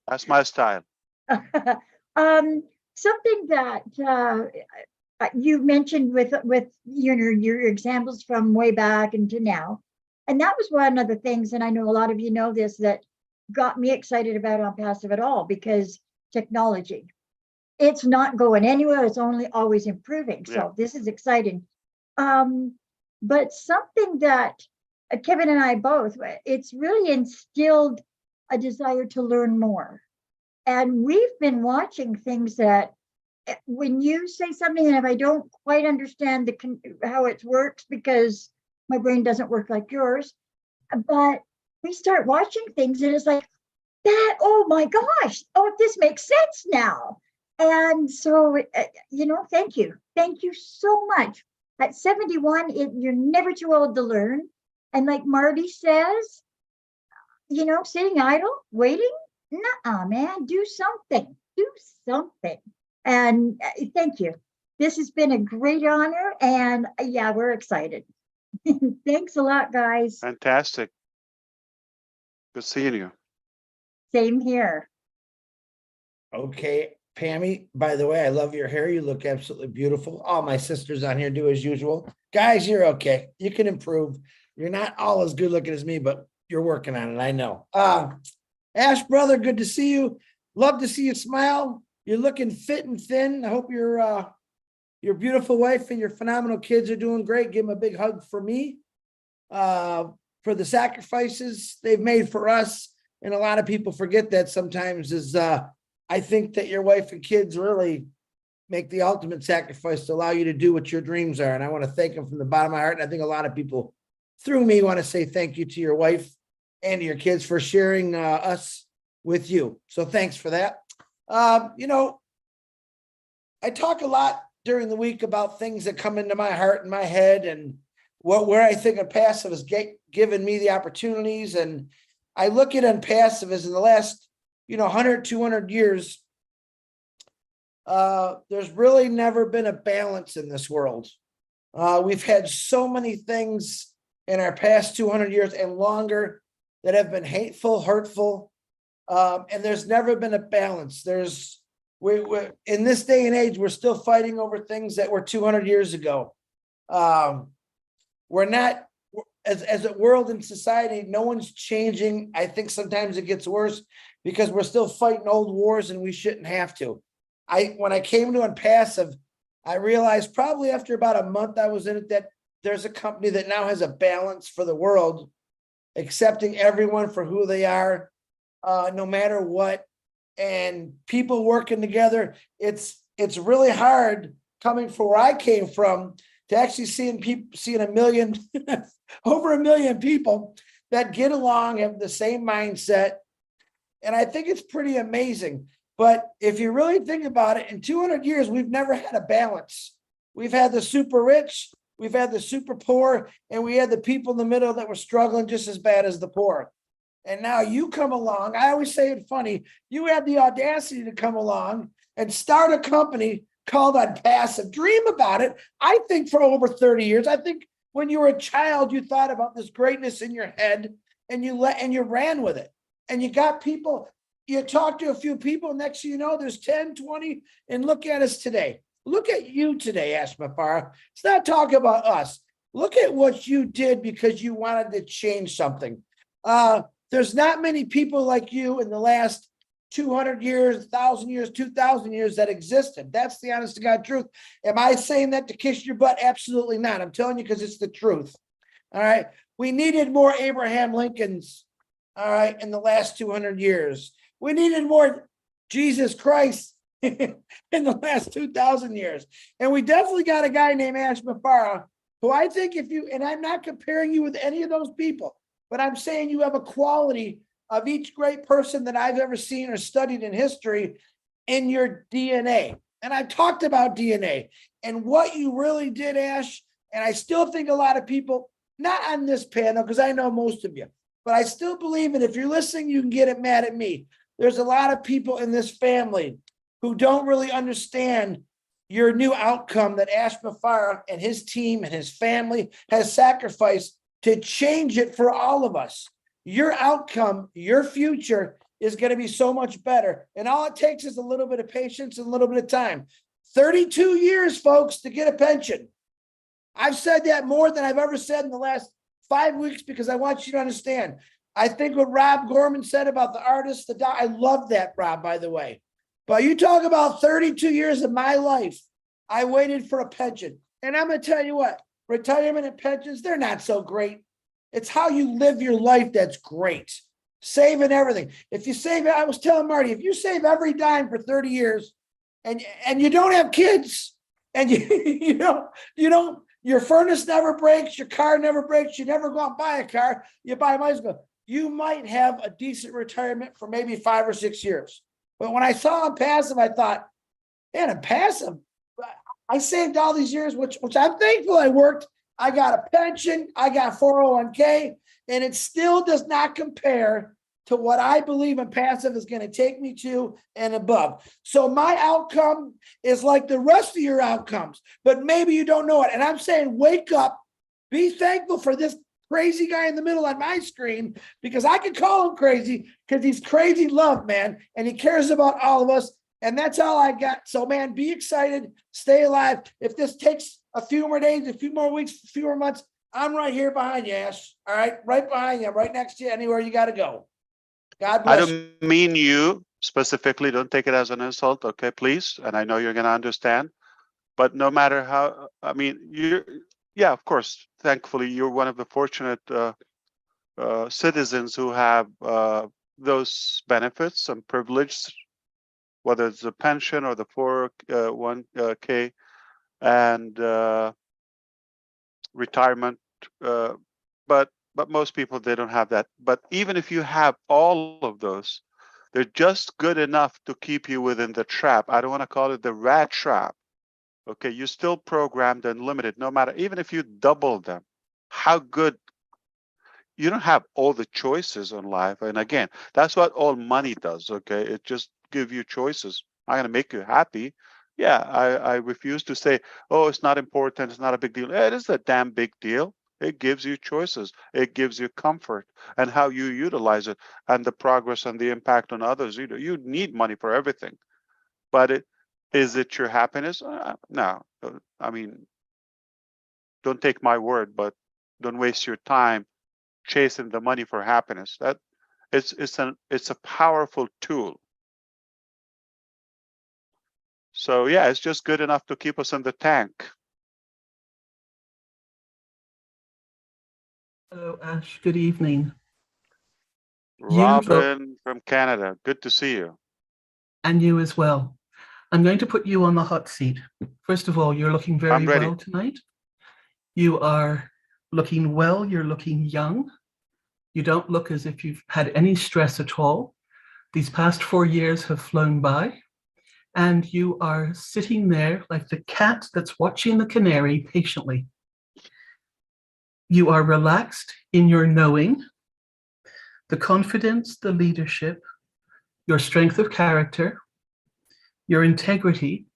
That's my style. Something that you mentioned with you know your examples from way back and to now, and that was one of the things, and I know a lot of you know this, that got me excited about Onpassive at all, because technology, it's not going anywhere. It's only always improving. So this is exciting. But something that Kevin and I both, it's really instilled a desire to learn more. And we've been watching things that when you say something, and if I don't quite understand how it works, because my brain doesn't work like yours, but we start watching things and it's like that, oh my gosh, oh, this makes sense now. And so, you know, thank you so much. At 71, you're never too old to learn. And like Marty says, you know, sitting idle, waiting, nuh-uh, man, do something. And thank you. This has been a great honor, and yeah, we're excited. Thanks a lot, guys. Fantastic. Good seeing you. Same here. Okay, Pammy, by the way, I love your hair. You look absolutely beautiful. All my sisters on here do as usual. Guys, you're okay. You can improve. You're not all as good looking as me, but you're working on it. I know. Ash, brother, good to see you. Love to see you smile. You're looking fit and thin. I hope your beautiful wife and your phenomenal kids are doing great. Give them a big hug for me, for the sacrifices they've made for us. And a lot of people forget that sometimes is, I think that your wife and kids really make the ultimate sacrifice to allow you to do what your dreams are. And I want to thank them from the bottom of my heart. And I think a lot of people through me want to say thank you to your wife and to your kids for sharing us with you. So thanks for that. You know, I talk a lot during the week about things that come into my heart and my head, and where I think Onpassive has given me the opportunities. And I look at Onpassive as in the last, 100, 200 years, there's really never been a balance in this world. We've had so many things in our past 200 years and longer that have been hateful, hurtful, and there's never been a balance. We're in this day and age, we're still fighting over things that were 200 years ago. We're not, as a world and society, no one's changing. I think sometimes it gets worse because we're still fighting old wars and we shouldn't have to. When I came to Onpassive, I realized probably after about a month I was in it that there's a company that now has a balance for the world, accepting everyone for who they are, no matter what, and people working together. It's really hard coming from where I came from to actually seeing a million, over a million people that get along, have the same mindset. And I think it's pretty amazing. But if you really think about it, in 200 years, we've never had a balance. We've had the super rich, we've had the super poor, and we had the people in the middle that were struggling just as bad as the poor. And now you come along. I always say it funny. You had the audacity to come along and start a company called Onpassive. Dream about it. I think for over 30 years. I think when you were a child, you thought about this greatness in your head and you ran with it. And you got people, you talk to a few people, next thing you know, there's 10, 20, and look at us today. Look at you today, Ash Mufareh. It's not talking about us. Look at what you did because you wanted to change something. There's not many people like you in the last 200 years, 1,000 years, 2,000 years that existed. That's the honest to God truth. Am I saying that to kiss your butt? Absolutely not. I'm telling you because it's the truth. All right. We needed more Abraham Lincolns, all right, in the last 200 years. We needed more Jesus Christ in the last 2,000 years. And we definitely got a guy named Ash Mufareh, who I think and I'm not comparing you with any of those people, but I'm saying you have a quality of each great person that I've ever seen or studied in history in your DNA. And I've talked about DNA and what you really did, Ash. And I still think a lot of people, not on this panel, because I know most of you, but I still believe it. If you're listening, you can get it mad at me. There's a lot of people in this family who don't really understand your new outcome that Ash Mufareh and his team and his family has sacrificed to change it for all of us. Your outcome, your future is going to be so much better. And all it takes is a little bit of patience and a little bit of time. 32 years, folks, to get a pension. I've said that more than I've ever said in the last 5 weeks because I want you to understand. I think what Rob Gorman said about the artist, I love that, Rob, by the way. But you talk about 32 years of my life, I waited for a pension. And I'm going to tell you what, retirement and pensions, they're not so great. It's how you live your life that's great. Saving everything. If you save, I was telling Marty, if you save every dime for 30 years and you don't have kids and you don't, your furnace never breaks, your car never breaks, you never go out and buy a car, you buy a bicycle, you might have a decent retirement for maybe 5 or 6 years. But when I saw Onpassive, I thought, man, Onpassive, I saved all these years, which I'm thankful I worked. I got a pension, I got 401k, and it still does not compare to what I believe Onpassive is going to take me to and above. So my outcome is like the rest of your outcomes, but maybe you don't know it. And I'm saying, wake up, be thankful for this crazy guy in the middle on my screen, because I can call him crazy because he's crazy love, man, and he cares about all of us. And that's all I got. So, man, be excited, stay alive. If this takes a few more days, a few more weeks, a few more months, I'm right here behind you, Ash. All right, right behind you, right next to you, anywhere you got to go. God bless. I don't mean you specifically. Don't take it as an insult, okay, please? And I know you're going to understand. But no matter how, I mean, yeah, of course, thankfully, you're one of the fortunate citizens who have those benefits and privileges, whether it's a pension or the 401k and retirement. But most people, they don't have that. But even if you have all of those, they're just good enough to keep you within the trap. I don't want to call it the rat trap. Okay, you're still programmed and limited, no matter, even if you double them, how good. You don't have all the choices in life. And again, that's what all money does. Okay, it just gives you choices. I'm going to make you happy. Yeah, I refuse to say, oh, it's not important, it's not a big deal. It is a damn big deal. It gives you choices. It gives you comfort and how you utilize it and the progress and the impact on others. You need money for everything. But is it your happiness? No. I mean, don't take my word, but don't waste your time chasing the money for happiness. That it's a powerful tool. So yeah, it's just good enough to keep us in the tank. Hello, Ash. Good evening. Robin from Canada, good to see you. And you as well. I'm going to put you on the hot seat. First of all, you're looking very ready. well tonight. You are looking well. You're looking young. You don't look as if you've had any stress at all. These past 4 years have flown by, and you are sitting there like the cat that's watching the canary patiently. You are relaxed in your knowing, the confidence, the leadership, your strength of character, your integrity,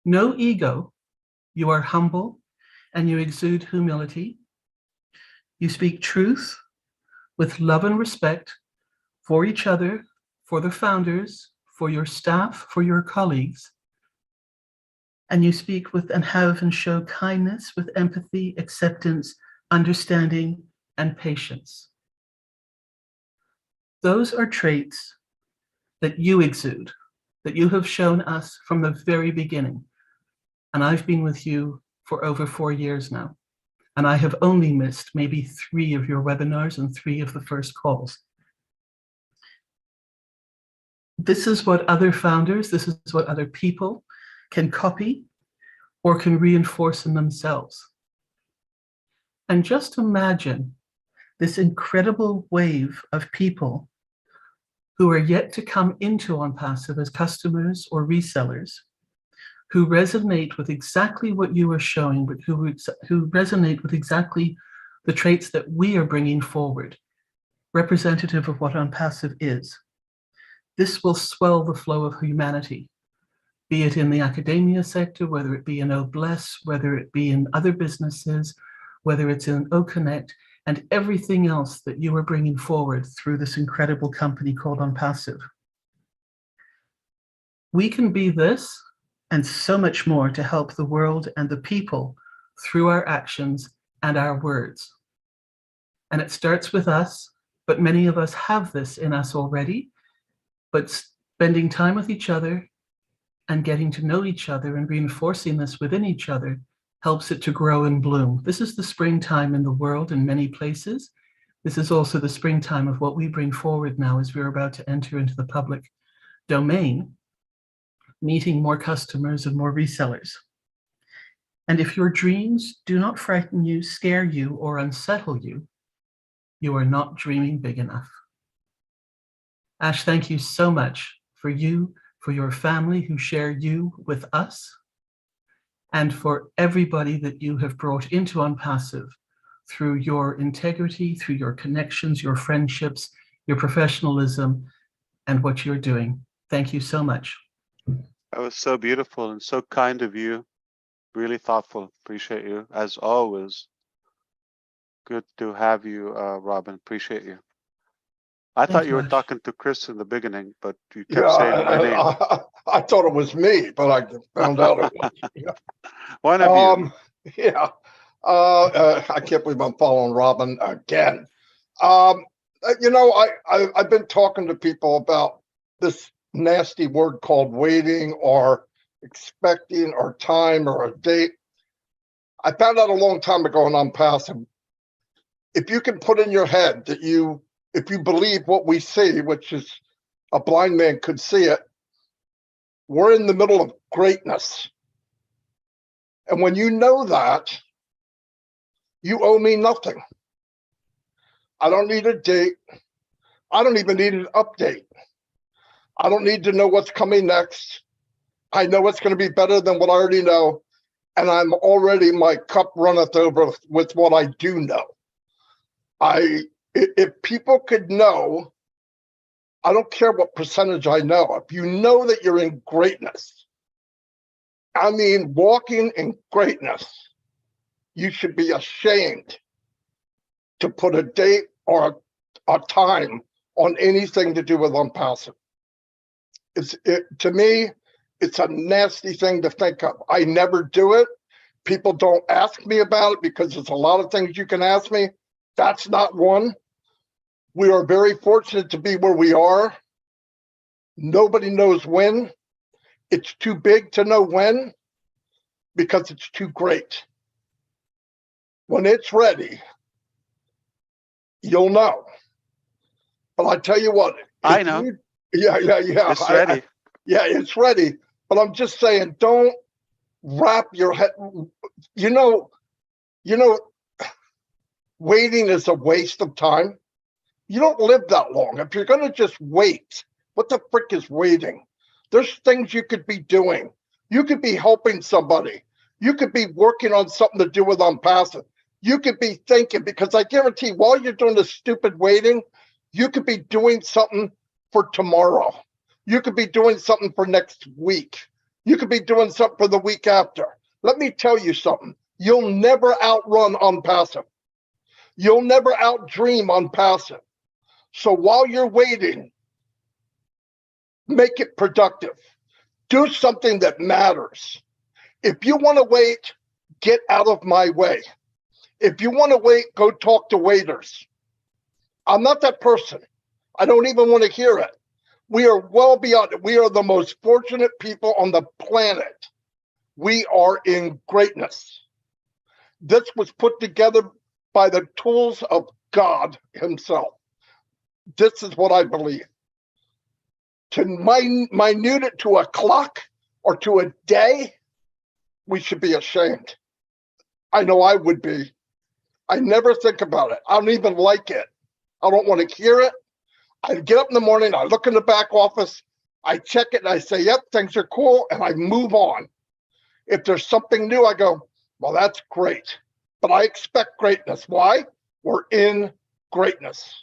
no ego. You are humble and you exude humility. You speak truth with love and respect for each other, for the founders, for your staff, for your colleagues. And you speak with and have and show kindness with empathy, acceptance, understanding, and patience. Those are traits that you exude, that you have shown us from the very beginning. And I've been with you for over 4 years now. And I have only missed maybe 3 of your webinars and 3 of the first calls. This is what other founders, this is what other people can copy or can reinforce in themselves. And just imagine this incredible wave of people who are yet to come into Onpassive as customers or resellers, who resonate with exactly what you are showing, but who resonate with exactly the traits that we are bringing forward, representative of what Onpassive is. This will swell the flow of humanity, be it in the academia sector, whether it be in Obless, whether it be in other businesses, whether it's in Oconnect, and everything else that you are bringing forward through this incredible company called Onpassive. We can be this and so much more to help the world and the people through our actions and our words. And it starts with us, but many of us have this in us already, but spending time with each other and getting to know each other and reinforcing this within each other helps it to grow and bloom. This is the springtime in the world in many places. This is also the springtime of what we bring forward now as we're about to enter into the public domain, meeting more customers and more resellers. And if your dreams do not frighten you, scare you, or unsettle you, you are not dreaming big enough. Ash, thank you so much for you, for your family who share you with us, and for everybody that you have brought into Onpassive through your integrity, through your connections, your friendships, your professionalism, and what you're doing. Thank you so much. That was so beautiful and so kind of you. Really thoughtful. Appreciate you, as always. Good to have you, Robin. Appreciate you. I thought you were talking to Chris in the beginning, but you kept saying my name. I thought it was me, but I found out it was. Yeah. One of you. Yeah. I can't believe I'm following Robin again. You know, I've been talking to people about this nasty word called waiting or expecting or time or a date. I found out a long time ago in Onpassive, if you can put in your head that if you believe what we see, which is a blind man could see it, we're in the middle of greatness. And when you know that, you owe me nothing. I don't need a date. I don't even need an update. I don't need to know what's coming next. I know it's going to be better than what I already know. And I'm already, my cup runneth over with what I do know. If people could know, I don't care what percentage I know. If you know that you're in greatness, I mean, walking in greatness, you should be ashamed to put a date or a time on anything to do with Onpassive. To me, it's a nasty thing to think of. I never do it. People don't ask me about it because there's a lot of things you can ask me. That's not one. We are very fortunate to be where we are. Nobody knows when. It's too big to know when because it's too great. When it's ready, you'll know. But I tell you what, I know. Yeah. It's ready. Yeah, it's ready. But I'm just saying, don't wrap your head. You know, waiting is a waste of time. You don't live that long. If you're going to just wait, what the frick is waiting? There's things you could be doing. You could be helping somebody. You could be working on something to do with Onpassive. You could be thinking, because I guarantee while you're doing the stupid waiting, you could be doing something for tomorrow. You could be doing something for next week. You could be doing something for the week after. Let me tell you something. You'll never outrun Onpassive. You'll never outdream Onpassive. So while you're waiting, make it productive. Do something that matters. If you want to wait, get out of my way. If you want to wait, go talk to waiters. I'm not that person. I don't even want to hear it. We are well beyond it. We are the most fortunate people on the planet. We are in greatness. This was put together by the tools of God himself. This is what I believe. To minute it to a clock or to a day, we should be ashamed. I know I would be. I never think about it. I don't even like it. I don't want to hear it. I get up in the morning, I look in the back office, I check it, and I say, yep, things are cool, and I move on. If there's something new, I go, well, that's great. But I expect greatness. Why? We're in greatness.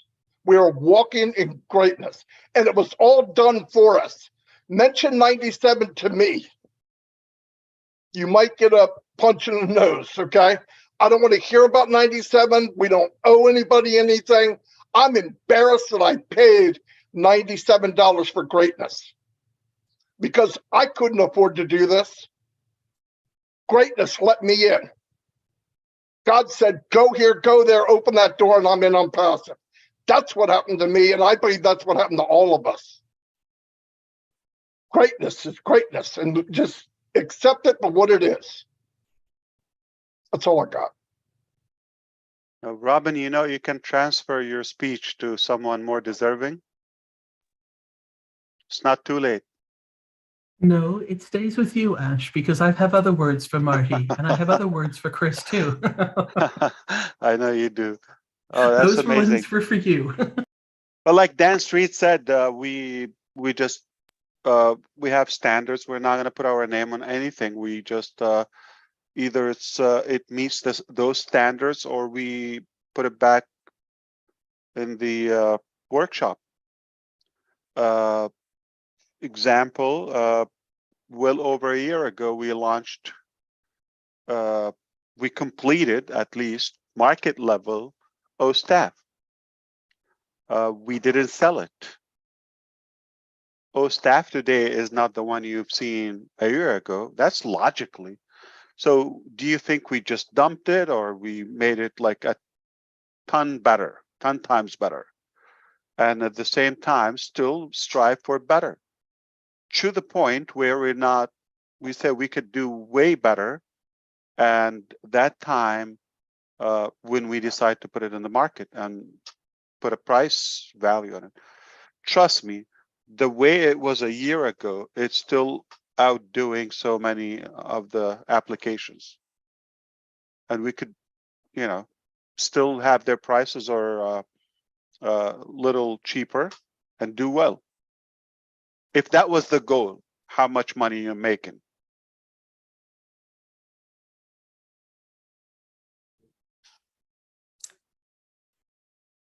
We are walking in greatness. And it was all done for us. Mention 97 to me. You might get a punch in the nose, okay? I don't want to hear about 97. We don't owe anybody anything. I'm embarrassed that I paid $97 for greatness because I couldn't afford to do this. Greatness let me in. God said, go here, go there, open that door, and I'm in Onpassive. That's what happened to me, and I believe that's what happened to all of us. Greatness is greatness, and just accept it for what it is. That's all I got. Robin, you can transfer your speech to someone more deserving. It's not too late. No, it stays with you, Ash, because I have other words for Marty, and I have other words for Chris too. I know you do. Oh, that's Those amazing. ones were for you. But like Dan Street said, we have standards. We're not going to put our name on anything. We just either it meets those standards or we put it back in the workshop. Example, well over a year ago, we launched, we completed at least market level OSTAF. We didn't sell it. OSTAF today is not the one you've seen a year ago. That's logically. So do you think we just dumped it or we made it like a ton times better? And at the same time, still strive for better. To the point where we say we could do way better. And that time, when we decide to put it in the market and put a price value on it, trust me, the way it was a year ago, it's still outdoing so many of the applications. And we could, still have their prices or little cheaper and do well. If that was the goal, how much money you're making?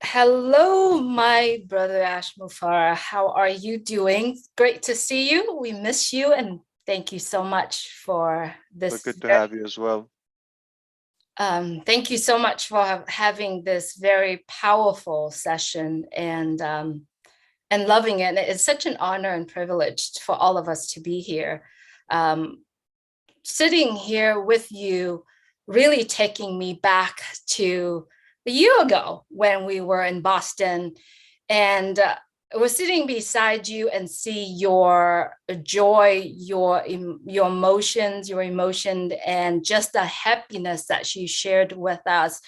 Hello, my brother Ash Mufareh. How are you doing? Great to see you. We miss you, and thank you so much for this. Well, good to have you as well. Thank you so much for having this very powerful session and loving it. It's such an honor and privilege for all of us to be here. Sitting here with you, really taking me back to a year ago when we were in Boston, and was sitting beside you and see your joy, your emotions, your emotion, and just the happiness that you shared with us.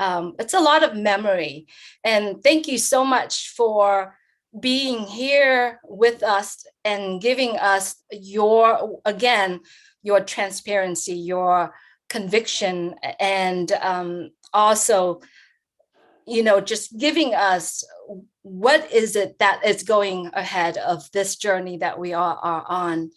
It's a lot of memory. And thank you so much for being here with us and giving us your transparency, your conviction, and also, just giving us what is it that is going ahead of this journey that we are on.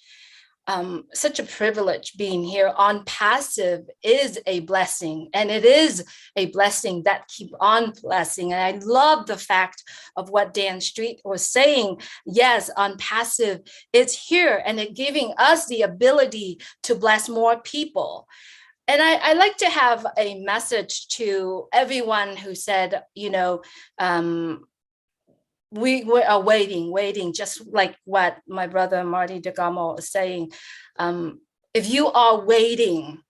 Such a privilege being here. Onpassive is a blessing, and it is a blessing that keep on blessing. And I love the fact of what Dan Street was saying. Yes, Onpassive is here, and it giving us the ability to bless more people. And I like to have a message to everyone who said, we are waiting, just like what my brother Marty DeGamo is saying. If you are waiting,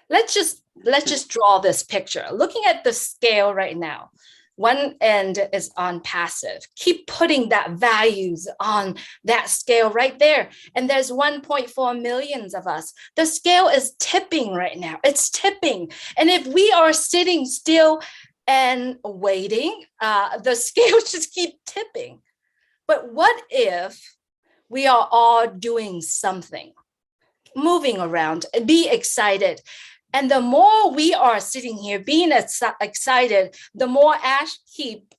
let's just draw this picture. Looking at the scale right now, one end is Onpassive. Keep putting that values on that scale right there. And there's 1.4 million of us. The scale is tipping right now. It's tipping. And if we are sitting still and waiting, the scales just keep tipping. But what if we are all doing something, moving around, be excited? And the more we are sitting here being excited, the more Ash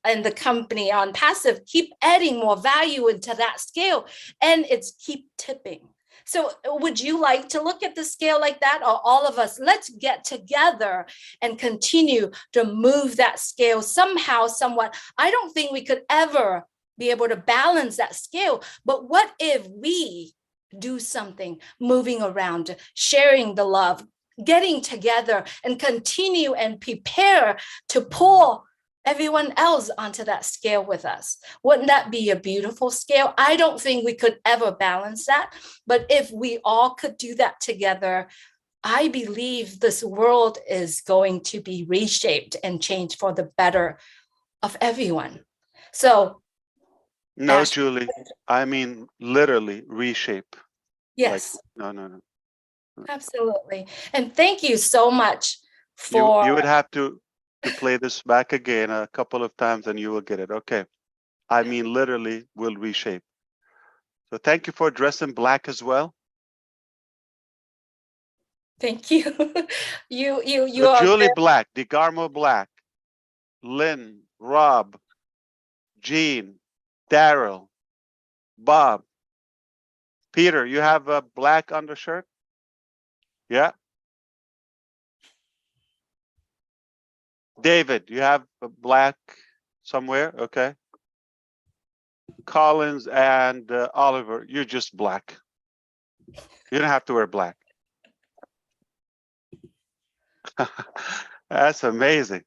and the company Onpassive keep adding more value into that scale, and it's keep tipping. So would you like to look at the scale like that, or all of us, let's get together and continue to move that scale somehow, somewhat. I don't think we could ever be able to balance that scale, but what if we do something, moving around, sharing the love, getting together and continue and prepare to pull everyone else onto that scale with us? Wouldn't that be a beautiful scale? I don't think we could ever balance that. But if we all could do that together, I believe this world is going to be reshaped and changed for the better of everyone. So no, Ash, Julie, I mean literally reshape. yes, Like, no. absolutely. And thank you so much for You would have to play this back again a couple of times and you will get it. Okay. I mean literally will reshape. So thank you for dressing black as well. Thank you. you So are Julie very, Black, DeGarmo Black, Lynn, Rob, Jean, Daryl, Bob, Peter. You have a black undershirt? Yeah. David, you have a black somewhere? Okay. Collins and Oliver, you're just black. You don't have to wear black. That's amazing.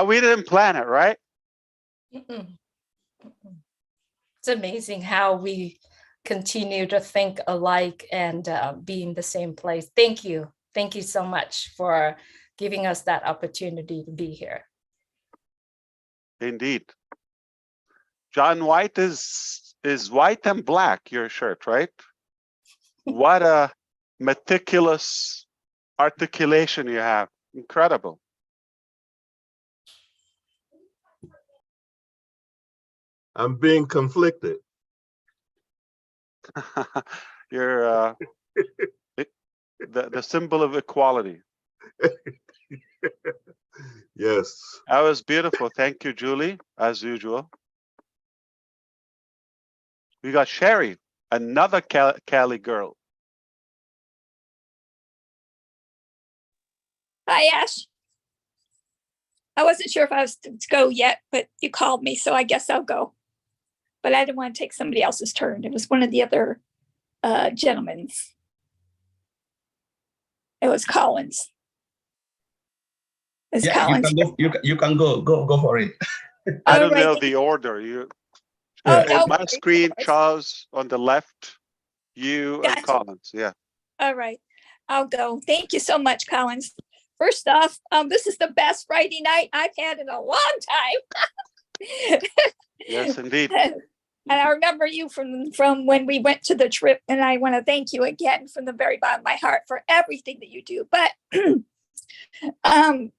We didn't plan it, right? It's amazing how we continue to think alike and be in the same place. Thank you. Thank you so much for giving us that opportunity to be here. Indeed. John White is white and black, your shirt, right? What a meticulous articulation you have. Incredible. I'm being conflicted. You're the symbol of equality. Yes. That was beautiful. Thank you, Julie, as usual. We got Sherry, another Cali girl. Hi, Ash. I wasn't sure if I was to go yet, but you called me, so I guess I'll go. But I didn't want to take somebody else's turn. It was one of the other gentlemen's. It was Collins. It's Collins. You can go for it. I don't know the order. On my screen, Charles on the left, you and Collins. Yeah. All right. I'll go. Thank you so much, Collins, first off, this is the best Friday night I've had in a long time. Yes, indeed. And I remember you from when we went to the trip, and I want to thank you again from the very bottom of my heart for everything that you do. But I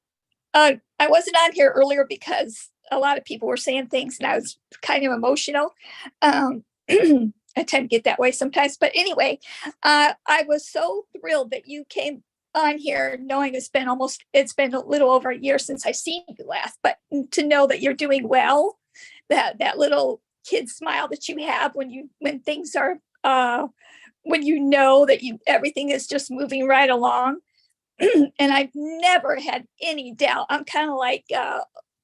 wasn't on here earlier because a lot of people were saying things, and I was kind of emotional. I tend to get that way sometimes. But anyway, I was so thrilled that you came on here, knowing it's been a little over a year since I've seen you last, but to know that you're doing well, that little kid smile that you have when things are when you know that everything is just moving right along. And I've never had any doubt. I'm kind of like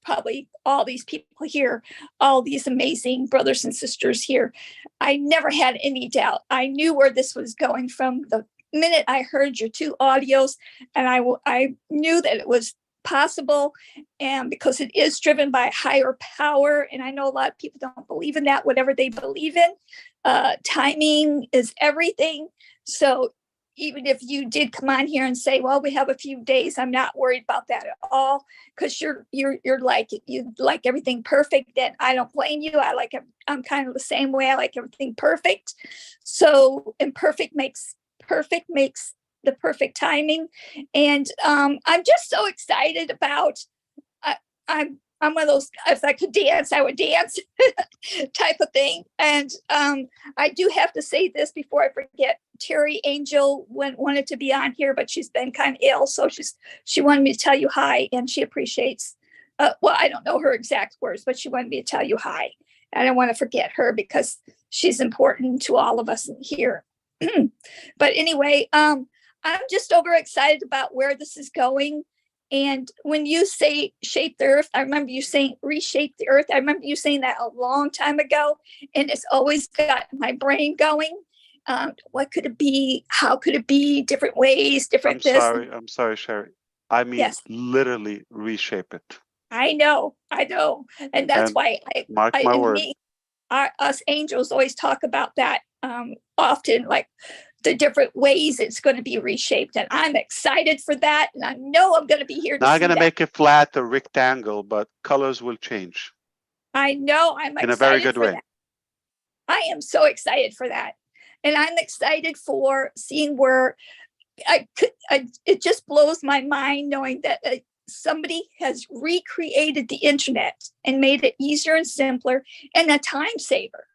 probably all these people here, all these amazing brothers and sisters here. I never had any doubt. I knew where this was going from the minute I heard your 2 audios, and I knew that it was possible, and because it is driven by higher power, and I know a lot of people don't believe in that, whatever they believe in, timing is everything. So even if you did come on here and say, well, we have a few days, I'm not worried about that at all, because you're like, you like everything perfect, and I don't blame you. I'm kind of the same way. I like everything perfect. So imperfect makes the perfect timing. And I'm just so excited about, I'm one of those, if I could dance, I would dance type of thing. And I do have to say this before I forget. Terry Angel wanted to be on here, but she's been kind of ill. So she wanted me to tell you hi, and she appreciates, well, I don't know her exact words, but she wanted me to tell you hi. I don't want to forget her because she's important to all of us here. But anyway, I'm just overexcited about where this is going. And when you say shape the earth, I remember you saying reshape the earth. I remember you saying that a long time ago, and it's always got my brain going. What could it be? How could it be? Different ways, different I'm sorry, Sherry. I mean, yes, literally reshape it. I know. And that's why mark my word. Us angels always talk about that often, like the different ways it's going to be reshaped. And I'm excited for that. And I know I'm going to be here. Not going to make it flat or rectangle, but colors will change. I know. I'm in a very good way. That. I am so excited for that. And I'm excited for seeing where it just blows my mind knowing that somebody has recreated the internet and made it easier and simpler and a time saver.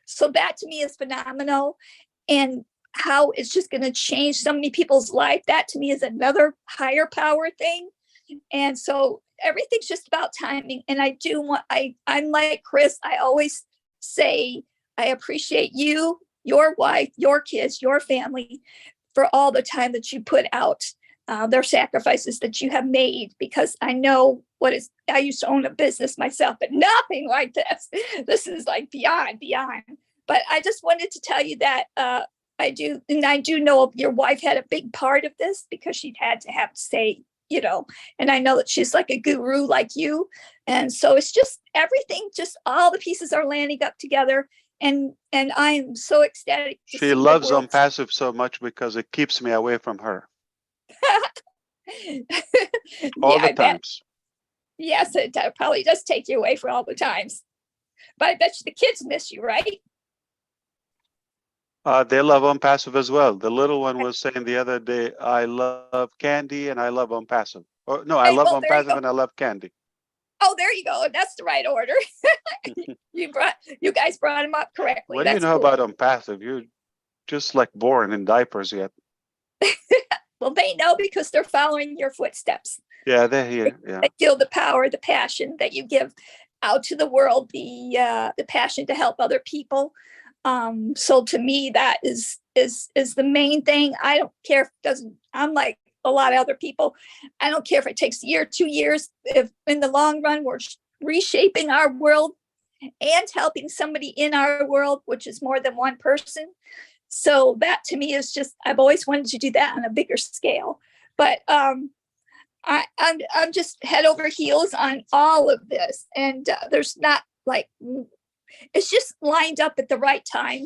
So that to me is phenomenal. And how it's just going to change so many people's life. That to me is another higher power thing. And so everything's just about timing. And I'm like Chris, I always say, I appreciate you, your wife, your kids, your family for all the time that you put out, their sacrifices that you have made, because I know I used to own a business myself, but nothing like this. This is like beyond. But I just wanted to tell you that I do know your wife had a big part of this, because she had to have to say, and I know that she's like a guru like you. And so it's just everything, just all the pieces are landing up together. And I'm so ecstatic. She loves Onpassive so much because it keeps me away from her. all the times. Yes, it probably does take you away for all the times. But I bet you the kids miss you, right? They love Onpassive as well. The little one was saying the other day, I love candy and I love Onpassive. Oh, no, I love Onpassive and I love candy. Oh, there you go. That's the right order. You guys brought them up correctly. What do you know about Onpassive? You're just like born in diapers yet. Well, they know because they're following your footsteps. Yeah, they're here. Yeah. They feel the power, the passion that you give out to the world, the passion to help other people. So to me, that is the main thing. I don't care if it doesn't. I'm like a lot of other people. I don't care if it takes a year, 2 years. If in the long run we're reshaping our world and helping somebody in our world, which is more than one person. So that to me is just, I've always wanted to do that on a bigger scale. But I'm just head over heels on all of this, and there's not like, it's just lined up at the right time.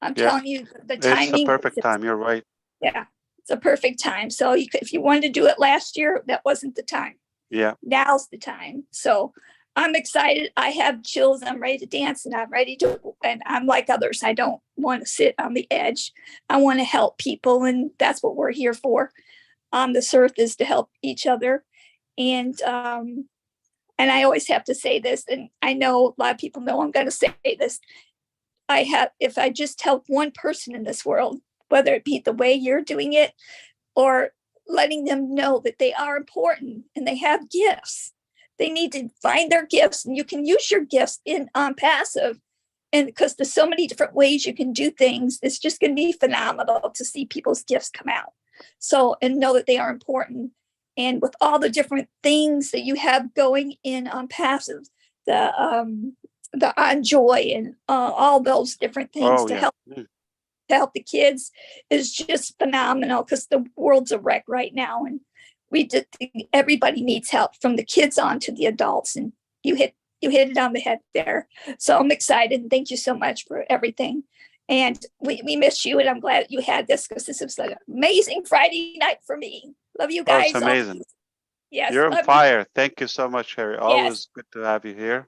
I'm telling you, the timing. It's the perfect time. You're right. Yeah. It's a perfect time. So if you wanted to do it last year, that wasn't the time. Yeah. Now's the time. So I'm excited. I have chills. I'm ready to dance, and I'm ready to, and I'm like others. I don't want to sit on the edge. I want to help people. And that's what we're here for on this earth, is to help each other. And I always have to say this, and I know a lot of people know I'm going to say this. If I just help one person in this world, whether it be the way you're doing it or letting them know that they are important and they have gifts, they need to find their gifts, and you can use your gifts in Onpassive. And because there's so many different ways you can do things, it's just going to be phenomenal to see people's gifts come out. So, and know that they are important. And with all the different things that you have going in Onpassive, the on joy and all those different things to help the kids is just phenomenal, because the world's a wreck right now, and everybody needs help, from the kids on to the adults. And you hit it on the head there. So I'm excited, and thank you so much for everything. And we miss you, and I'm glad you had this, because this was an amazing Friday night for me. Love you guys. Oh, it's amazing. Yes. You're on fire. Thank you so much, Harry. Always good to have you here.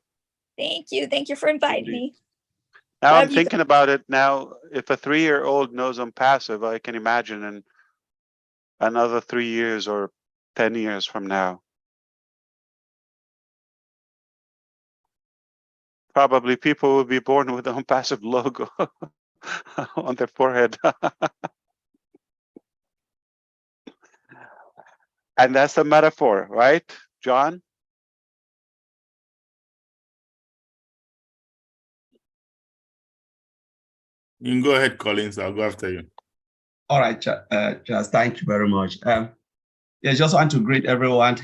Thank you. Thank you for inviting me. Now Love I'm you thinking about it now. If a 3-year-old knows Onpassive, I can imagine in another 3 years or 10 years from now, probably people will be born with the Onpassive logo on their forehead. And that's a metaphor, right, John? You can go ahead, Collins. I'll go after you. All right, Charles, thank you very much. Yeah, just want to greet everyone.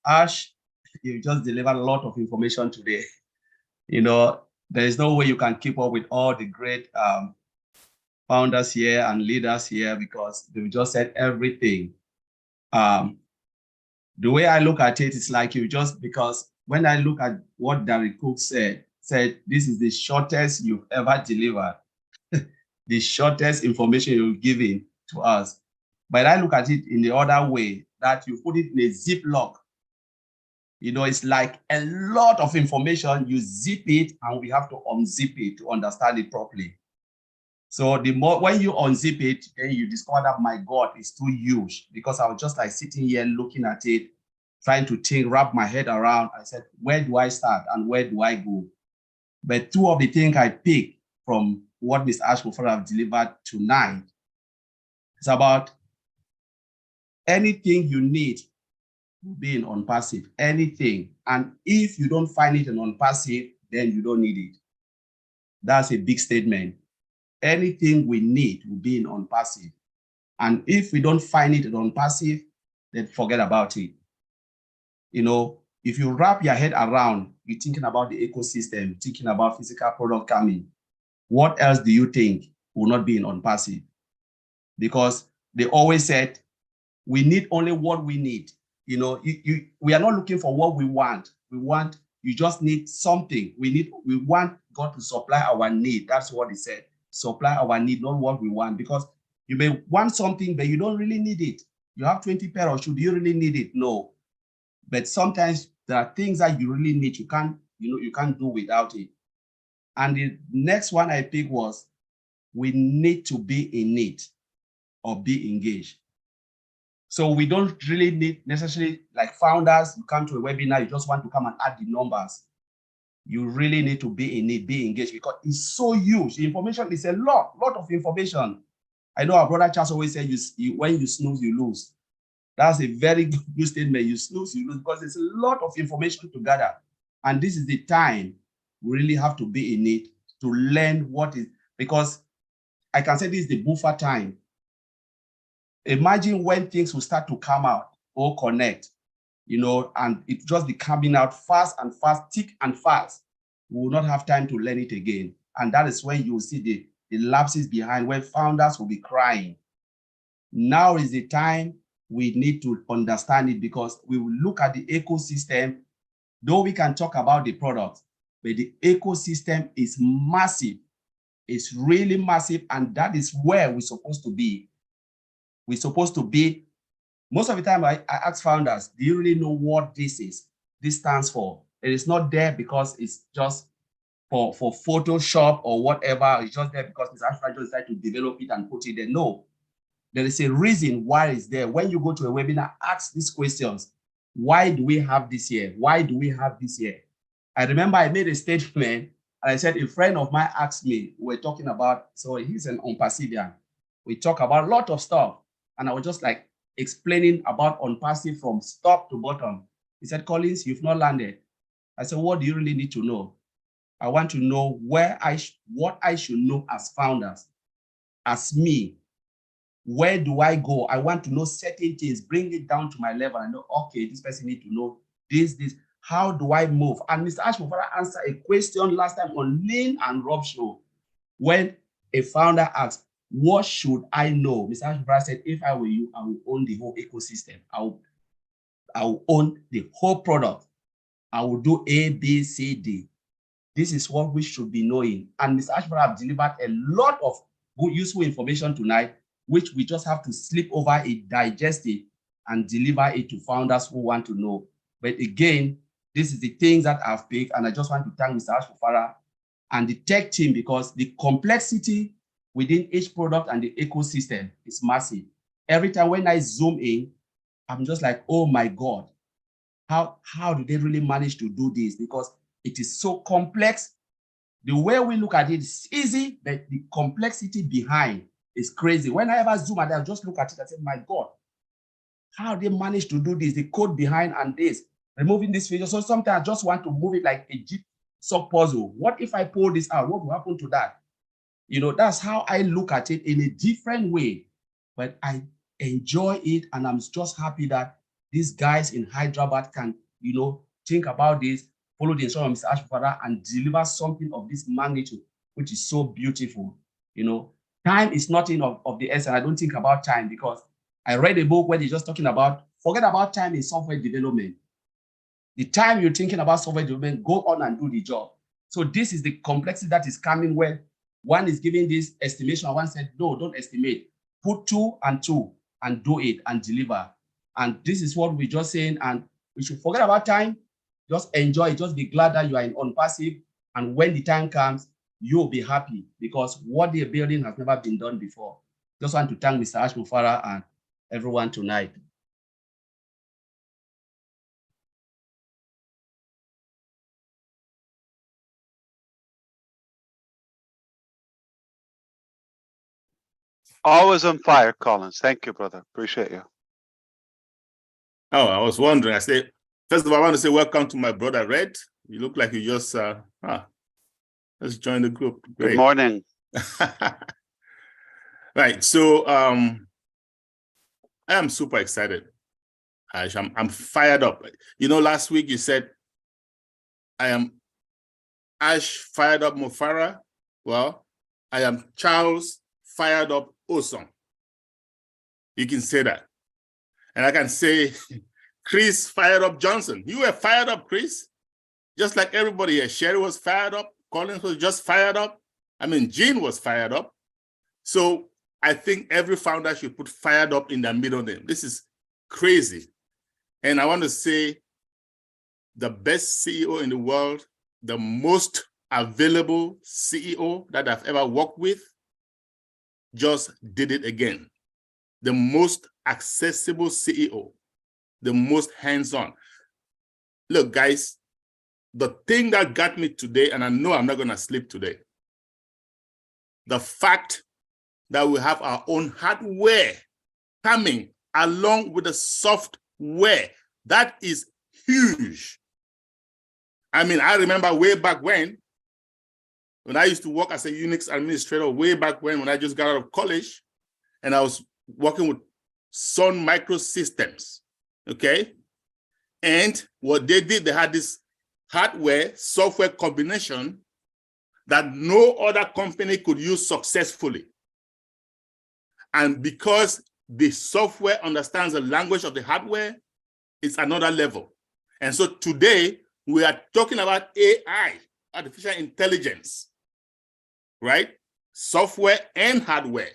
Ash, you just delivered a lot of information today. You know, there is no way you can keep up with all the great founders here and leaders here, because they've just said everything. The way I look at it is like because when I look at what Derek Cook said this is the shortest you've ever delivered, the shortest information you've given to us. But I look at it in the other way, that you put it in a Ziploc. You know, it's like a lot of information, you zip it, and we have to unzip it to understand it properly. So the more, when you unzip it, then you discover that, my God, it's too huge, because I was just like sitting here looking at it, trying to think, wrap my head around. I said, where do I start and where do I go? But two of the things I picked from what Mr. Ash Mufareh have delivered tonight is about anything you need being Onpassive, anything. And if you don't find it in Onpassive, then you don't need it. That's a big statement. Anything we need will be in Onpassive. And if we don't find it in Onpassive, then forget about it. You know, if you wrap your head around, you're thinking about the ecosystem, thinking about physical product coming, what else do you think will not be in Onpassive? Because they always said, we need only what we need. You know, we are not looking for what we want. You just need something. We want God to supply our need. That's what he said. Supply our need, not what we want. Because you may want something, but you don't really need it. You have 20 pair of shoes. Do you really need it? No. But sometimes there are things that you really need. You can't do without it. And the next one I picked was, we need to be in it or be engaged. So we don't really need necessarily, like founders, you come to a webinar, you just want to come and add the numbers. You really need to be in it, be engaged, because it's so huge. The information is a lot of information. I know our brother Charles always said, when you snooze, you lose. That's a very good statement. You snooze, you lose, because there's a lot of information to gather. And this is the time we really have to be in it to learn what is, because I can say this is the buffer time. Imagine when things will start to come out or connect, you know, and it just be coming out fast and fast, thick and fast. We will not have time to learn it again. And that is when you will see the lapses behind, when founders will be crying. Now is the time we need to understand it, because we will look at the ecosystem, though we can talk about the product, but the ecosystem is massive. It's really massive, and that is where we're supposed to be. We're supposed to be, most of the time I ask founders, do you really know what this is? This stands for. It is not there because it's just for Photoshop or whatever. It's just there because Mr. Ashford just decided to develop it and put it there. No, there is a reason why it's there. When you go to a webinar, ask these questions. Why do we have this here? Why do we have this here? I remember I made a statement and I said, a friend of mine asked me, we're talking about, so he's an Onpassive. We talk about a lot of stuff. And I was just like explaining about Onpassive from top to bottom. He said, Collins, you've not landed. I said, what do you really need to know? I want to know what I should know as founders, as me. Where do I go? I want to know certain things, bring it down to my level. I know, okay, this person needs to know this. How do I move? And Mr. Mufareh answered a question last time on Lynn and Rob show. When a founder asked, what should I know? Mr. Mufareh said, if I were you, I will own the whole ecosystem. I will own the whole product. I will do A, B, C, D. This is what we should be knowing. And Mr. Ashford have delivered a lot of good, useful information tonight, which we just have to sleep over it, digest it, and deliver it to founders who want to know. But again, this is the things that I've picked, and I just want to thank Mr. Mufareh and the tech team, because the complexity within each product and the ecosystem is massive. Every time when I zoom in, I'm just like, oh my God, how do they really manage to do this? Because it is so complex. The way we look at it is easy, but the complexity behind is crazy. When I ever zoom at it, I just look at it and say, my God, how they manage to do this, the code behind and this, removing this feature. So sometimes I just want to move it like a jigsaw puzzle. What if I pull this out? What will happen to that? You know, that's how I look at it in a different way, but I enjoy it. And I'm just happy that these guys in Hyderabad can, you know, think about this, follow the instructions of Mr. Mufareh, and deliver something of this magnitude, which is so beautiful. You know, time is nothing of the essence. I don't think about time, because I read a book where they're just talking about, forget about time in software development. The time you're thinking about software development, go on and do the job. So this is the complexity that is coming, where one is giving this estimation, one said, no, don't estimate. Put 2 and 2 and do it and deliver. And this is what we're just saying, and we should forget about time. Just enjoy it. Just be glad that you are in Onpassive. And when the time comes, you'll be happy, because what they're building has never been done before. Just want to thank Mr. Mufareh and everyone tonight. Always on fire, Collins. Thank you, brother. Appreciate you. Oh, I was wondering. I said, first of all, I want to say welcome to my brother Red. You look like you just let's join the group. Great. Good morning. Right. So I am super excited. I'm fired up. You know, last week you said I am Ash fired up Mufareh. Well, I am Charles fired up Oson. You can say that. And I can say Chris fired up Johnson. You were fired up, Chris. Just like everybody here. Sherry was fired up. Collins was just fired up. I mean, Gene was fired up. So I think every founder should put fired up in their middle name. This is crazy. And I want to say the best CEO in the world, the most available CEO that I've ever worked with, just did it again. The most accessible CEO, the most hands-on. Look, guys, the thing that got me today, and I know I'm not going to sleep today, the fact that we have our own hardware coming along with the software, that is huge. I mean, I remember way back when I used to work as a Unix administrator, way back when I just got out of college, and I was working with Sun Microsystems, okay? And what they did, they had this hardware software combination that no other company could use successfully. And because the software understands the language of the hardware, it's another level. And so today we are talking about AI, artificial intelligence, right? Software and hardware.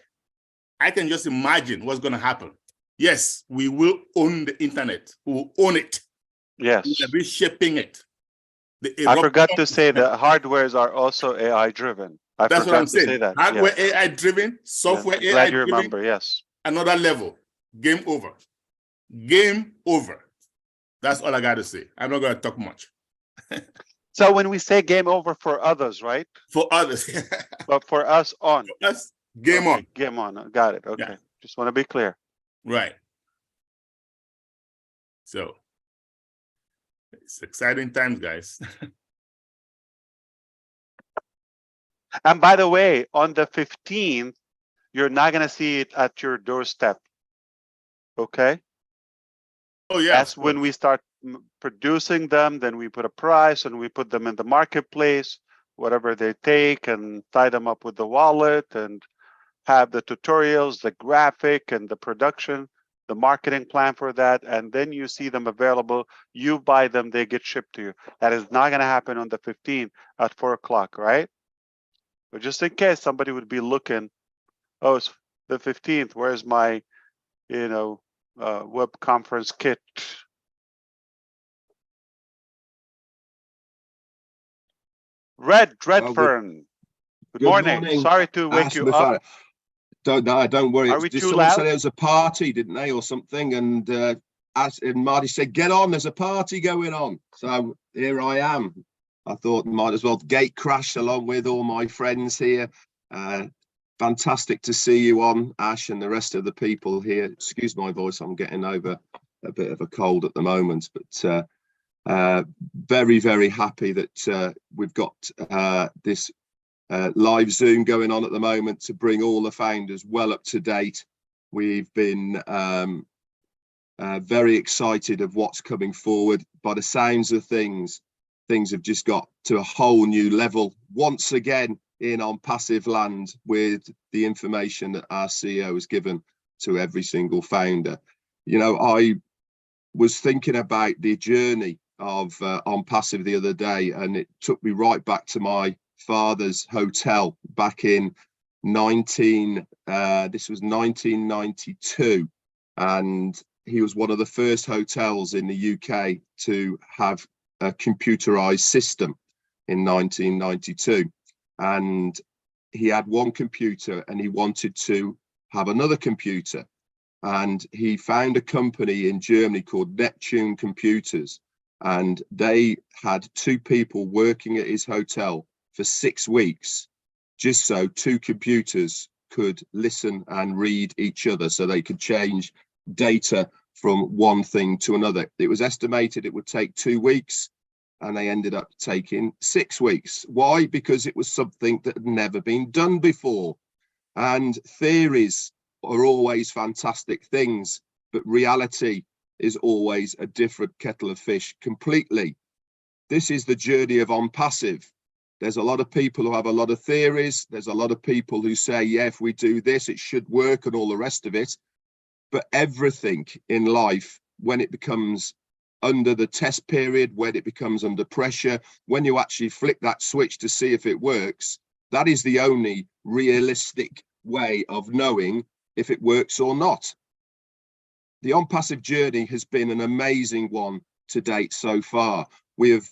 I can just imagine what's going to happen. Yes, we will own the internet. We will own it. Yes. We'll be shaping it. I forgot to say that hardwares are also AI driven. That's what I'm saying. Say that. Hardware Yes. AI driven, software Yeah, AI glad you driven. remember. Yes. Another level. Game over. Game over. That's all I got to say. I'm not going to talk much. So when we say game over for others, right? For others. But for us on. For us, game on. Game on. Got it. Okay. Yeah. Just want to be clear. Right. So it's exciting times, guys. And by the way, on the 15th, you're not going to see it at your doorstep. Okay? Oh, yeah. That's when we start producing them. Then we put a price and we put them in the marketplace, whatever they take, and tie them up with the wallet and have the tutorials, the graphic and the production, the marketing plan for that. And then you see them available. You buy them, they get shipped to you. That is not going to happen on the 15th at 4 o'clock, right? But just in case somebody would be looking, oh, it's the 15th, where's my, web conference kit? Redfern. Good morning. Sorry to wake you up. Don't worry. Are we too someone loud? said it was a party, didn't they, or something? And Marty said, "Get on, there's a party going on." So here I am. I thought might as well gate crash along with all my friends here. Fantastic to see you on, Ash, and the rest of the people here. Excuse my voice, I'm getting over a bit of a cold at the moment, but very, very happy that we've got this live Zoom going on at the moment to bring all the founders well up to date. We've been very excited of what's coming forward. By the sounds of things have just got to a whole new level once again in Onpassive land with the information that our CEO has given to every single founder. I was thinking about the journey of Onpassive the other day, and it took me right back to my father's hotel back in 1992, and he was one of the first hotels in the UK to have a computerized system in 1992, and he had one computer and he wanted to have another computer, and he found a company in Germany called Neptune Computers, and they had two people working at his hotel for 6 weeks just so two computers could listen and read each other, so they could change data from one thing to another. It was estimated it would take 2 weeks, and they ended up taking 6 weeks. Why? Because it was something that had never been done before. And theories are always fantastic things, but reality is always a different kettle of fish completely. This is the journey of Onpassive. There's a lot of people who have a lot of theories. There's a lot of people who say, yeah, if we do this, it should work and all the rest of it. But everything in life, when it becomes under the test period, when it becomes under pressure, when you actually flick that switch to see if it works, that is the only realistic way of knowing if it works or not. The Onpassive journey has been an amazing one to date so far. We have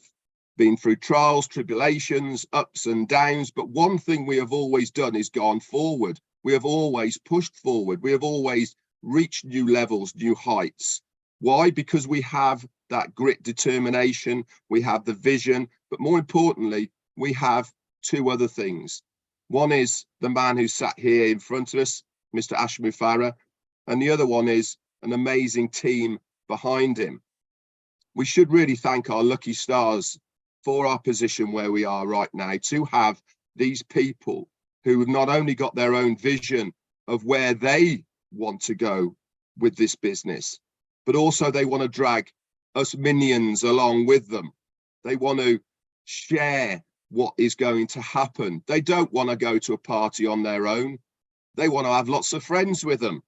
been through trials, tribulations, ups and downs, but one thing we have always done is gone forward. We have always pushed forward. We have always reached new levels, new heights. Why? Because we have that grit, determination, we have the vision, but more importantly, we have two other things. One is the man who sat here in front of us, Mr. Ash Mufareh, and the other one is an amazing team behind him. We should really thank our lucky stars for our position where we are right now, to have these people who have not only got their own vision of where they want to go with this business, but also they want to drag us minions along with them. They want to share what is going to happen. They don't want to go to a party on their own. They want to have lots of friends with them.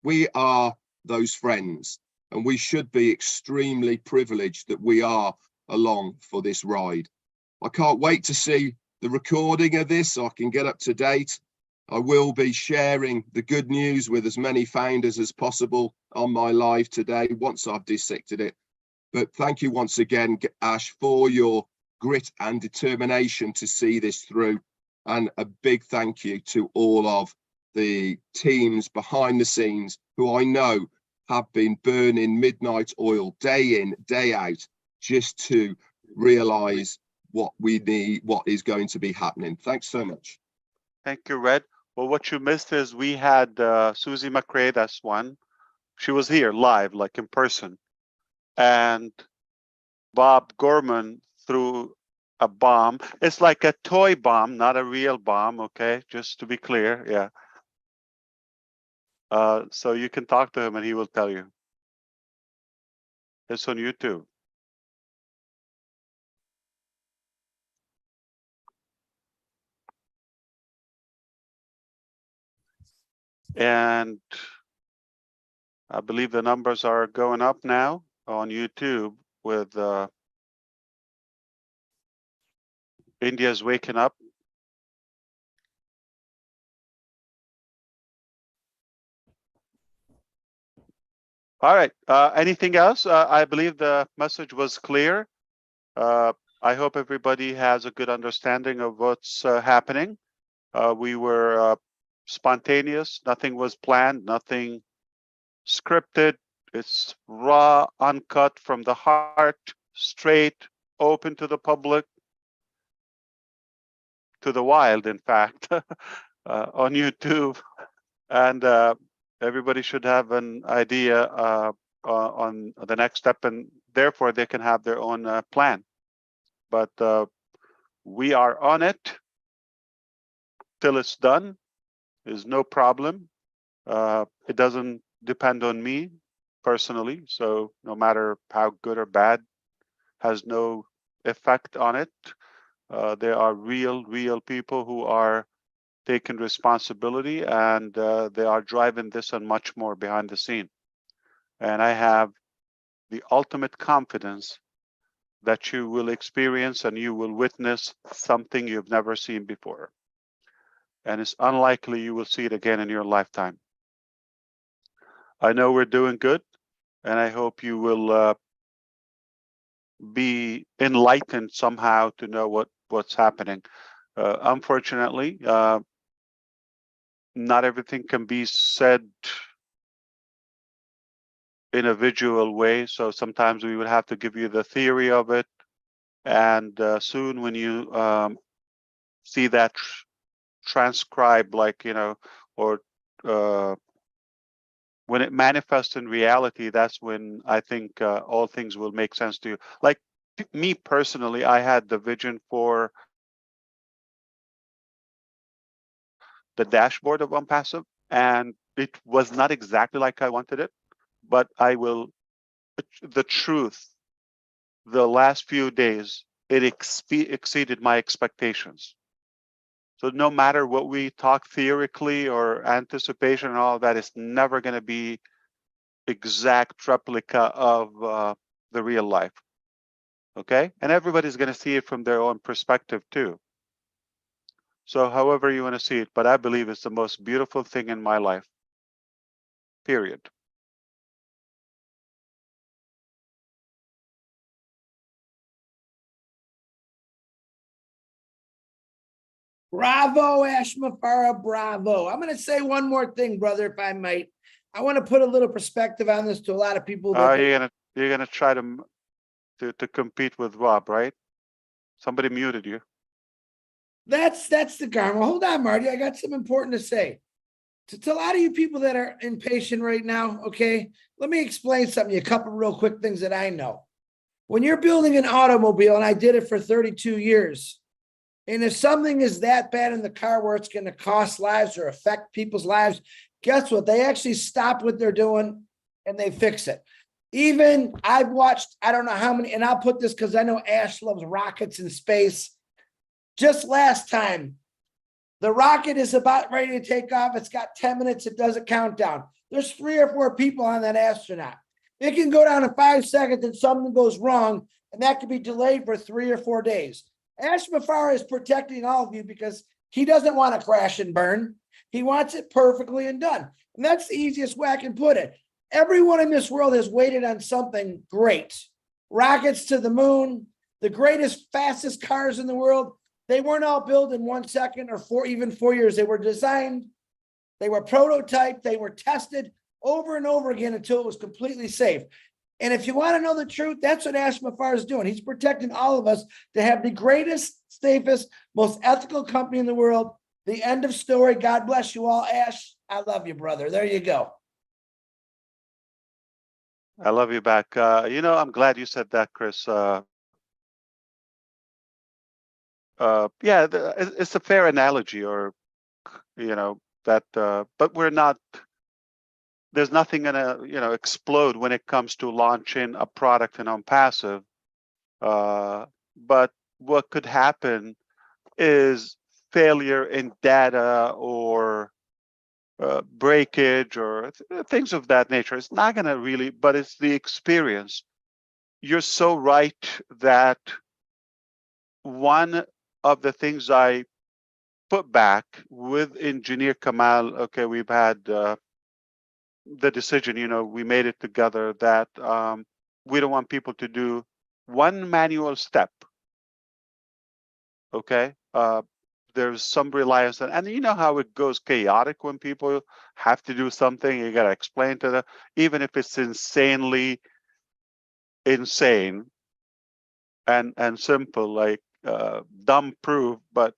We are those friends, and we should be extremely privileged that we are along for this ride. I can't wait to see the recording of this so I can get up to date. I will be sharing the good news with as many founders as possible on my live today once I've dissected it. But thank you once again, Ash, for your grit and determination to see this through. And a big thank you to all of the teams behind the scenes who I know have been burning midnight oil day in, day out, just to realize what we need, what is going to be happening. Thanks so much. Thank you, Red. Well, what you missed is we had Susie McRae, that's one. She was here live, like in person. And Bob Gorman threw a bomb. It's like a toy bomb, not a real bomb, okay? Just to be clear, yeah. So you can talk to him and he will tell you. It's on YouTube. And I believe the numbers are going up now on YouTube with India's waking up. All right. Anything else? I believe the message was clear. I hope everybody has a good understanding of what's happening. We were spontaneous. Nothing was planned. Nothing scripted. It's raw, uncut from the heart, straight, open to the public, to the wild, in fact, on YouTube. And everybody should have an idea on the next step, and therefore they can have their own plan. But we are on it till it's done. There's no problem. It doesn't depend on me personally, so no matter how good or bad, has no effect on it. There are real people who are taking responsibility, and they are driving this and much more behind the scene. And I have the ultimate confidence that you will experience and you will witness something you've never seen before. And it's unlikely you will see it again in your lifetime. I know we're doing good, and I hope you will be enlightened somehow to know what's happening. Unfortunately, not everything can be said in a visual way, so sometimes we would have to give you the theory of it, and soon when you see that transcribed, like, you know, or when it manifests in reality, that's when I think all things will make sense to you. Like me personally, I had the vision for the dashboard of Onpassive, and it was not exactly like I wanted it, but the truth, the last few days, it exceeded my expectations. So no matter what we talk theoretically or anticipation and all that, it's never going to be exact replica of the real life. Okay? And everybody's going to see it from their own perspective too. So however you want to see it, but I believe it's the most beautiful thing in my life. Period. Bravo, Ash Mufareh, bravo. I'm going to say one more thing, brother, if I might. I want to put a little perspective on this to a lot of people. You're gonna try to compete with Rob, right? Somebody muted you. That's the karma. Hold on, Marty. I got something important to say. To a lot of you people that are impatient right now, okay, let me explain something, a couple real quick things that I know. When you're building an automobile, and I did it for 32 years, and if something is that bad in the car where it's going to cost lives or affect people's lives, guess what? They actually stop what they're doing and they fix it. Even I've watched, I don't know how many, and I'll put this because I know Ash loves rockets and space. Just last time, the rocket is about ready to take off. It's got 10 minutes. It does a countdown. There's 3 or 4 people on that astronaut. It can go down in 5 seconds and something goes wrong, and that could be delayed for 3 or 4 days. Ash Mufareh is protecting all of you because he doesn't want to crash and burn. He wants it perfectly and done. And that's the easiest way I can put it. Everyone in this world has waited on something great. Rockets to the moon, the greatest, fastest cars in the world. They weren't all built in 1 second or even 4 years. They were designed, they were prototyped, they were tested over and over again until it was completely safe. And if you want to know the truth, that's what Ash Mufareh is doing. He's protecting all of us to have the greatest, safest, most ethical company in the world. The end of story. God bless you all, Ash. I love you, brother. There you go. I love you back. I'm glad you said that, Chris. It's a fair analogy, or that. But we're not. There's nothing gonna explode when it comes to launching a product in Onpassive. But what could happen is failure in data or breakage or things of that nature. It's not going to really, but it's the experience. You're so right that one of the things I put back with Engineer Kamal, okay, we've had the decision, we made it together that we don't want people to do one manual step. Okay. There's some reliance on, and you know how it goes chaotic when people have to do something. You got to explain to them, even if it's insanely insane and simple, like dumb proof, but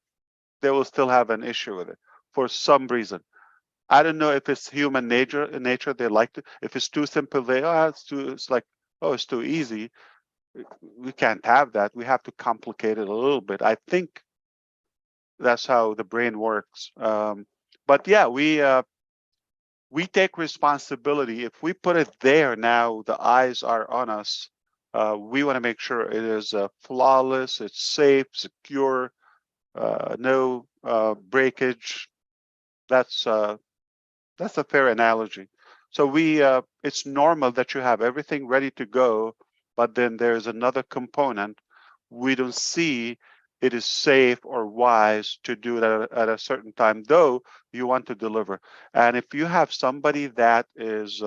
they will still have an issue with it for some reason. I don't know if it's human nature. They like to. If it's too simple, it's like, oh, it's too easy. We can't have that. We have to complicate it a little bit. I think that's how the brain works. But yeah, we take responsibility. If we put it there now, the eyes are on us. We want to make sure it is flawless, it's safe, secure, no breakage. That's a fair analogy. So it's normal that you have everything ready to go, but then there's another component we don't see. It is safe or wise to do it at a certain time, though you want to deliver. And if you have somebody that is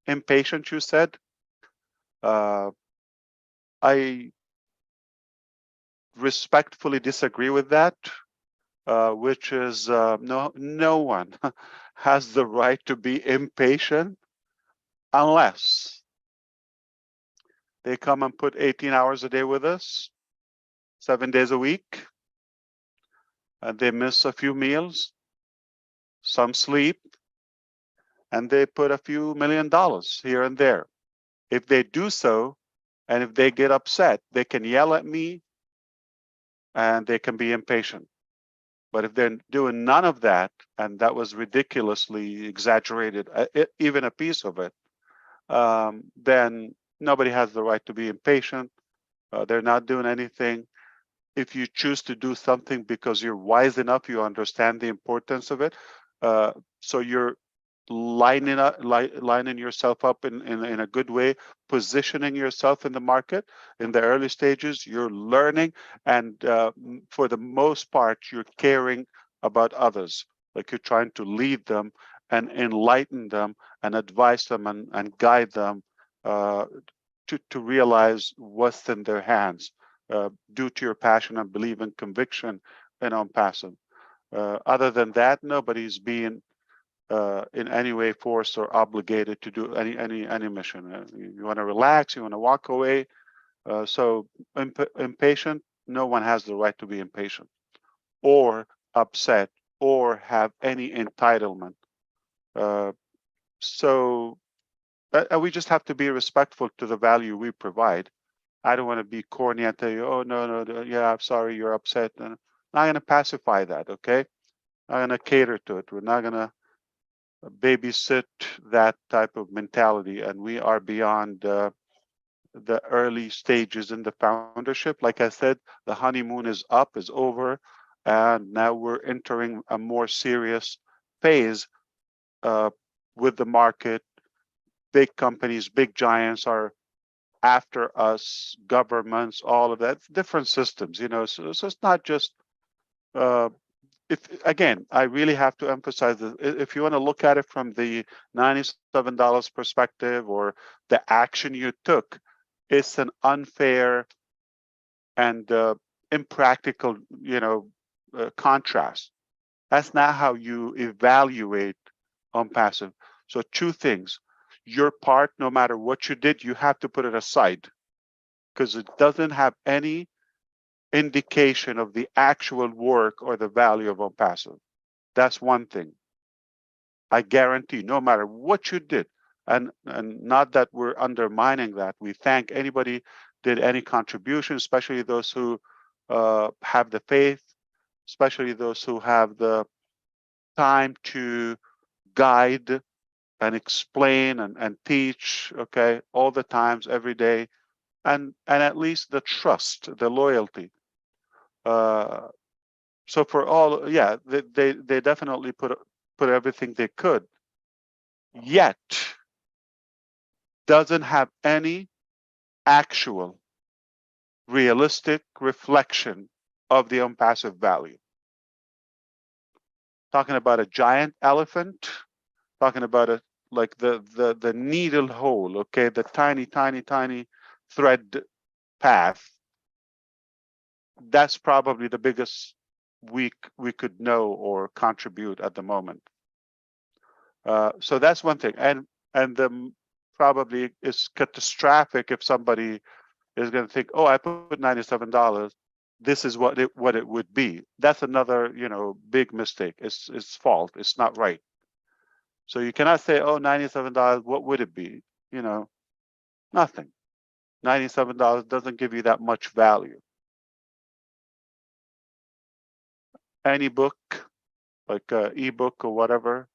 impatient, you said, I respectfully disagree with that, which is no one has the right to be impatient unless they come and put 18 hours a day with us, 7 days a week, and they miss a few meals, some sleep, and they put a few $1 million here and there. If they do so, and if they get upset, they can yell at me and they can be impatient. But if they're doing none of that, and that was ridiculously exaggerated, even a piece of it, then nobody has the right to be impatient. They're not doing anything. If you choose to do something because you're wise enough, you understand the importance of it. So you're lining yourself up in a good way, positioning yourself in the market in the early stages. You're learning, and for the most part, you're caring about others. Like you're trying to lead them and enlighten them and advise them and guide them to realize what's in their hands due to your passion and belief and conviction in Onpassive. Other than that, nobody's being in any way forced or obligated to do any mission. You want to relax, you want to walk away. So impatient, no one has the right to be impatient or upset or have any entitlement. So we just have to be respectful to the value we provide. I don't want to be corny and tell you, oh, no, yeah, I'm sorry, you're upset. And I'm not going to pacify that, okay? I'm going to cater to it. We're not going to babysit that type of mentality. And we are beyond the early stages in the foundership. Like I said, the honeymoon is up, is over. And now we're entering a more serious phase with the market. Big companies, big giants are after us, governments, all of that, different systems, so it's not just again, I really have to emphasize this. If you want to look at it from the $97 perspective or the action you took, it's an unfair and impractical, contrast. That's not how you evaluate Onpassive. So two things: your part, no matter what you did, you have to put it aside because it doesn't have any indication of the actual work or the value of Onpassive. That's one thing. I guarantee, no matter what you did, and not that we're undermining that. We thank anybody did any contribution, especially those who have the faith, especially those who have the time to guide and explain and teach, okay, all the times, every day, and at least the trust, the loyalty. So for all, yeah, they definitely put everything they could, yet doesn't have any actual realistic reflection of the Onpassive value. Talking about a giant elephant, talking about a like the needle hole, okay, the tiny thread path. That's probably the biggest we could know or contribute at the moment. So that's one thing, and the probably is catastrophic if somebody is going to think, oh, I put $97. This is what it would be. That's another big mistake. It's fault. It's not right. So you cannot say, oh, $97. What would it be? Nothing. $97 doesn't give you that much value. Any book, like ebook or whatever,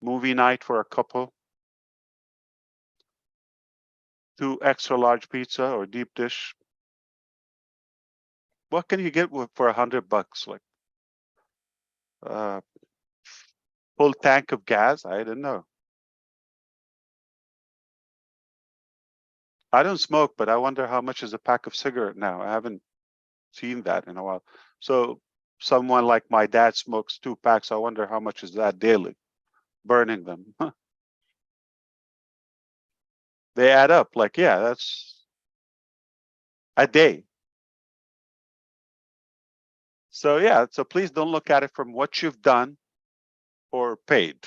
movie night for a couple, 2 extra large pizza or deep dish. What can you get for $100? Like full tank of gas? I didn't know. I don't smoke, but I wonder how much is a pack of cigarette now. I haven't seen that in a while. So someone like my dad smokes 2 packs. I wonder how much is that daily, burning them. They add up. Like, yeah, that's a day. So yeah, so please don't look at it from what you've done or paid.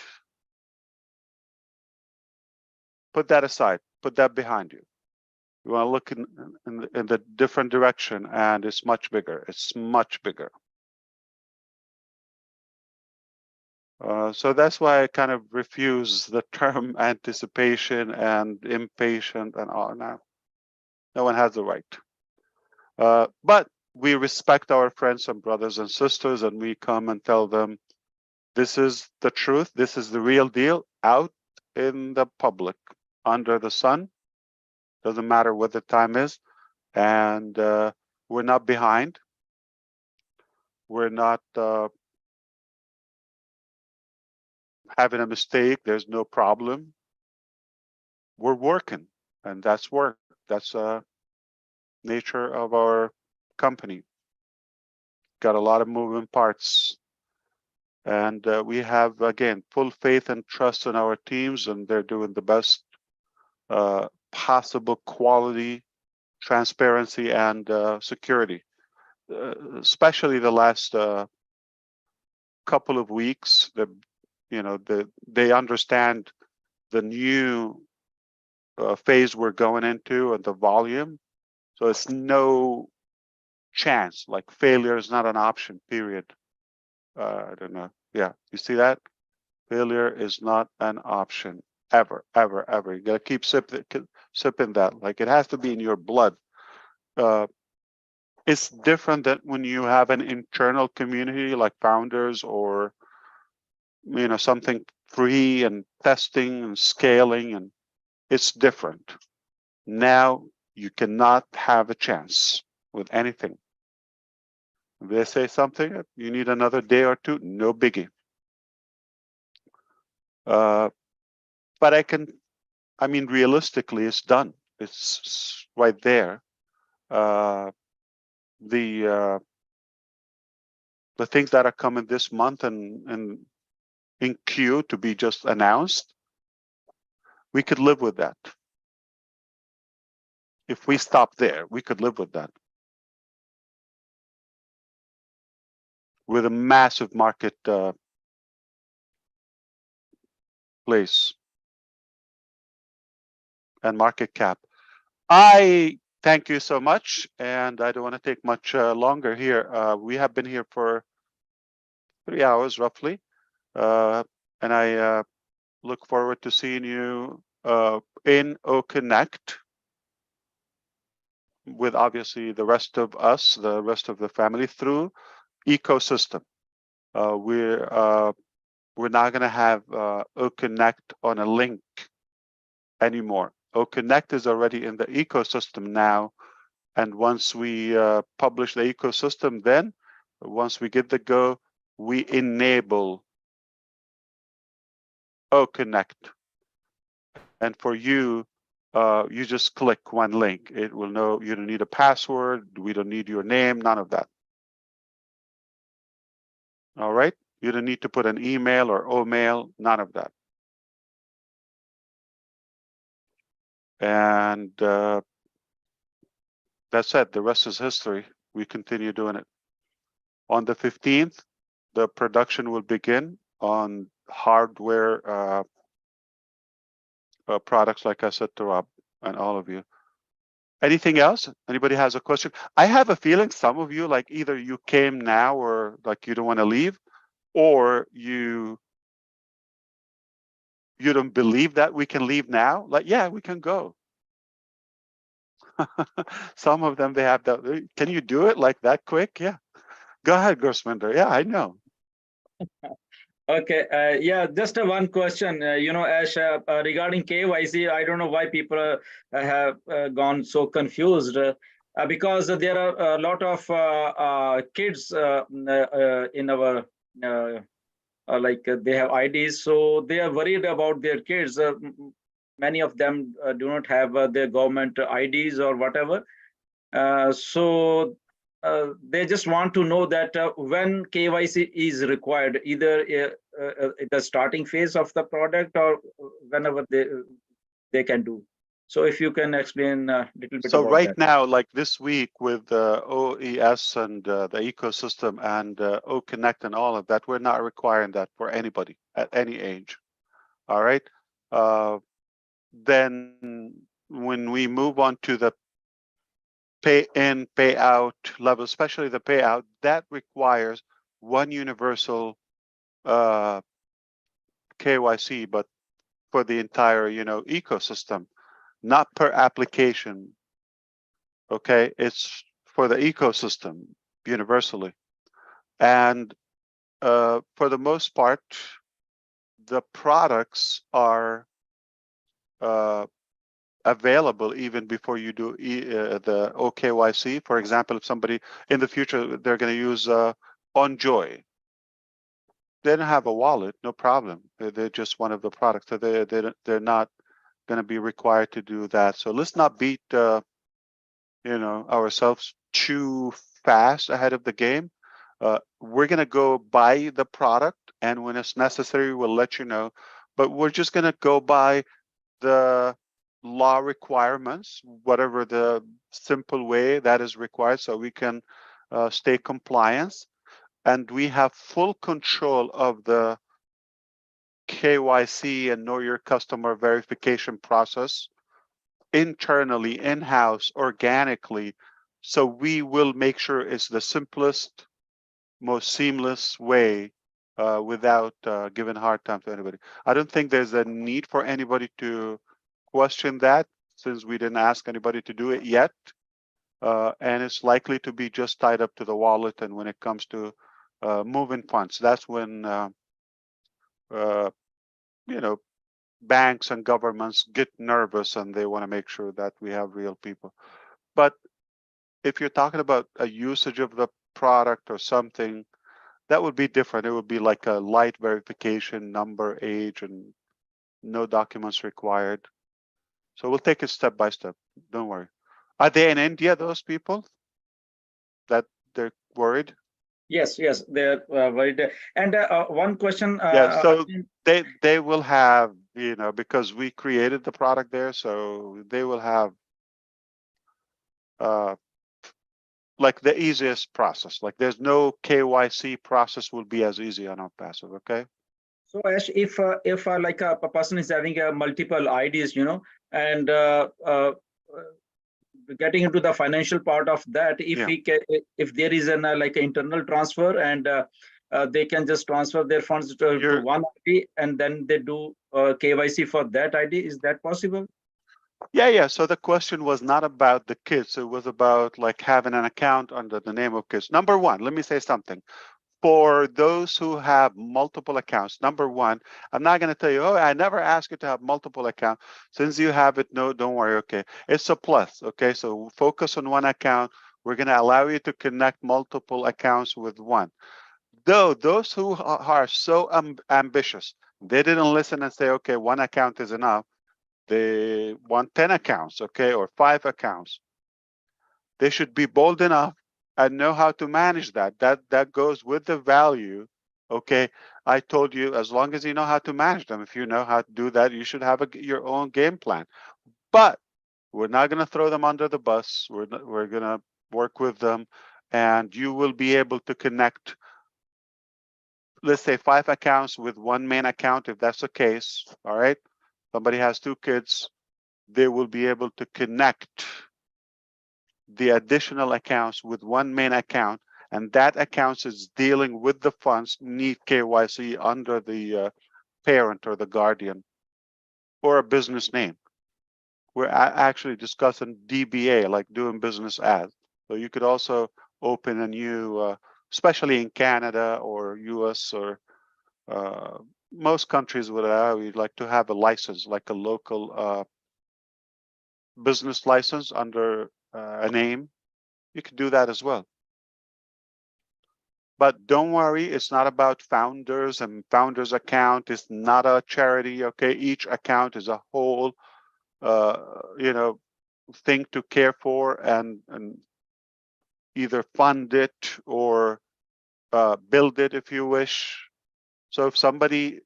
Put that aside. Put that behind you. You want to look in the different direction, and it's much bigger. It's much bigger. So that's why I kind of refuse the term anticipation and impatient and all. No one has the right. But we respect our friends and brothers and sisters, and we come and tell them, this is the truth. This is the real deal out in the public, under the sun. Doesn't matter what the time is. And we're not behind. We're not having a mistake. There's no problem. We're working, and that's work. That's nature of our company. Got a lot of moving parts. And we have, again, full faith and trust in our teams, and they're doing the best possible quality, transparency, and security. Especially the last couple of weeks, they understand the new phase we're going into and the volume. So it's no chance, like failure is not an option, period. I don't know. Yeah, you see that? Failure is not an option, ever, ever, ever. You gotta keep sipping that. Like, it has to be in your blood. It's different than when you have an internal community like founders or something free and testing and scaling, and it's different. Now you cannot have a chance with anything. If they say something, you need another day or two, no biggie. But realistically, it's done. It's right there. The the things that are coming this month and in queue to be just announced, we could live with that. If we stop there, we could live with that. With a massive market place and market cap. I thank you so much, and I don't want to take much longer here. We have been here for 3 hours roughly, and I look forward to seeing you in Oconnect with obviously the rest of us, the rest of the family through ecosystem. We're not going to have Oconnect on a link anymore. Oconnect is already in the ecosystem now, and once we publish the ecosystem, then once we get the go, we enable Oconnect. And for you, you just click one link. It will know. You don't need a password. We don't need your name. None of that. All right. You don't need to put an email or O-mail. None of that. And that's it. The rest is history. We continue doing it. On the 15th, the production will begin on hardware products, like I said to Rob and all of you. Anything else? Anybody has a question? I have a feeling some of you, like either you came now or like you don't want to leave, or you don't believe that we can leave now. Like, yeah, we can go. Some of them, they have that. Can you do it like that quick? Yeah. Go ahead, Gursminder. Yeah, I know. Okay, yeah, just one question. Ash, regarding KYC, I don't know why people have gone so confused because there are a lot of kids in our like they have IDs, so they are worried about their kids. Many of them do not have their government IDs or whatever. So they just want to know that when KYC is required, either at the starting phase of the product or whenever they can do. So if you can explain a little bit So about right that. now, like this week with OES and the ecosystem and Oconnect and all of that, we're not requiring that for anybody at any age. All right. Then when we move on to the pay in, pay out level, especially the payout, that requires one universal KYC, but for the entire, ecosystem, not per application. Okay, it's for the ecosystem universally. And for the most part, the products are available even before you do the OKYC. For example, if somebody in the future, they're going to use OnJoy. They don't have a wallet, no problem. They're just one of the products. So they're not going to be required to do that. So let's not beat ourselves too fast ahead of the game. We're going to go buy the product, and when it's necessary, we'll let you know. But we're just going to go by the law requirements, whatever the simple way that is required, so we can stay compliant. And we have full control of the KYC and know your customer verification process internally, in-house, organically. So we will make sure it's the simplest, most seamless way without giving hard time to anybody. I don't think there's a need for anybody to question that, since we didn't ask anybody to do it yet. And it's likely to be just tied up to the wallet. And when it comes to moving funds, that's when banks and governments get nervous and they want to make sure that we have real people. But if you're talking about a usage of the product or something, that would be different. It would be like a light verification, number, age, and no documents required. So we'll take it step by step. Don't worry. Are they in India, those people that they're worried? Yes, yes, they're very. And one question. Yeah, so again, they will have, because we created the product there, so they will have like the easiest process. Like there's no KYC process will be as easy on Onpassive, okay? So Ash, if like a person is having multiple IDs, and getting into the financial part of that, if Yeah. if there is an like an internal transfer and they can just transfer their funds to one ID and then they do KYC for that ID, is that possible? Yeah. So the question was not about the kids. It was about like having an account under the name of kids. Number one, let me say something. For those who have multiple accounts, number one, I'm not going to tell you, oh, I never asked you to have multiple accounts. Since you have it, no, don't worry. Okay. It's a plus. Okay. So focus on one account. We're going to allow you to connect multiple accounts with one. Though those who are so ambitious, they didn't listen and say, okay, one account is enough. They want 10 accounts, okay, or 5 accounts. They should be bold enough and know how to manage that. That goes with the value. Okay, I told you, as long as you know how to manage them, if you know how to do that, you should have your own game plan. But we're not going to throw them under the bus. We're going to work with them, and you will be able to connect, let's say 5 accounts with one main account, if that's the case. All right, somebody has 2 kids, they will be able to connect the additional accounts with one main account, and that account is dealing with the funds need KYC under the parent or the guardian or a business name. We're actually discussing DBA, like doing business as. So you could also open a new, especially in Canada or US or most countries would allow you like to have a license, like a local business license under a name. You can do that as well. But don't worry, it's not about founders and founders account. It's not a charity, okay? Each account is a whole, thing to care for and either fund it or build it if you wish. So if somebody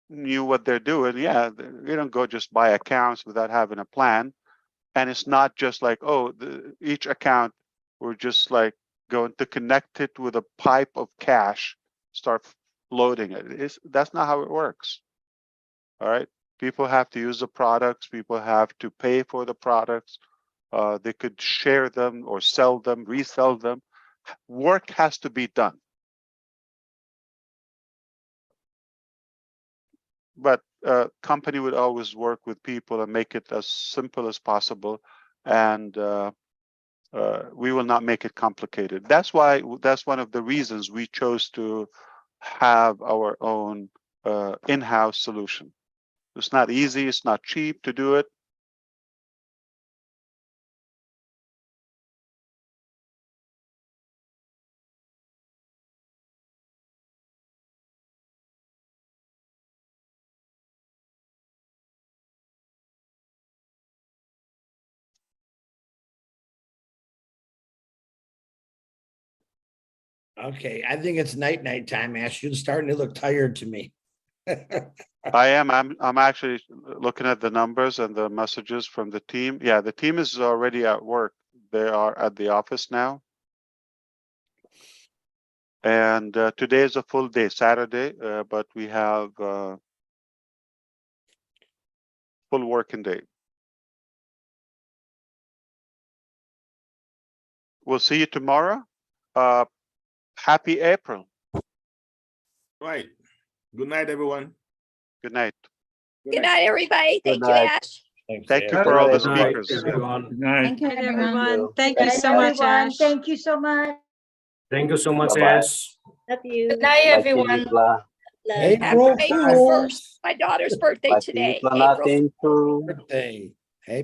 knew what they're doing, yeah, you don't go just buy accounts without having a plan. And it's not just like, oh, each account, we're just like going to connect it with a pipe of cash, start loading it. That's not how it works. All right. People have to use the products. People have to pay for the products. They could share them or sell them, resell them. Work has to be done. But company would always work with people and make it as simple as possible. And we will not make it complicated. That's one of the reasons we chose to have our own in-house solution. It's not easy, it's not cheap to do it. Okay, I think it's night time, Ash. You're starting to look tired to me. I am. I'm actually looking at the numbers and the messages from the team. Yeah, the team is already at work. They are at the office now. And today is a full day, Saturday, but we have full working day. We'll see you tomorrow. Happy April. Right. Good night, everyone. Good night. Good night, everybody. Good Thank you, night. Ash. Thank you for all the Good night, speakers. Good night. Thank you, everyone. you. Thank you Thank so much, everyone. Ash. Thank you so much. Thank you so much, Bye-bye. Ash. Love you. Good night, Bye, everyone. Pilipla. Love. Thank you. April 1st, my daughter's birthday Bye, today. Pilipla April natin to. Birthday. Hey,